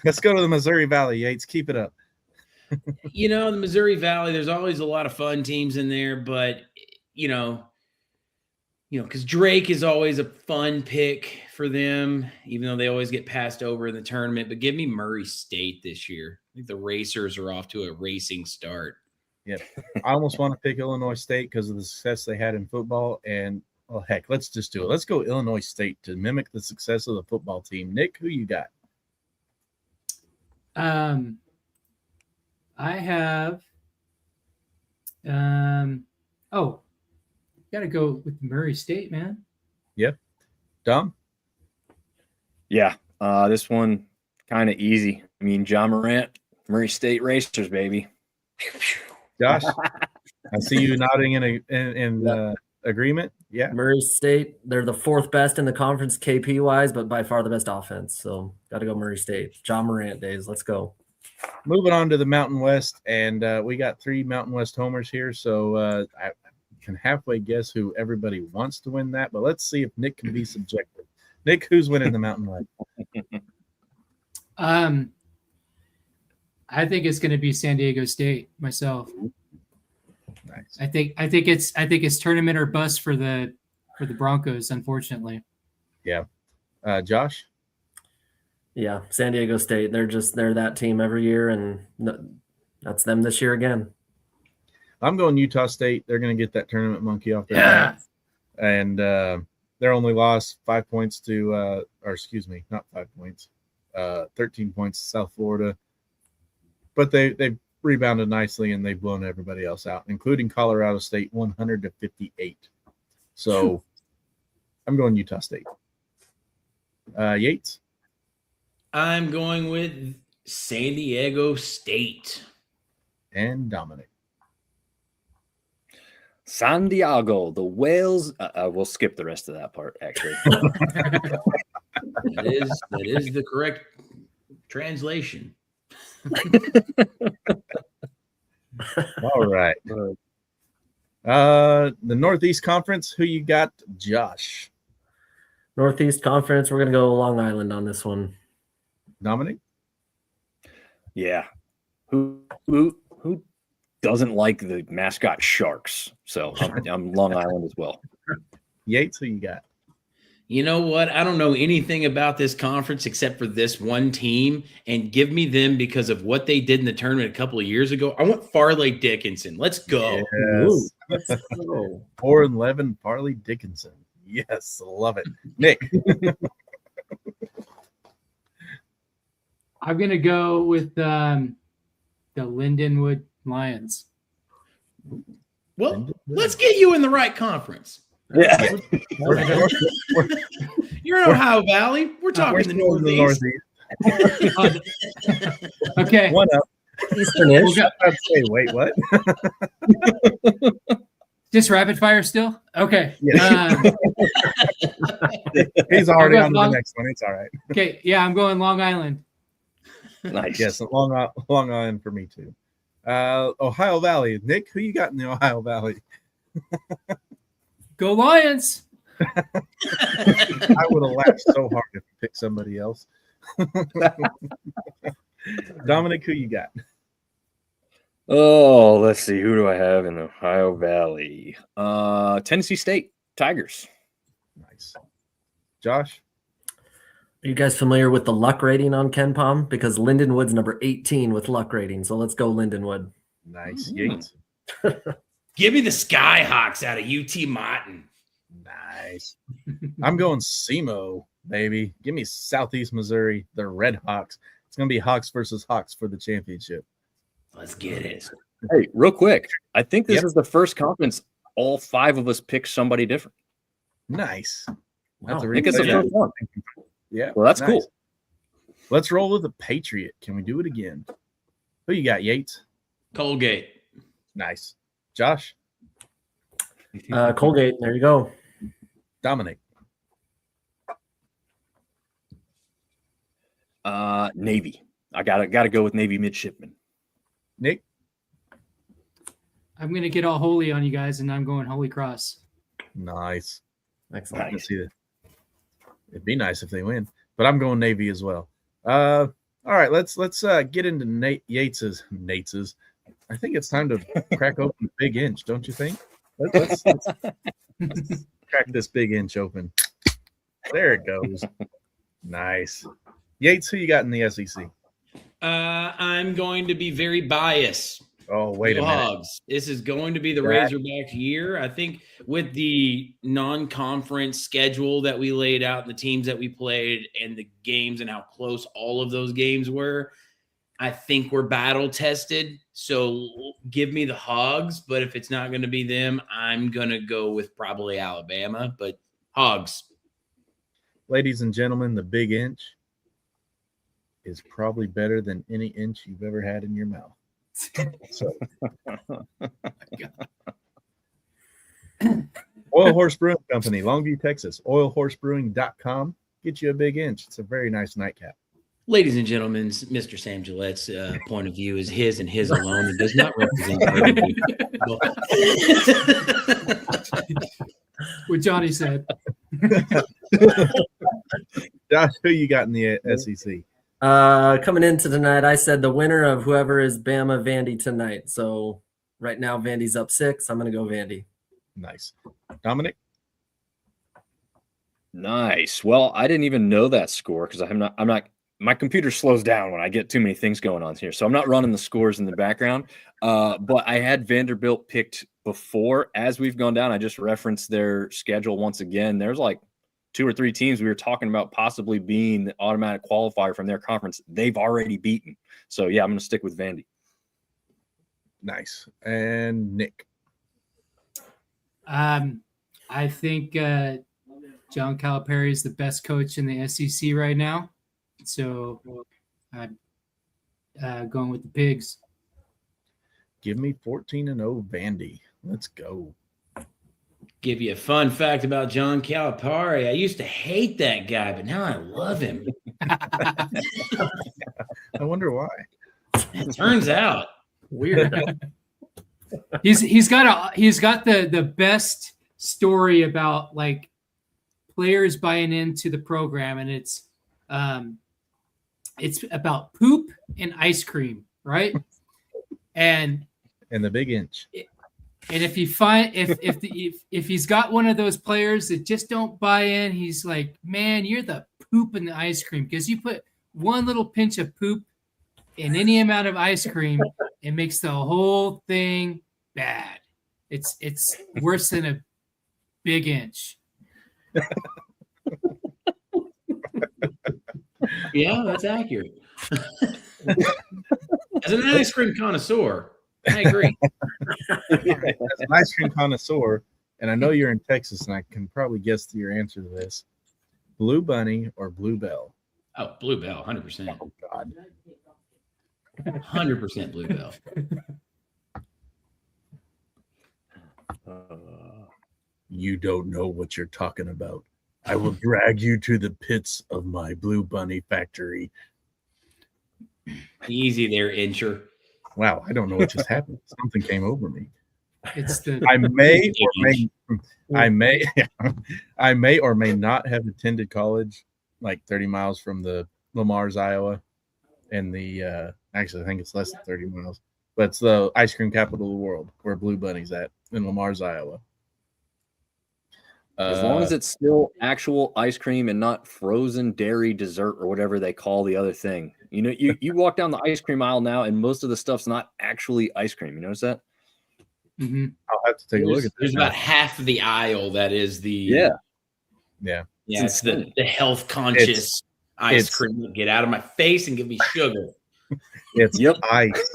Speaker 1: Let's go to the Missouri Valley, Yates. Keep it up.
Speaker 3: The Missouri Valley, there's always a lot of fun teams in there, but because Drake is always a fun pick for them, even though they always get passed over in the tournament. But give me Murray State this year. I think the Racers are off to a racing start.
Speaker 1: Yep. I almost want to pick Illinois State because of the success they had in football. And, well, heck, let's just do it. Let's go Illinois State to mimic the success of the football team. Nick, who you got?
Speaker 2: I have got to go with Murray State, man.
Speaker 1: Yep. Dom?
Speaker 5: Yeah. This one kind of easy. I mean, John Morant, Murray State Racers, baby.
Speaker 1: Josh? I see you nodding in agreement. Yeah.
Speaker 4: Murray State, they're the 4th best in the conference KP wise, but by far the best offense. So got to go Murray State. John Morant days. Let's go.
Speaker 1: Moving on to the Mountain West, and we got 3 Mountain West homers here. So I can halfway guess who everybody wants to win that, but let's see if Nick can be subjective. Nick, who's winning the Mountain West?
Speaker 2: I think it's going to be San Diego State myself.
Speaker 1: Nice.
Speaker 2: I think it's tournament or bust for the Broncos, unfortunately.
Speaker 1: Yeah. Josh?
Speaker 4: Yeah, San Diego State. They're that team every year, and that's them this year again.
Speaker 1: I'm going Utah State. They're going to get that tournament monkey off their back. And their only loss 5 points to or excuse me, not 5 points. 13 points to South Florida. But they rebounded nicely and they've blown everybody else out, including Colorado State 100-58. So I'm going Utah State. Yates?
Speaker 3: I'm going with San Diego State.
Speaker 1: And Dominic.
Speaker 5: San Diego, the whales. We'll skip the rest of that part, actually.
Speaker 3: That is the correct translation.
Speaker 1: All right. The Northeast Conference, who you got, Josh?
Speaker 4: Northeast Conference, we're going to go Long Island on this one.
Speaker 1: Dominic?
Speaker 5: Yeah. Who doesn't like the mascot Sharks? So I'm Long Island as well.
Speaker 1: Yates, who you got?
Speaker 3: You know what? I don't know anything about this conference except for this one team, and give me them because of what they did in the tournament a couple of years ago. I want Farley Dickinson. Let's go.
Speaker 1: Yes. 4-11, Farley Dickinson. Yes, love it. Nick?
Speaker 2: I'm going to go with the Lindenwood Lions.
Speaker 3: Well, let's get you in the right conference.
Speaker 5: Yeah.
Speaker 3: You're in Ohio Valley. We're talking the Northeast.
Speaker 2: Okay.
Speaker 1: One up.
Speaker 4: Eastern-ish.
Speaker 1: Say, wait, what?
Speaker 2: Just rapid fire still? Okay.
Speaker 1: Yeah. He's already on to the next one. It's all right.
Speaker 2: Okay. Yeah, I'm going Long Island.
Speaker 5: Nice.
Speaker 1: Yes, Long Island for me too. Ohio Valley. Nick, who you got in the Ohio Valley?
Speaker 2: Go Lions.
Speaker 1: I would have laughed so hard if you picked somebody else. Dominic, who you got?
Speaker 5: Oh, let's see. Who do I have in the Ohio Valley? Tennessee State Tigers.
Speaker 1: Nice. Josh?
Speaker 4: Are you guys familiar with the luck rating on Ken Palm? Because Lindenwood's number 18 with luck rating. So let's go Lindenwood.
Speaker 1: Nice. Yates?
Speaker 3: Give me the Skyhawks out of UT Martin.
Speaker 1: Nice. I'm going SEMO, baby. Give me Southeast Missouri, the Red Hawks. It's going to be Hawks versus Hawks for the championship.
Speaker 3: Let's get it.
Speaker 5: Hey, real quick. I think this is the first conference all 5 of us picked somebody different.
Speaker 1: Nice.
Speaker 4: Wow.
Speaker 1: That's a
Speaker 5: I think it's the
Speaker 1: really
Speaker 5: first one.
Speaker 1: Yeah.
Speaker 5: Well, that's
Speaker 1: nice.
Speaker 5: cool.
Speaker 1: Let's roll with the Patriot. Can we do it again? Who you got, Yates?
Speaker 3: Colgate.
Speaker 1: Nice. Josh?
Speaker 4: Colgate. There you go.
Speaker 1: Dominic?
Speaker 5: Navy. I gotta go with Navy midshipman.
Speaker 1: Nick?
Speaker 2: I'm going to get all holy on you guys, and I'm going Holy Cross.
Speaker 1: Nice.
Speaker 4: Excellent.
Speaker 1: Let's see that. It'd be nice if they win, but I'm going Navy as well. All right, let's get into Yates's. I think it's time to crack open the big inch, don't you think? Let's crack this big inch open. There it goes. Nice. Yates, who you got in the SEC?
Speaker 3: I'm going to be very biased.
Speaker 1: Oh, wait a minute.
Speaker 3: Hogs. This is going to be the Razorbacks year. I think with the non-conference schedule that we laid out, the teams that we played, and the games and how close all of those games were, I think we're battle tested. So give me the Hogs, but if it's not going to be them, I'm going to go with probably Alabama, but Hogs.
Speaker 1: Ladies and gentlemen, the big inch is probably better than any inch you've ever had in your mouth. So, Oil Horse Brewing Company, Longview, Texas. oilhorsebrewing.com. Get you a big inch. It's a very nice nightcap.
Speaker 3: Ladies and gentlemen, Mr. Sam Gillette's point of view is his and his alone. It does not represent
Speaker 2: What Johnny said.
Speaker 1: Josh, who you got in the SEC?
Speaker 4: Coming into tonight, I said the winner of whoever is Bama Vandy tonight. So right now, Vandy's up 6. I'm going to go Vandy.
Speaker 1: Nice. Dominic?
Speaker 5: Nice. Well, I didn't even know that score because I'm not, my computer slows down when I get too many things going on here. So I'm not running the scores in the background. But I had Vanderbilt picked before. As we've gone down, I just referenced their schedule once again. There's like 2 or 3 teams we were talking about possibly being the automatic qualifier from their conference. They've already beaten. So yeah, I'm going to stick with Vandy.
Speaker 1: Nice. And Nick?
Speaker 2: I think John Calipari is the best coach in the SEC right now. So I'm going with the Pigs.
Speaker 1: Give me 14-0 Vandy. Let's go.
Speaker 3: Give you a fun fact about John Calipari. I used to hate that guy, but now I love him.
Speaker 1: I wonder why.
Speaker 3: It turns out.
Speaker 4: Weird.
Speaker 2: He's got the best story about like players buying into the program, and it's about poop and ice cream, right? And
Speaker 1: the big inch.
Speaker 2: And if you find if he's got one of those players that just don't buy in, he's like, man, you're the poop in the ice cream, because you put one little pinch of poop in any amount of ice cream, it makes the whole thing bad. It's worse than a big inch.
Speaker 3: Yeah, that's accurate. As an ice cream connoisseur, I agree.
Speaker 1: As an ice cream connoisseur, and I know you're in Texas, and I can probably guess your answer to this. Blue Bunny or Bluebell?
Speaker 3: Oh, Bluebell, 100%.
Speaker 1: Oh, God.
Speaker 3: 100% Bluebell.
Speaker 1: You don't know what you're talking about. I will drag you to the pits of my Blue Bunny factory.
Speaker 3: Easy there, Incher.
Speaker 1: Wow, I don't know what just happened. Something came over me.
Speaker 2: It's the
Speaker 1: I may or may not have attended college like 30 miles from the Lamar's, Iowa, and the actually I think it's less than 30 miles, but it's the ice cream capital of the world where Blue Bunny's at in Lamar's, Iowa.
Speaker 5: As long as it's still actual ice cream and not frozen dairy dessert or whatever they call the other thing. You know, you walk down the ice cream aisle now, and most of the stuff's not actually ice cream. You notice that?
Speaker 2: mm-hmm.
Speaker 1: I'll have to take a look at that.
Speaker 3: There's about half of the aisle that is the
Speaker 1: yeah.
Speaker 3: It's the health conscious ice cream. Get out of my face and give me sugar.
Speaker 1: It's ice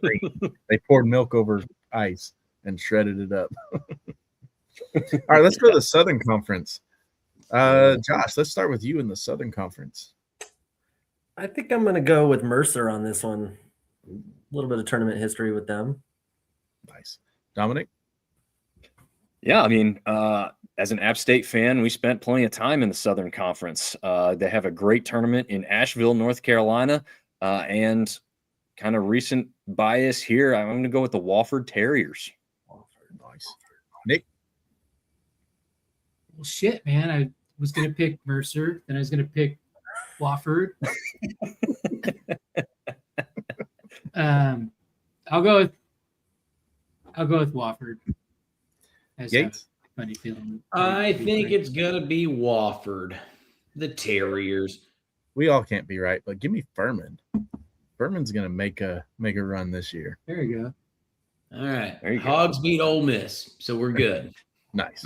Speaker 1: cream. They poured milk over ice and shredded it up. All right, let's go to the Southern Conference. Josh, let's start with you in the Southern Conference.
Speaker 4: I think I'm going to go with Mercer on this one. A little bit of tournament history with them.
Speaker 1: Nice. Dominic?
Speaker 5: Yeah, I mean, as an App State fan, we spent plenty of time in the Southern Conference. They have a great tournament in Asheville, North Carolina, and kind of recent bias here. I'm going to go with the Wofford Terriers.
Speaker 1: Nice. Nick?
Speaker 2: Well, shit, man. I was going to pick Mercer, then I was going to pick Wofford. I'll go with Wofford.
Speaker 1: Yates?
Speaker 2: Funny feeling.
Speaker 3: I think it's gonna be Wofford, the Terriers.
Speaker 1: We all can't be right, but give me Furman. Furman's gonna make a run this year.
Speaker 2: There you go.
Speaker 3: All right, Hogs beat Ole Miss, so we're good.
Speaker 1: Nice.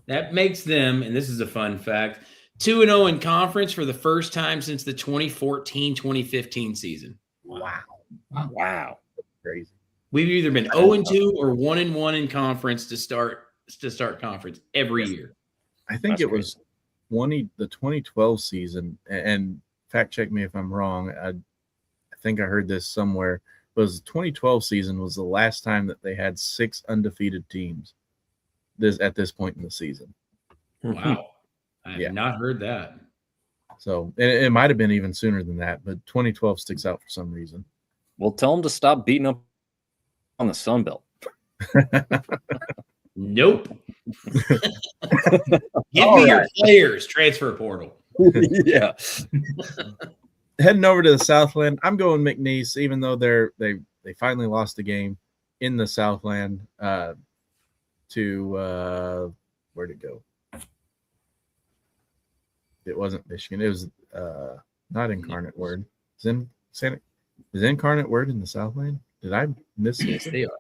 Speaker 3: That makes them, and this is a fun fact, 2-0 in conference for the first time since the 2014-2015 season.
Speaker 5: Wow.
Speaker 1: That's crazy.
Speaker 3: We've either been 0-2 or 1-1 in conference to start conference every year.
Speaker 1: I think it was the 2012 season, and fact check me if I'm wrong. I think I heard this somewhere. But the 2012 season was the last time that they had 6 undefeated teams at this point in the season.
Speaker 3: Wow. I have not heard that.
Speaker 1: So it might have been even sooner than that, but 2012 sticks out for some reason.
Speaker 5: Well, tell them to stop beating up on the Sun Belt.
Speaker 3: Nope. Give me your players, transfer portal.
Speaker 5: Yeah.
Speaker 1: Heading over to the Southland, I'm going McNeese, even though they finally lost a game in the Southland to where'd it go? It wasn't Michigan. It was not Incarnate Word. Is Incarnate Word in the Southland? Did I miss it?
Speaker 3: Yes, they are.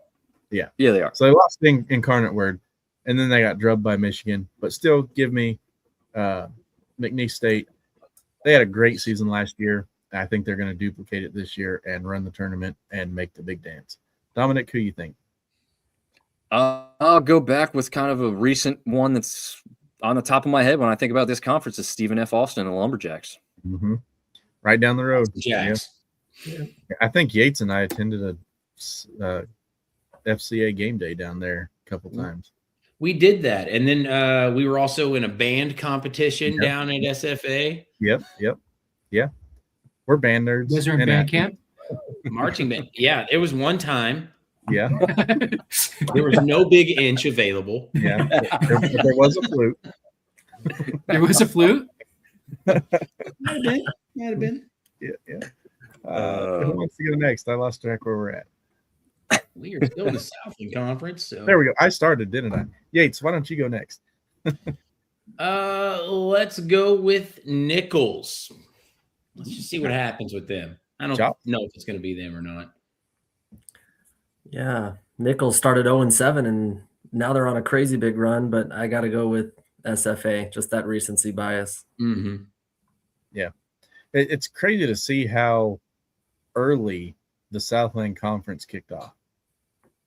Speaker 5: Yeah, they are.
Speaker 1: So they lost Incarnate Word, and then they got drubbed by Michigan. But still, give me McNeese State. They had a great season last year. I think they're going to duplicate it this year and run the tournament and make the big dance. Dominic, who you think?
Speaker 5: I'll go back with kind of a recent one that's on the top of my head when I think about this conference is Stephen F. Austin and the Lumberjacks.
Speaker 1: Mm-hmm. Right down the road.
Speaker 3: Jacks.
Speaker 1: Yeah. I think Yates and I attended a FCA game day down there a couple times.
Speaker 3: We did that. And then we were also in a band competition down at SFA.
Speaker 1: Yep. Yeah. We're band nerds.
Speaker 2: You guys are in band camp?
Speaker 3: Marching band. Yeah, it was one time.
Speaker 1: Yeah.
Speaker 3: There was no big inch available.
Speaker 1: Yeah. There was a flute.
Speaker 2: There was a flute?
Speaker 3: Might have been.
Speaker 1: Yeah. Who wants to go next? I lost track where we're at.
Speaker 3: We are still in the Southland Conference. So.
Speaker 1: There we go. I started, didn't I? Yates, why don't you go next?
Speaker 3: Let's go with Nichols. Let's just see what happens with them. I don't know if it's going to be them or not.
Speaker 4: Yeah, Nichols started 0-7, and now they're on a crazy big run. But I got to go with SFA. Just that recency bias.
Speaker 3: Mm-hmm.
Speaker 1: Yeah, it's crazy to see how early the Southland Conference kicked off.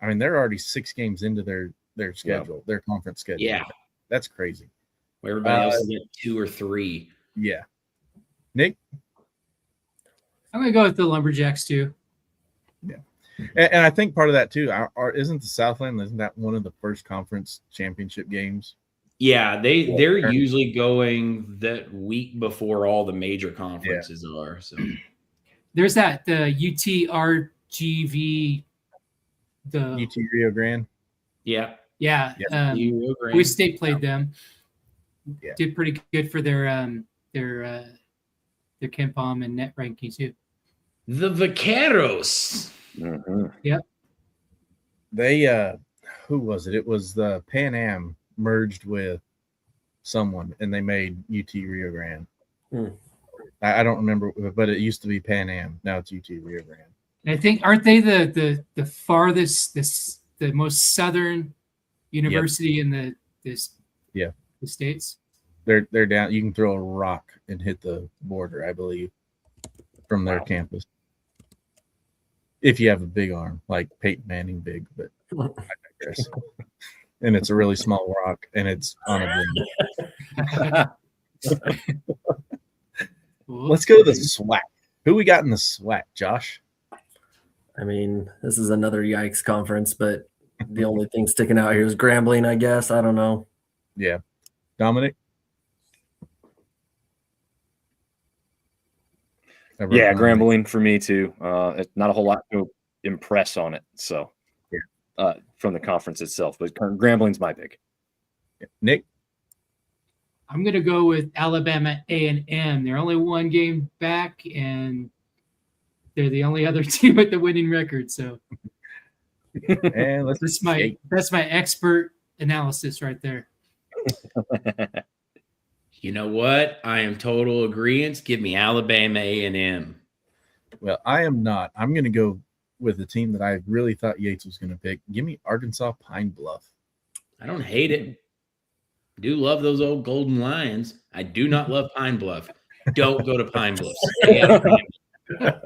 Speaker 1: I mean, they're already 6 games into their schedule, their conference schedule.
Speaker 3: Yeah,
Speaker 1: that's crazy.
Speaker 3: Where everybody else is at 2 or 3.
Speaker 1: Yeah, Nick.
Speaker 2: I'm going to go with the Lumberjacks too.
Speaker 1: Yeah. And I think part of that too, isn't the Southland, isn't that one of the first conference championship games?
Speaker 3: Yeah, they're usually going that week before all the major conferences are. So
Speaker 2: there's that the UTRGV, the
Speaker 1: UT Rio Grande.
Speaker 3: Yeah.
Speaker 2: We State played them.
Speaker 1: Yeah.
Speaker 2: Did pretty good for their KenPom and net ranking too.
Speaker 3: The Vaqueros.
Speaker 5: Mm-hmm.
Speaker 2: Yep.
Speaker 1: They who was it? It was the Pan Am merged with someone and they made UT Rio Grande. I don't remember, but it used to be Pan Am. Now it's UT Rio Grande.
Speaker 2: And I think aren't they the farthest, the most southern university in the states?
Speaker 1: They're down. You can throw a rock and hit the border, I believe, from their campus. If you have a big arm, like Peyton Manning big, but I digress. And it's a really small rock, and it's on a boom. Let's go to the SWAC. Who we got in the SWAC, Josh?
Speaker 4: I mean, this is another yikes conference, but the only thing sticking out here is Grambling, I guess. I don't know.
Speaker 1: Yeah. Dominic?
Speaker 5: Yeah, Grambling for me too. It's not a whole lot to impress on it. So, from the conference itself, but Grambling's my pick.
Speaker 1: Yeah. Nick?
Speaker 2: I'm going to go with Alabama A&M. They're only 1 game back, and they're the only other team with the winning record. So,
Speaker 1: and
Speaker 2: that's my expert analysis right there.
Speaker 3: You know what? I am total agreement. Give me Alabama A&M.
Speaker 1: Well, I am not. I'm going to go with the team that I really thought Yates was going to pick. Give me Arkansas Pine Bluff.
Speaker 3: I don't hate it. I do love those old Golden Lions. I do not love Pine Bluff. Don't go to Pine Bluff. Stay out of Pine Bluff.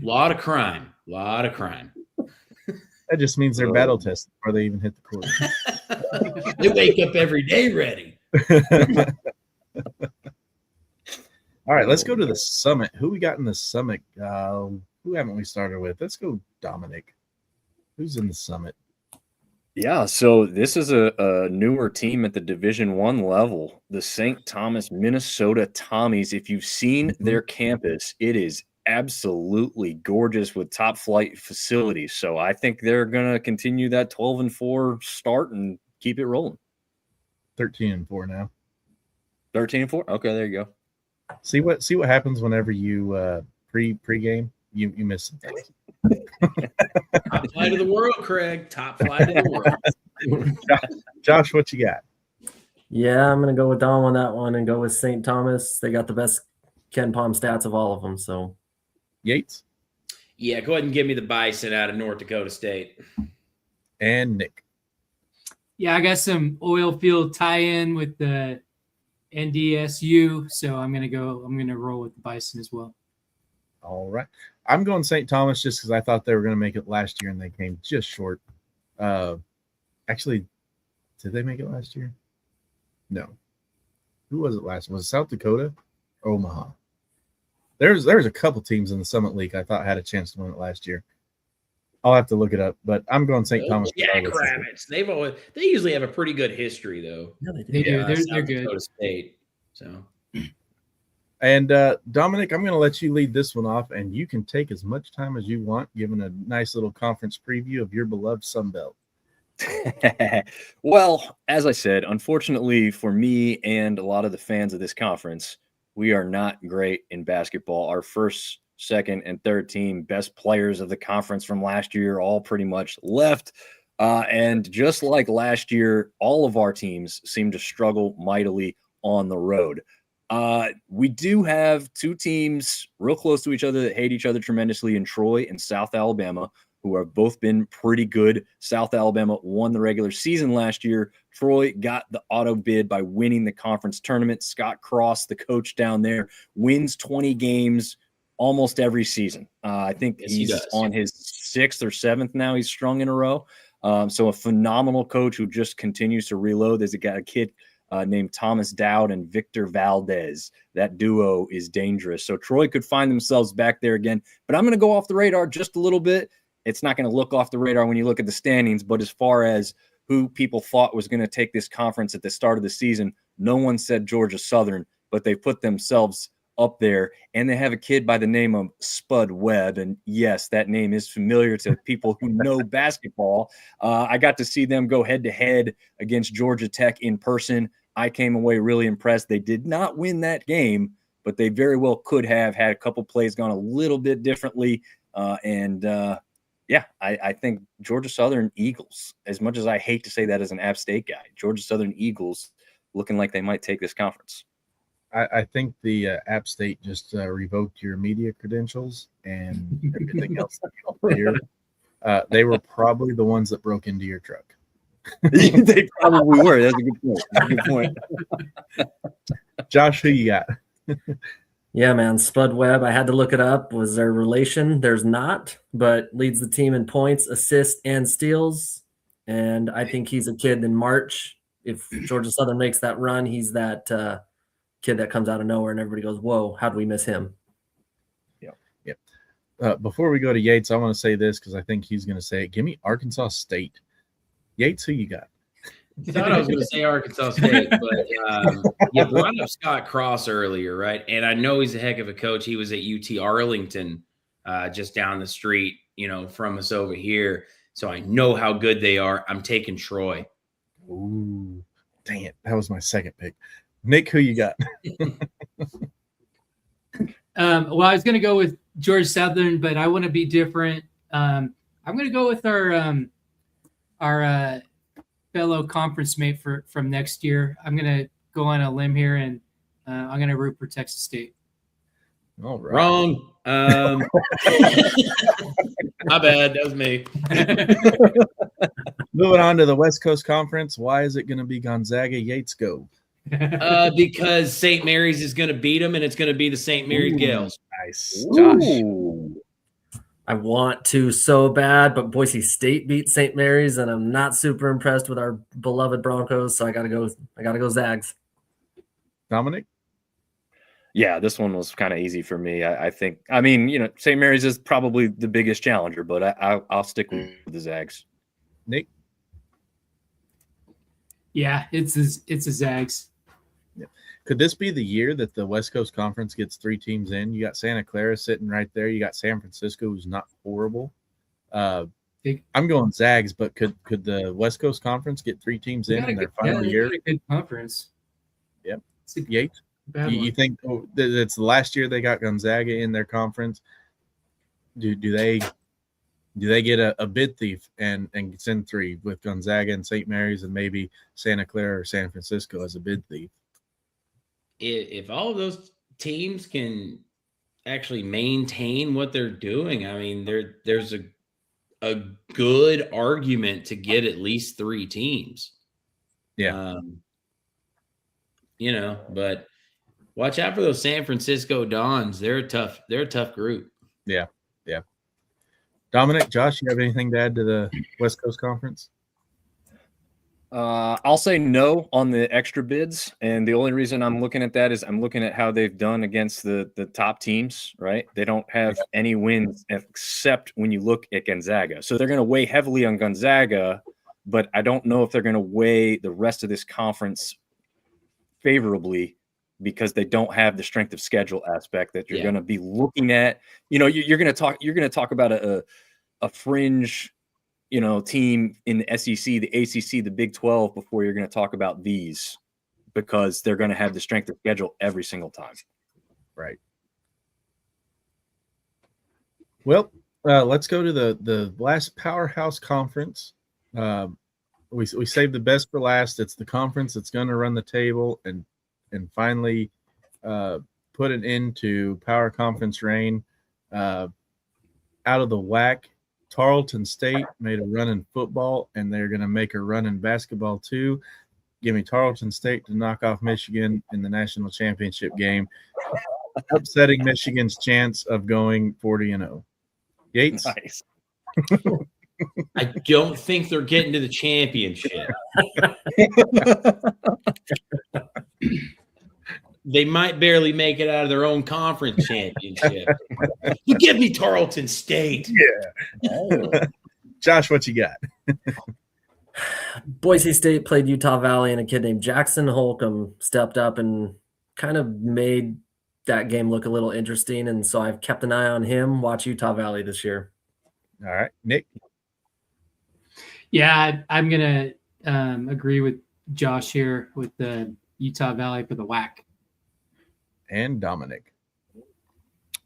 Speaker 3: Lot of crime.
Speaker 1: That just means they're battle tested before they even hit the court.
Speaker 3: They wake up every day ready.
Speaker 1: All right, let's go to the Summit. Who we got in the Summit? Who haven't we started with? Let's go, Dominic. Who's in the Summit?
Speaker 5: Yeah, so this is a newer team at the Division I level, the St. Thomas, Minnesota Tommies. If you've seen their campus, it is absolutely gorgeous with top flight facilities. So I think they're going to continue that 12-4 start and keep it rolling.
Speaker 1: 13-4 now.
Speaker 5: 13-4. Okay, there you go.
Speaker 1: See what happens whenever you pre-game. You miss some things.
Speaker 3: Top flight of the world, Craig. Top flight of the world.
Speaker 1: Josh, what you got?
Speaker 4: Yeah, I'm going to go with Dom on that one and go with St. Thomas. They got the best Ken Palm stats of all of them. So
Speaker 1: Yates
Speaker 3: Yeah, go ahead and give me the Bison out of North Dakota State.
Speaker 1: and Nick.
Speaker 2: Yeah, I got some oil field tie-in with the NDSU, so I'm gonna roll with the Bison as well.
Speaker 1: All right. I'm going St. Thomas just because I thought they were going to make it last year and they came just short. Actually, did they make it last year? No. Who was it last? Was it South Dakota or Omaha? There's a couple teams in the Summit League I thought had a chance to win it last year. I'll have to look it up, but I'm going St. Thomas.
Speaker 3: Jackrabbits. They usually have a pretty good history though.
Speaker 4: yeah,
Speaker 2: They do. They're
Speaker 3: South
Speaker 2: good.
Speaker 3: Dakota State. So
Speaker 1: And Dominic, I'm going to let you lead this one off, and you can take as much time as you want, giving a nice little conference preview of your beloved Sun Belt.
Speaker 5: Well, as I said, unfortunately for me and a lot of the fans of this conference, we are not great in basketball. Our first, second, and third team best players of the conference from last year all pretty much left. And just like last year, all of our teams seem to struggle mightily on the road. We do have two teams real close to each other that hate each other tremendously in Troy and South Alabama, who have both been pretty good. South Alabama won the regular season last year. Troy got the auto bid by winning the conference tournament. Scott Cross, the coach down there, wins 20 games almost every season. I think he's on his 6th or 7th now he's strung in a row. So a phenomenal coach who just continues to reload. There's a kid named Thomas Dowd and Victor Valdez. That duo is dangerous. So Troy could find themselves back there again. But I'm going to go off the radar just a little bit. It's not going to look off the radar when you look at the standings, but as far as who people thought was going to take this conference at the start of the season, no one said Georgia Southern, but they put themselves up there, and they have a kid by the name of Spud Webb. And yes, that name is familiar to people who know basketball. I got to see them go head-to-head against Georgia Tech in person. I came away really impressed. They did not win that game, but they very well could have had a couple plays gone a little bit differently. I think Georgia Southern Eagles, as much as I hate to say that as an App State guy, Georgia Southern Eagles looking like they might take this conference.
Speaker 1: I think the App State just revoked your media credentials and everything else. They were probably the ones that broke into your truck.
Speaker 5: They probably were. That's a good point.
Speaker 1: Josh, who you got?
Speaker 4: yeah, man, Spud Webb. I had to look it up. Was there a relation? There's not, but leads the team in points, assists, and steals. And I think he's a kid in March. If Georgia Southern makes that run, he's that kid that comes out of nowhere and everybody goes, whoa, how do we miss him?
Speaker 1: Before we go to Yates, I want to say this because I think he's going to say it. Give me Arkansas State. Yates, who you got?
Speaker 3: I thought I was going to say Arkansas State, but you brought up Scott Cross earlier, right? And I know he's a heck of a coach. He was at UT Arlington just down the street, from us over here. So I know how good they are. I'm taking Troy.
Speaker 1: Ooh, dang it. That was my second pick. Nick, who you got?
Speaker 2: Well, I was going to go with Georgia Southern, but I want to be different. I'm going to go with our fellow conference mate from next year. I'm going to go on a limb here, and I'm going to root for Texas State.
Speaker 1: All right.
Speaker 3: Wrong. My bad. That was me.
Speaker 1: Moving on to the West Coast Conference. Why is it going to be Gonzaga? Yates, go.
Speaker 3: Because St. Mary's is going to beat them, and it's going to be the St. Mary's Gales.
Speaker 1: Nice. Josh.
Speaker 4: I want to so bad, but Boise State beat St. Mary's, and I'm not super impressed with our beloved Broncos, so I gotta go Zags.
Speaker 1: Dominic?
Speaker 5: Yeah, this one was kind of easy for me. I think, St. Mary's is probably the biggest challenger, but I'll stick with the Zags.
Speaker 1: Nick?
Speaker 2: Yeah, it's a Zags.
Speaker 1: Could this be the year that the West Coast Conference gets 3 teams in? You got Santa Clara sitting right there. You got San Francisco, who's not horrible. I'm going Zags, but could the West Coast Conference get 3 teams in their final year?
Speaker 2: A good conference.
Speaker 1: Yep. Yates, you think it's the last year they got Gonzaga in their conference? Do they get a bid thief and send 3 with Gonzaga and St. Mary's and maybe Santa Clara or San Francisco as a bid thief?
Speaker 3: If all of those teams can actually maintain what they're doing, I mean, there's a good argument to get at least 3 teams.
Speaker 1: Yeah.
Speaker 3: But watch out for those San Francisco Dons. They're a tough group.
Speaker 1: Yeah. Dominic, Josh, you have anything to add to the West Coast Conference?
Speaker 5: I'll say no on the extra bids, and the only reason I'm looking at that is I'm looking at how they've done against the top teams, right? They don't have any wins except when you look at Gonzaga. So they're going to weigh heavily on Gonzaga, but I don't know if they're going to weigh the rest of this conference favorably because they don't have the strength of schedule aspect that you're going to be looking at. You're going to talk about a fringe team in the SEC, the ACC, the Big 12 before you're going to talk about these because they're going to have the strength of schedule every single time.
Speaker 1: Right. Well, let's go to the last powerhouse conference. We saved the best for last. It's the conference that's going to run the table and finally put an end to power conference reign. Out of the WAC, Tarleton State made a run in football, and they're going to make a run in basketball too. Give me Tarleton State to knock off Michigan in the national championship game, upsetting Michigan's chance of going 40-0. Yates?
Speaker 5: Nice.
Speaker 3: I don't think they're getting to the championship. They might barely make it out of their own conference championship. You give me Tarleton State.
Speaker 1: Yeah. Josh, what you got?
Speaker 4: Boise State played Utah Valley, and a kid named Jackson Holcomb stepped up and kind of made that game look a little interesting. And so I've kept an eye on him. Watch Utah Valley this year.
Speaker 1: All right. Nick?
Speaker 2: Yeah, I'm going to agree with Josh here with the Utah Valley for the WAC.
Speaker 1: And Dominic.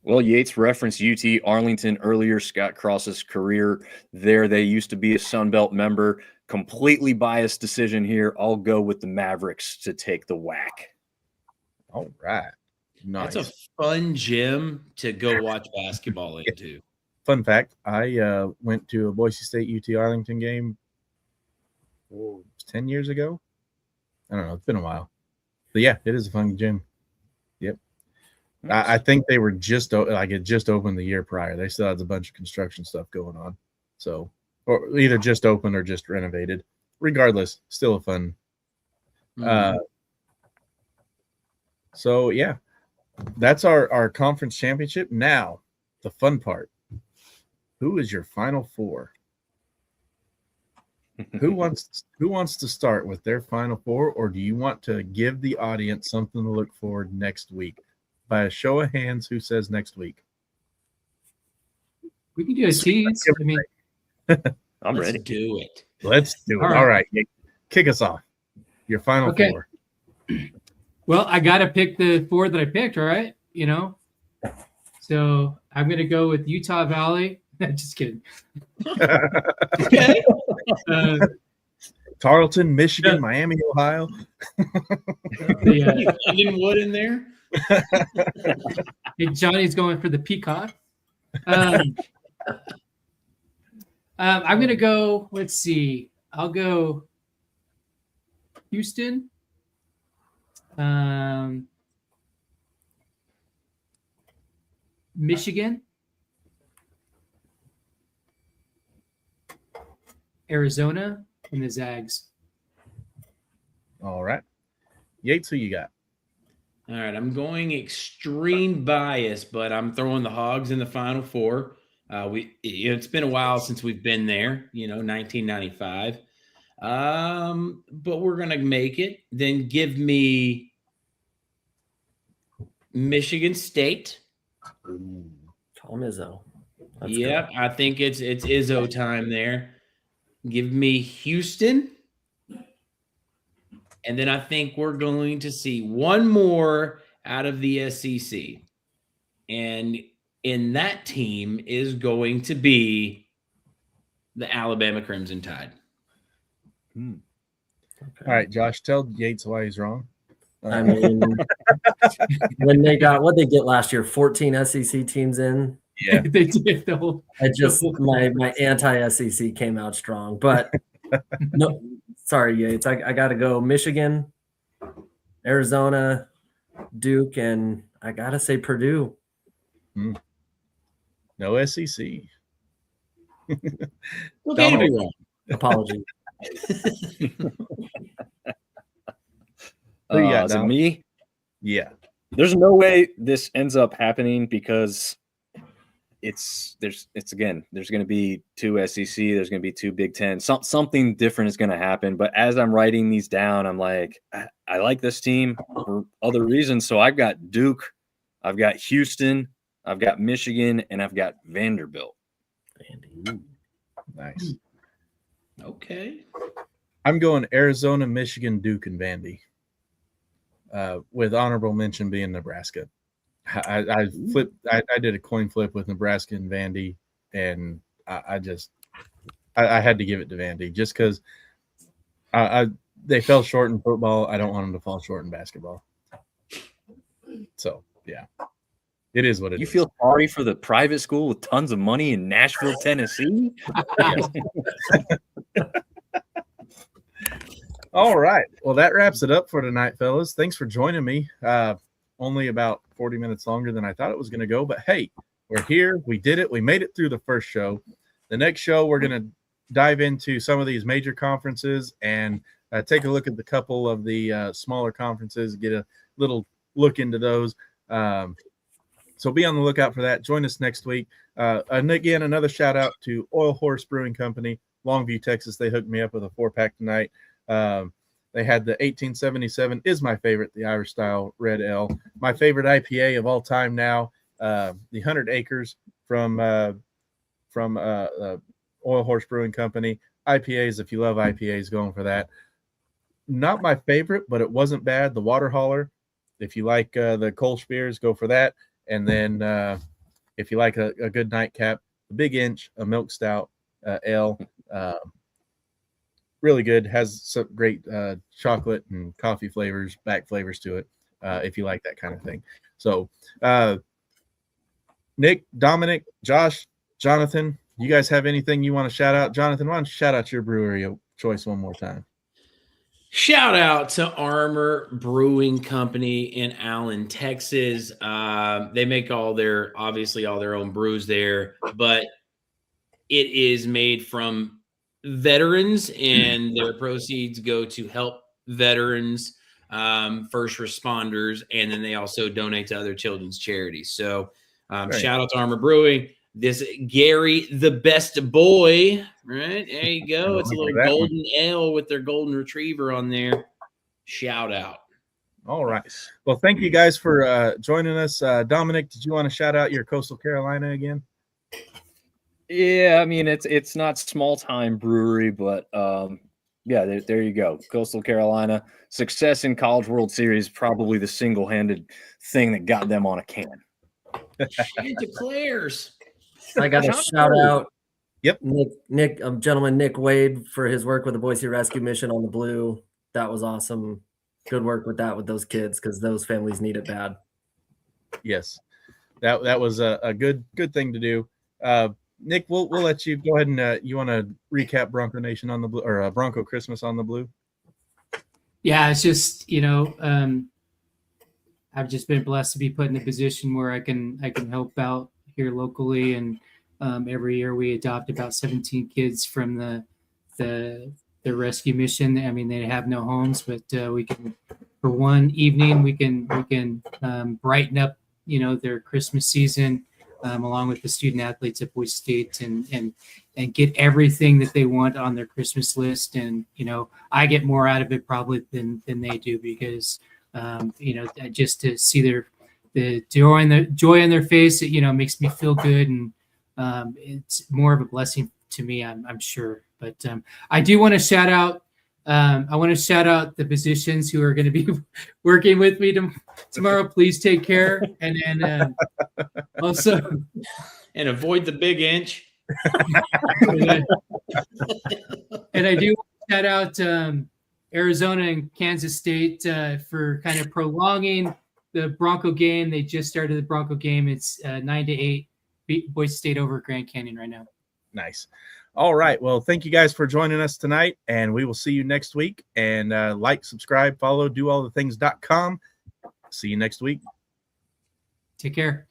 Speaker 5: Well, Yates referenced UT Arlington earlier. Scott Cross's career there. They used to be a Sun Belt member. Completely biased decision here. I'll go with the Mavericks to take the WAC.
Speaker 1: All right. Nice.
Speaker 3: That's a fun gym to go watch basketball into.
Speaker 1: Fun fact, I went to a Boise State UT Arlington game 10 years ago. I don't know. It's been a while. But yeah, it is a fun gym. Yep. Nice. I think they were it just opened the year prior. They still had a bunch of construction stuff going on. So, or either just opened or just renovated. Regardless, still a fun. So yeah, that's our conference championship. Now, the fun part. Who is your Final Four? Who wants to start with their Final Four, or do you want to give the audience something to look forward next week? By a show of hands, who says next week?
Speaker 2: We can do a tease. I mean,
Speaker 5: I'm ready.
Speaker 3: Let's do it.
Speaker 1: Let's do it. All right. Kick us off. Your Final Four.
Speaker 2: Well, I got to pick the 4 that I picked, all right? So I'm going to go with Utah Valley. Just kidding.
Speaker 3: Okay.
Speaker 1: Tarleton, Michigan, Miami, Ohio.
Speaker 3: London Wood in there.
Speaker 2: Hey, Johnny's going for the Peacock. I'm going to go, let's see. I'll go Houston. Michigan. Arizona, and the Zags.
Speaker 1: All right. Yates, who you got?
Speaker 3: All right, I'm going extreme bias, but I'm throwing the Hogs in the Final Four. It's been a while since we've been there, 1995. But we're gonna make it. Then give me Michigan State.
Speaker 4: Tom Izzo. That's
Speaker 3: Yep,
Speaker 4: good.
Speaker 3: I think it's Izzo time there. Give me Houston. And then I think we're going to see one more out of the SEC. And in that team is going to be the Alabama Crimson Tide.
Speaker 4: Okay.
Speaker 1: All right, Josh, tell Yates why he's wrong.
Speaker 4: I mean, when they got what they get last year, 14 SEC teams in.
Speaker 1: Yeah.
Speaker 2: They did the whole.
Speaker 4: I just my anti-SEC came out strong, but no, sorry, Yates. I got to go Michigan, Arizona, Duke, and I gotta say Purdue.
Speaker 1: No SEC.
Speaker 3: Okay to be wrong.
Speaker 4: Apologies.
Speaker 1: Who you got,
Speaker 5: Is it
Speaker 1: Dom?
Speaker 5: me?
Speaker 1: Yeah.
Speaker 5: There's no way this ends up happening because there's going to be 2 SEC, there's going to be 2 Big Ten. Something different is going to happen. But as I'm writing these down, I'm like, I like this team for other reasons. So I've got Duke, I've got Houston, I've got Michigan, and I've got Vanderbilt.
Speaker 1: Nice.
Speaker 3: Okay.
Speaker 1: I'm going Arizona, Michigan, Duke, and Vandy. With honorable mention being Nebraska. I did a coin flip with Nebraska and Vandy, and I had to give it to Vandy just because they fell short in football. I don't want them to fall short in basketball. So yeah, it is what it is.
Speaker 5: You feel sorry for the private school with tons of money in Nashville, Tennessee?
Speaker 1: All right. Well, that wraps it up for tonight, fellas. Thanks for joining me. Only about 40 minutes longer than I thought it was going to go. But, hey, we're here. We did it. We made it through the first show. The next show, we're going to dive into some of these major conferences and take a look at the couple of the smaller conferences, get a little look into those. So be on the lookout for that. Join us next week. And, again, another shout-out to Oil Horse Brewing Company, Longview, Texas. They hooked me up with a 4-pack tonight. They had the 1877 is my favorite, the Irish style red ale. My favorite IPA of all time now, the 100 Acres from Oil Horse Brewing Company. IPAs, if you love IPAs, going for that. Not my favorite, but it wasn't bad. The Water Hauler, if you like the Kolsch beers, go for that. And then if you like a good nightcap, the Big Inch, a milk stout ale. Really good, has some great chocolate and coffee flavors, back flavors to it, if you like that kind of thing. So Nick, Dominic, Josh, Jonathan, you guys have anything you want to shout out? Jonathan, why don't you shout out your brewery of choice one more time?
Speaker 3: Shout out to Armor Brewing Company in Allen, Texas. They make obviously all their own brews there, but it is made from veterans, and their proceeds go to help veterans, first responders, and then they also donate to other children's charities. So shout out to Armor Brewing. This Gary, the best boy, right? There you go. It's a little golden ale with their golden retriever on there. Shout out.
Speaker 1: All right. Well, thank you guys for joining us. Dominic, did you want to shout out your Coastal Carolina again?
Speaker 5: Yeah, I mean it's not small time brewery, but yeah, there you go. Coastal Carolina, success in College World Series, probably the single-handed thing that got them on a can.
Speaker 3: Chanticleers.
Speaker 4: I got to shout out.
Speaker 1: Yep,
Speaker 4: Nick, gentleman Nick Wade for his work with the Boise Rescue Mission on the Blue. That was awesome. Good work with those kids because those families need it bad.
Speaker 1: Yes, that was a good thing to do. Nick, we'll let you go ahead and you want to recap Bronco Nation on the Blue or Bronco Christmas on the Blue?
Speaker 2: Yeah, it's just I've just been blessed to be put in a position where I can help out here locally, and every year we adopt about 17 kids from the rescue mission. I mean, they have no homes, but we can, for one evening, we can brighten up their Christmas season. Along with the student athletes at Boise State, and get everything that they want on their Christmas list. And I get more out of it probably than they do because just to see the joy on their face, it, makes me feel good, and it's more of a blessing to me, I'm sure. But I do want to shout out. I want to shout out the physicians who are going to be working with me tomorrow. Please take care, and then also
Speaker 3: And avoid the big inch.
Speaker 2: and I do want to shout out Arizona and Kansas State for kind of prolonging the Bronco game. They just started the Bronco game. It's 9-8, Boise State over Grand Canyon right now.
Speaker 1: Nice. All right. Well, thank you guys for joining us tonight, and we will see you next week. And like, subscribe, follow, doallthethings.com. See you next week.
Speaker 2: Take care.